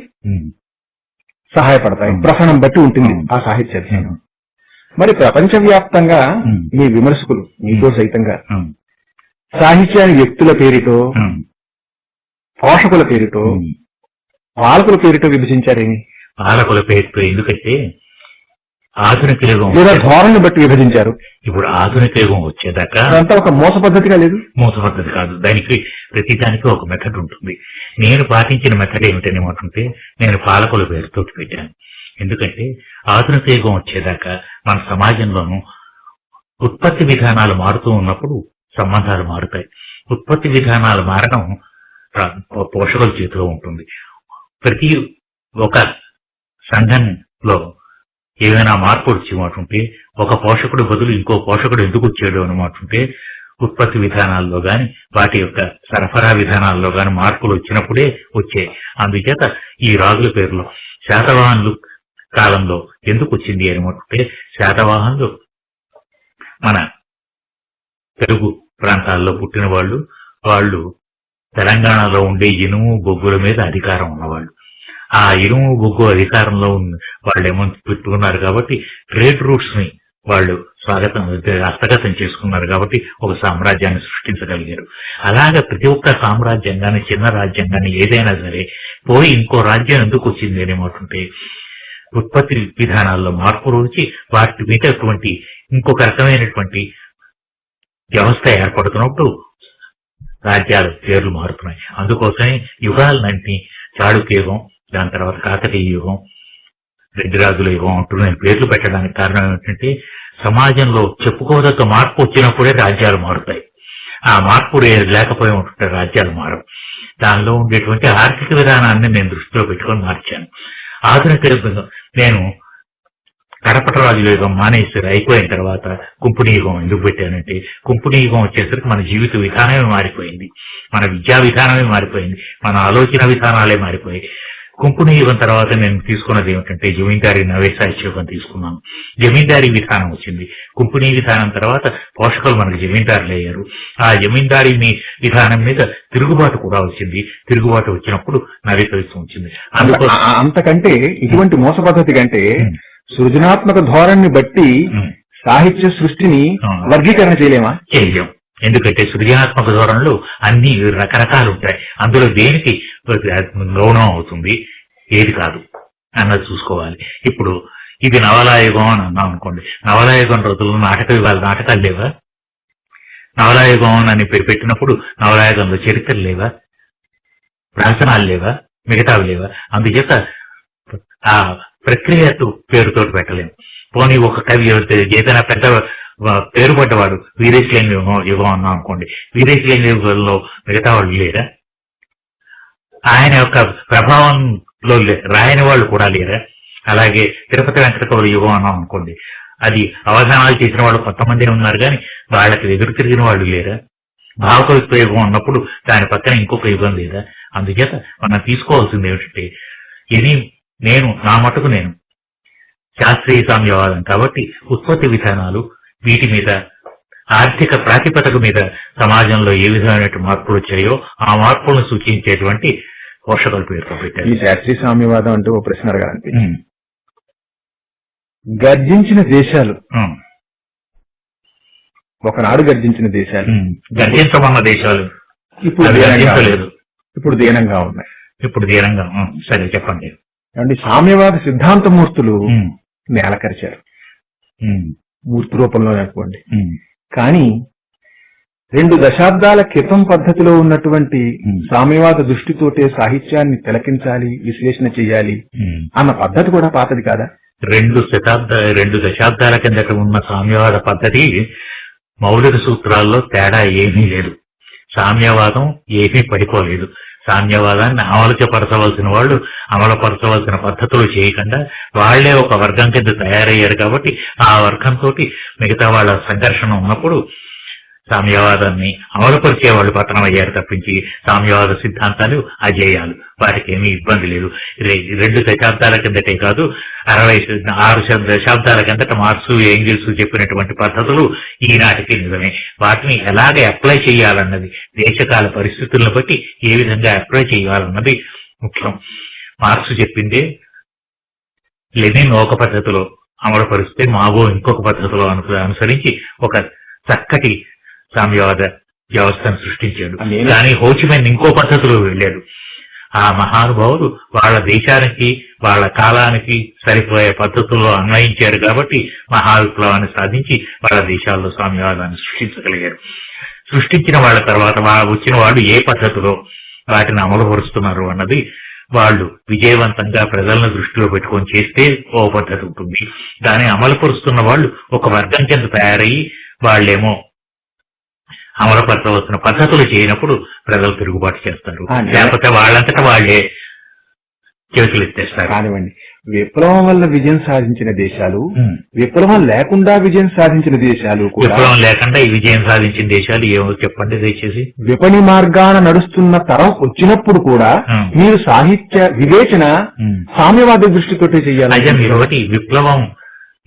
సహాయపడతాయి. ప్రసరణం బట్టి ఉంటుంది ఆ సాహిత్య అధ్యయనం. మరి ప్రపంచవ్యాప్తంగా మీ విమర్శకులు, మీతో సైతంగా సాహిత్యాన్ని వ్యక్తుల పేరిటో, పోషకుల పేరిటో, పాలకుల పేరిటో విభజించారేమి? పాలకుల పేరుతో ఎందుకంటే ఆధునిక యుగం లేదా ధోరణిని బట్టి విభజించారు. ఇప్పుడు ఆధునిక యుగం వచ్చేదాకా అదంతా ఒక మోస పద్ధతిగా లేదు. మోస పద్ధతి కాదు, దానికి ప్రతిదానికి ఒక మెథడ్ ఉంటుంది. నేను పాటించిన మెథడ్ ఏమిటనేమంటుంటే నేను పాలకుల పేరుతో పెట్టాను. ఎందుకంటే ఆధునిక యుగం వచ్చేదాకా మన సమాజంలోనూ ఉత్పత్తి విధానాలు మారుతూ ఉన్నప్పుడు సంబంధాలు మారుతాయి. ఉత్పత్తి విధానాలు మారడం పోషకుల చేతిలో ఉంటుంది. ప్రతి ఒక సంఘంలో ఏదైనా మార్పు వచ్చేమాటుంటే ఒక పోషకుడు బదులు ఇంకో పోషకుడు ఎందుకు వచ్చాడు అనమాటుంటే ఉత్పత్తి విధానాల్లో గాని వాటి యొక్క సరఫరా విధానాల్లో గాని మార్పులు వచ్చినప్పుడే వచ్చాయి. అందుచేత ఈ రాజుల పేరులో శాతవాహనులు కాలంలో ఎందుకు వచ్చింది అనమాటుంటే శాతవాహనులు మన తెలుగు ప్రాంతాల్లో పుట్టిన వాళ్ళు తెలంగాణలో ఉండే ఇనుము బొగ్గుల మీద అధికారం ఉన్నవాళ్ళు. ఆ ఇనుము బొగ్గు అధికారంలో వాళ్ళేమో పెట్టుకున్నారు కాబట్టి ట్రేడ్ రూట్స్ ని వాళ్ళు హస్తగతం చేసుకున్నారు కాబట్టి ఒక సామ్రాజ్యాన్ని సృష్టించగలిగారు. అలాగే ప్రతి ఒక్క సామ్రాజ్యంగాన్ని, చిన్న రాజ్యంగాన్ని ఏదైనా సరే పోయి ఇంకో రాజ్యం ఎందుకు వచ్చింది అనేమోటుంటే ఉత్పత్తి విధానాల్లో మార్పులు వచ్చి వాటి మీద ఇంకొక రకమైనటువంటి వ్యవస్థ ఏర్పడుతున్నప్పుడు రాజ్యాల పేర్లు మారుతున్నాయి. అందుకోసమే యుగాలన్నింటినీ చాళుక్య యుగం, దాని తర్వాత కాకతీయ యుగం, రెడ్డి రాజుల యుగం అంటూ నేను పేర్లు పెట్టడానికి కారణం ఏంటంటే సమాజంలో చెప్పుకోదగ్గ మార్పు వచ్చినప్పుడే రాజ్యాలు మారుతాయి. ఆ మార్పు లేకపోయి ఉంటుంటే రాజ్యాలు మారవు. దానిలో ఉండేటువంటి ఆర్థిక విధానాన్ని నేను దృష్టిలో పెట్టుకొని మార్చాను. ఆధునిక యుగం నేను కడపట రాజుల యుగం మానేసి అయిపోయిన తర్వాత కుంపుని యుగం ఎందుకు పెట్టానంటే కుంపుని యుగం వచ్చేసరికి మన జీవిత విధానమే మారిపోయింది, మన విద్యా విధానమే మారిపోయింది, మన ఆలోచన విధానాలే మారిపోయాయి. కుంపుని యుగం తర్వాత నేను తీసుకున్నది ఏమిటంటే జమీందారీ నవేశాయిత్య యుగం తీసుకున్నాను. జమీందారీ విధానం వచ్చింది. కుంపుని విధానం తర్వాత పోషకులు మనకు జమీందారులు అయ్యారు. ఆ జమీందారీ విధానం మీద తిరుగుబాటు కూడా వచ్చింది. తిరుగుబాటు వచ్చినప్పుడు నవేకవిత్వం వచ్చింది. అంతకంటే ఇటువంటి మోస పద్ధతి కంటే సృజనాత్మక ధోరణిని బట్టి సాహిత్య సృష్టిని వర్గీకరణ చేయలేమా? చేయలేం. ఎందుకంటే సృజనాత్మక ధోరణులు అన్ని రకరకాలు ఉంటాయి. అందులో దేనికి గౌరవం అవుతుంది, ఏది కాదు అన్నది చూసుకోవాలి. ఇప్పుడు ఇది నవలాయుగం అని అన్నాం అనుకోండి. నవలాయుగం రోజుల్లో నాటకాలు లేవా? నవలాయుగం అని పేరు పెట్టినప్పుడు నవలాయుగంలో చరిత్రలు లేవా? ప్రహసనాలు లేవా? మిగతావి లేవా? అందుచేత ఆ ప్రక్రియ పేరుతో పెట్టలేము. పోనీ ఒక కవి ఏదైనా పెద్ద పేరు పడ్డవాడు వీరేశలేని యుగం అన్నాం అనుకోండి. వీరేశలేని యుగంలో మిగతా వాళ్ళు లేరా? ఆయన యొక్క ప్రభావంలో రాయని వాళ్ళు కూడా లేరా? అలాగే తిరుపతి వెంకటకవుల యుగం అన్నాం అనుకోండి. అది అవధానాలు చేసిన వాళ్ళు కొంతమంది ఉన్నారు కానీ వాళ్ళకి ఎదురు తిరిగిన వాళ్ళు లేరా? భావకవిత్వ యుగం ఉన్నప్పుడు దాని పక్కన ఇంకొక యుగం లేదా? అందుచేత మనం తీసుకోవాల్సింది ఏమిటంటే, ఇది నా మటుకు నేను శాస్త్రీయ సామ్యవాదం కాబట్టి ఉత్పత్తి విధానాలు వీటి మీద ఆర్థిక ప్రాతిపదిక మీద సమాజంలో ఏ విధమైన మార్పులు వచ్చాయో ఆ మార్పులను సూచించేటువంటి పోషకాల పేరుతో పెట్టారు. ఈ శాస్త్రీయ సామ్యవాదం అంటే ఓ ప్రశ్న అడగాలంటే, గర్జించిన దేశాలు ఒకనాడు గర్జించిన దేశాలు గర్జించమన్న దేశాలు ఇప్పుడు గర్జించలేదు, ఇప్పుడు దీనంగా ఉన్నాయి. ఇప్పుడు దీనంగా సరే చెప్పండి. అంటే సామ్యవాద సిద్ధాంతమూర్తులు నేలకరిచారు మూర్తి రూపంలో అనుకోండి. కానీ 2 దశాబ్దాల క్రితం పద్ధతిలో ఉన్నటువంటి సామ్యవాద దృష్టితోటే సాహిత్యాన్ని తిలకించాలి, విశ్లేషణ చేయాలి అన్న పద్ధతి కూడా పాతది కాదా? 2 దశాబ్దాల కిందట ఉన్న సామ్యవాద పద్ధతి మౌలిక సూత్రాల్లో తేడా ఏమీ లేదు. సామ్యవాదం ఏమీ పడిపోలేదు. సామ్యవాదాన్ని అమలుపరచవలసిన వాళ్ళు అమలుపరచవలసిన పద్ధతులు చేయకుండా వాళ్లే ఒక వర్గం కింద తయారయ్యారు. కాబట్టి ఆ వర్గంతో మిగతా వాళ్ళ సంఘర్షణ ఉన్నప్పుడు సామ్యవాదాన్ని అమలుపరిచే వాళ్ళు పతనమయ్యారు తప్పించి సామ్యవాద సిద్ధాంతాలు అజేయాలు, వాటికి ఏమీ ఇబ్బంది లేదు. 2 దశాబ్దాల కిందటే కాదు, 6 దశాబ్దాల కిందట మార్క్స్ ఎంగిల్స్ చెప్పినటువంటి పద్ధతులు ఈనాటికి నిజమే. వాటిని ఎలాగ అప్లై చేయాలన్నది, దేశకాల పరిస్థితులను బట్టి ఏ విధంగా అప్లై చేయాలన్నది ముఖ్యం. మార్క్స్ చెప్పిందే లెనిన్ ఒక పద్ధతిలో అమలుపరిస్తే మావో ఇంకొక పద్ధతిలో అనుసరించి ఒక చక్కటి సామ్యవాద వ్యవస్థను సృష్టించాడు. కానీ హోచిమిన్ ఇంకో పద్ధతిలో వెళ్ళాడు. ఆ మహానుభావులు వాళ్ళ దేశానికి వాళ్ళ కాలానికి సరిపోయే పద్ధతుల్లో అన్వయించారు కాబట్టి మహావిప్లవాన్ని సాధించి వాళ్ళ దేశాల్లో సామ్యవాదాన్ని సృష్టించగలిగారు. సృష్టించిన వాళ్ళ తర్వాత వచ్చిన వాళ్ళు ఏ పద్ధతిలో వాటిని అమలుపరుస్తున్నారు అన్నది వాళ్ళు విజయవంతంగా ప్రజలను దృష్టిలో పెట్టుకొని చేస్తే ఓ పద్ధతి ఉంటుంది. దాన్ని అమలుపరుస్తున్న వాళ్ళు ఒక వర్గం కింద తయారయ్యి వాళ్ళేమో అమలుపరచవలసిన పద్ధతులు చేయనప్పుడు ప్రజలు తిరుగుబాటు చేస్తారు, లేకపోతే వాళ్ళంతటా వాళ్లే చేతులు ఎత్తేస్తారు. కానివ్వండి, విప్లవం వల్ల విజయం సాధించిన దేశాలు, విప్లవం లేకుండా విజయం సాధించిన దేశాలు, విప్లవం లేకుండా ఈ విజయం సాధించిన దేశాలు ఏమో చెప్పండి దయచేసి. విపణి మార్గాన నడుస్తున్న తరం వచ్చినప్పుడు కూడా మీరు సాహిత్య వివేచన సామ్యవాద దృష్టితోటే చేయాలి. అదే మీరు ఒకటి విప్లవం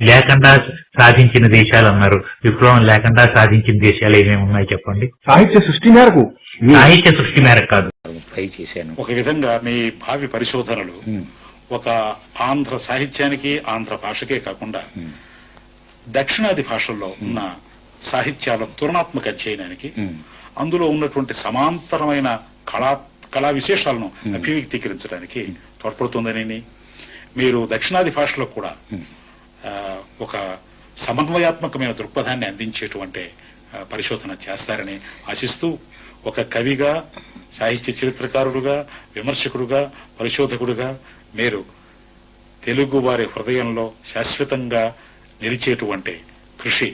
లేకుండా సాధించిన దేశాలు అన్నారు, విప్లవం లేకుండా సాధించిన దేశాలు ఏమేమి ఉన్నాయి చెప్పండి. సాహిత్య సృష్టి మేరకు, సాహిత్య సృష్టి మేరకు కాదు. ఒక విధంగా మీ భావి పరిశోధనలు ఒక ఆంధ్ర సాహిత్యానికి ఆంధ్ర భాషకే కాకుండా దక్షిణాది భాషల్లో ఉన్న సాహిత్యాల తులనాత్మక అధ్యయనానికి, అందులో ఉన్నటువంటి సమాంతరమైన కళా విశేషాలను అభివ్యక్తీకరించడానికి తోడ్పడుతుందని, మీరు దక్షిణాది భాషలో కూడా ఒక సమన్వయాత్మకమైన దృక్పథాన్ని అందించేటువంటి పరిశోధన చేస్తారని ఆశిస్తూ, ఒక కవిగా, సాహిత్య చరిత్రకారుడుగా, విమర్శకుడుగా, పరిశోధకుడుగా మీరు తెలుగు వారి హృదయంలో శాశ్వతంగా నిలిచేటువంటి కృషి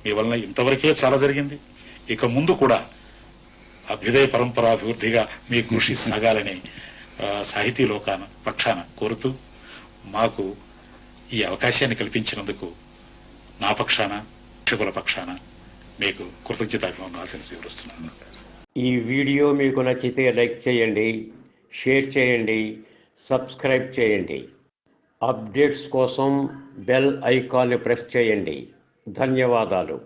మీ వలన ఇంతవరకే చాలా జరిగింది. ఇక ముందు కూడా అభ్యుదయ పరంపరాభివృద్ధిగా మీ కృషి సాగాలని సాహితీ లోకాన పక్షాన కోరుతూ, మాకు ఈ అవకాశాన్ని కల్పించినందుకు నా పక్షాన, ప్రేక్షకుల పక్షాన మీకు కృతజ్ఞతాభివందనాలు తెలియజేస్తున్నాను. ఈ వీడియో మీకు నచ్చితే లైక్ చేయండి, షేర్ చేయండి, సబ్స్క్రైబ్ చేయండి. అప్డేట్స్ కోసం బెల్ ఐకాన్ని ప్రెస్ చేయండి. ధన్యవాదాలు.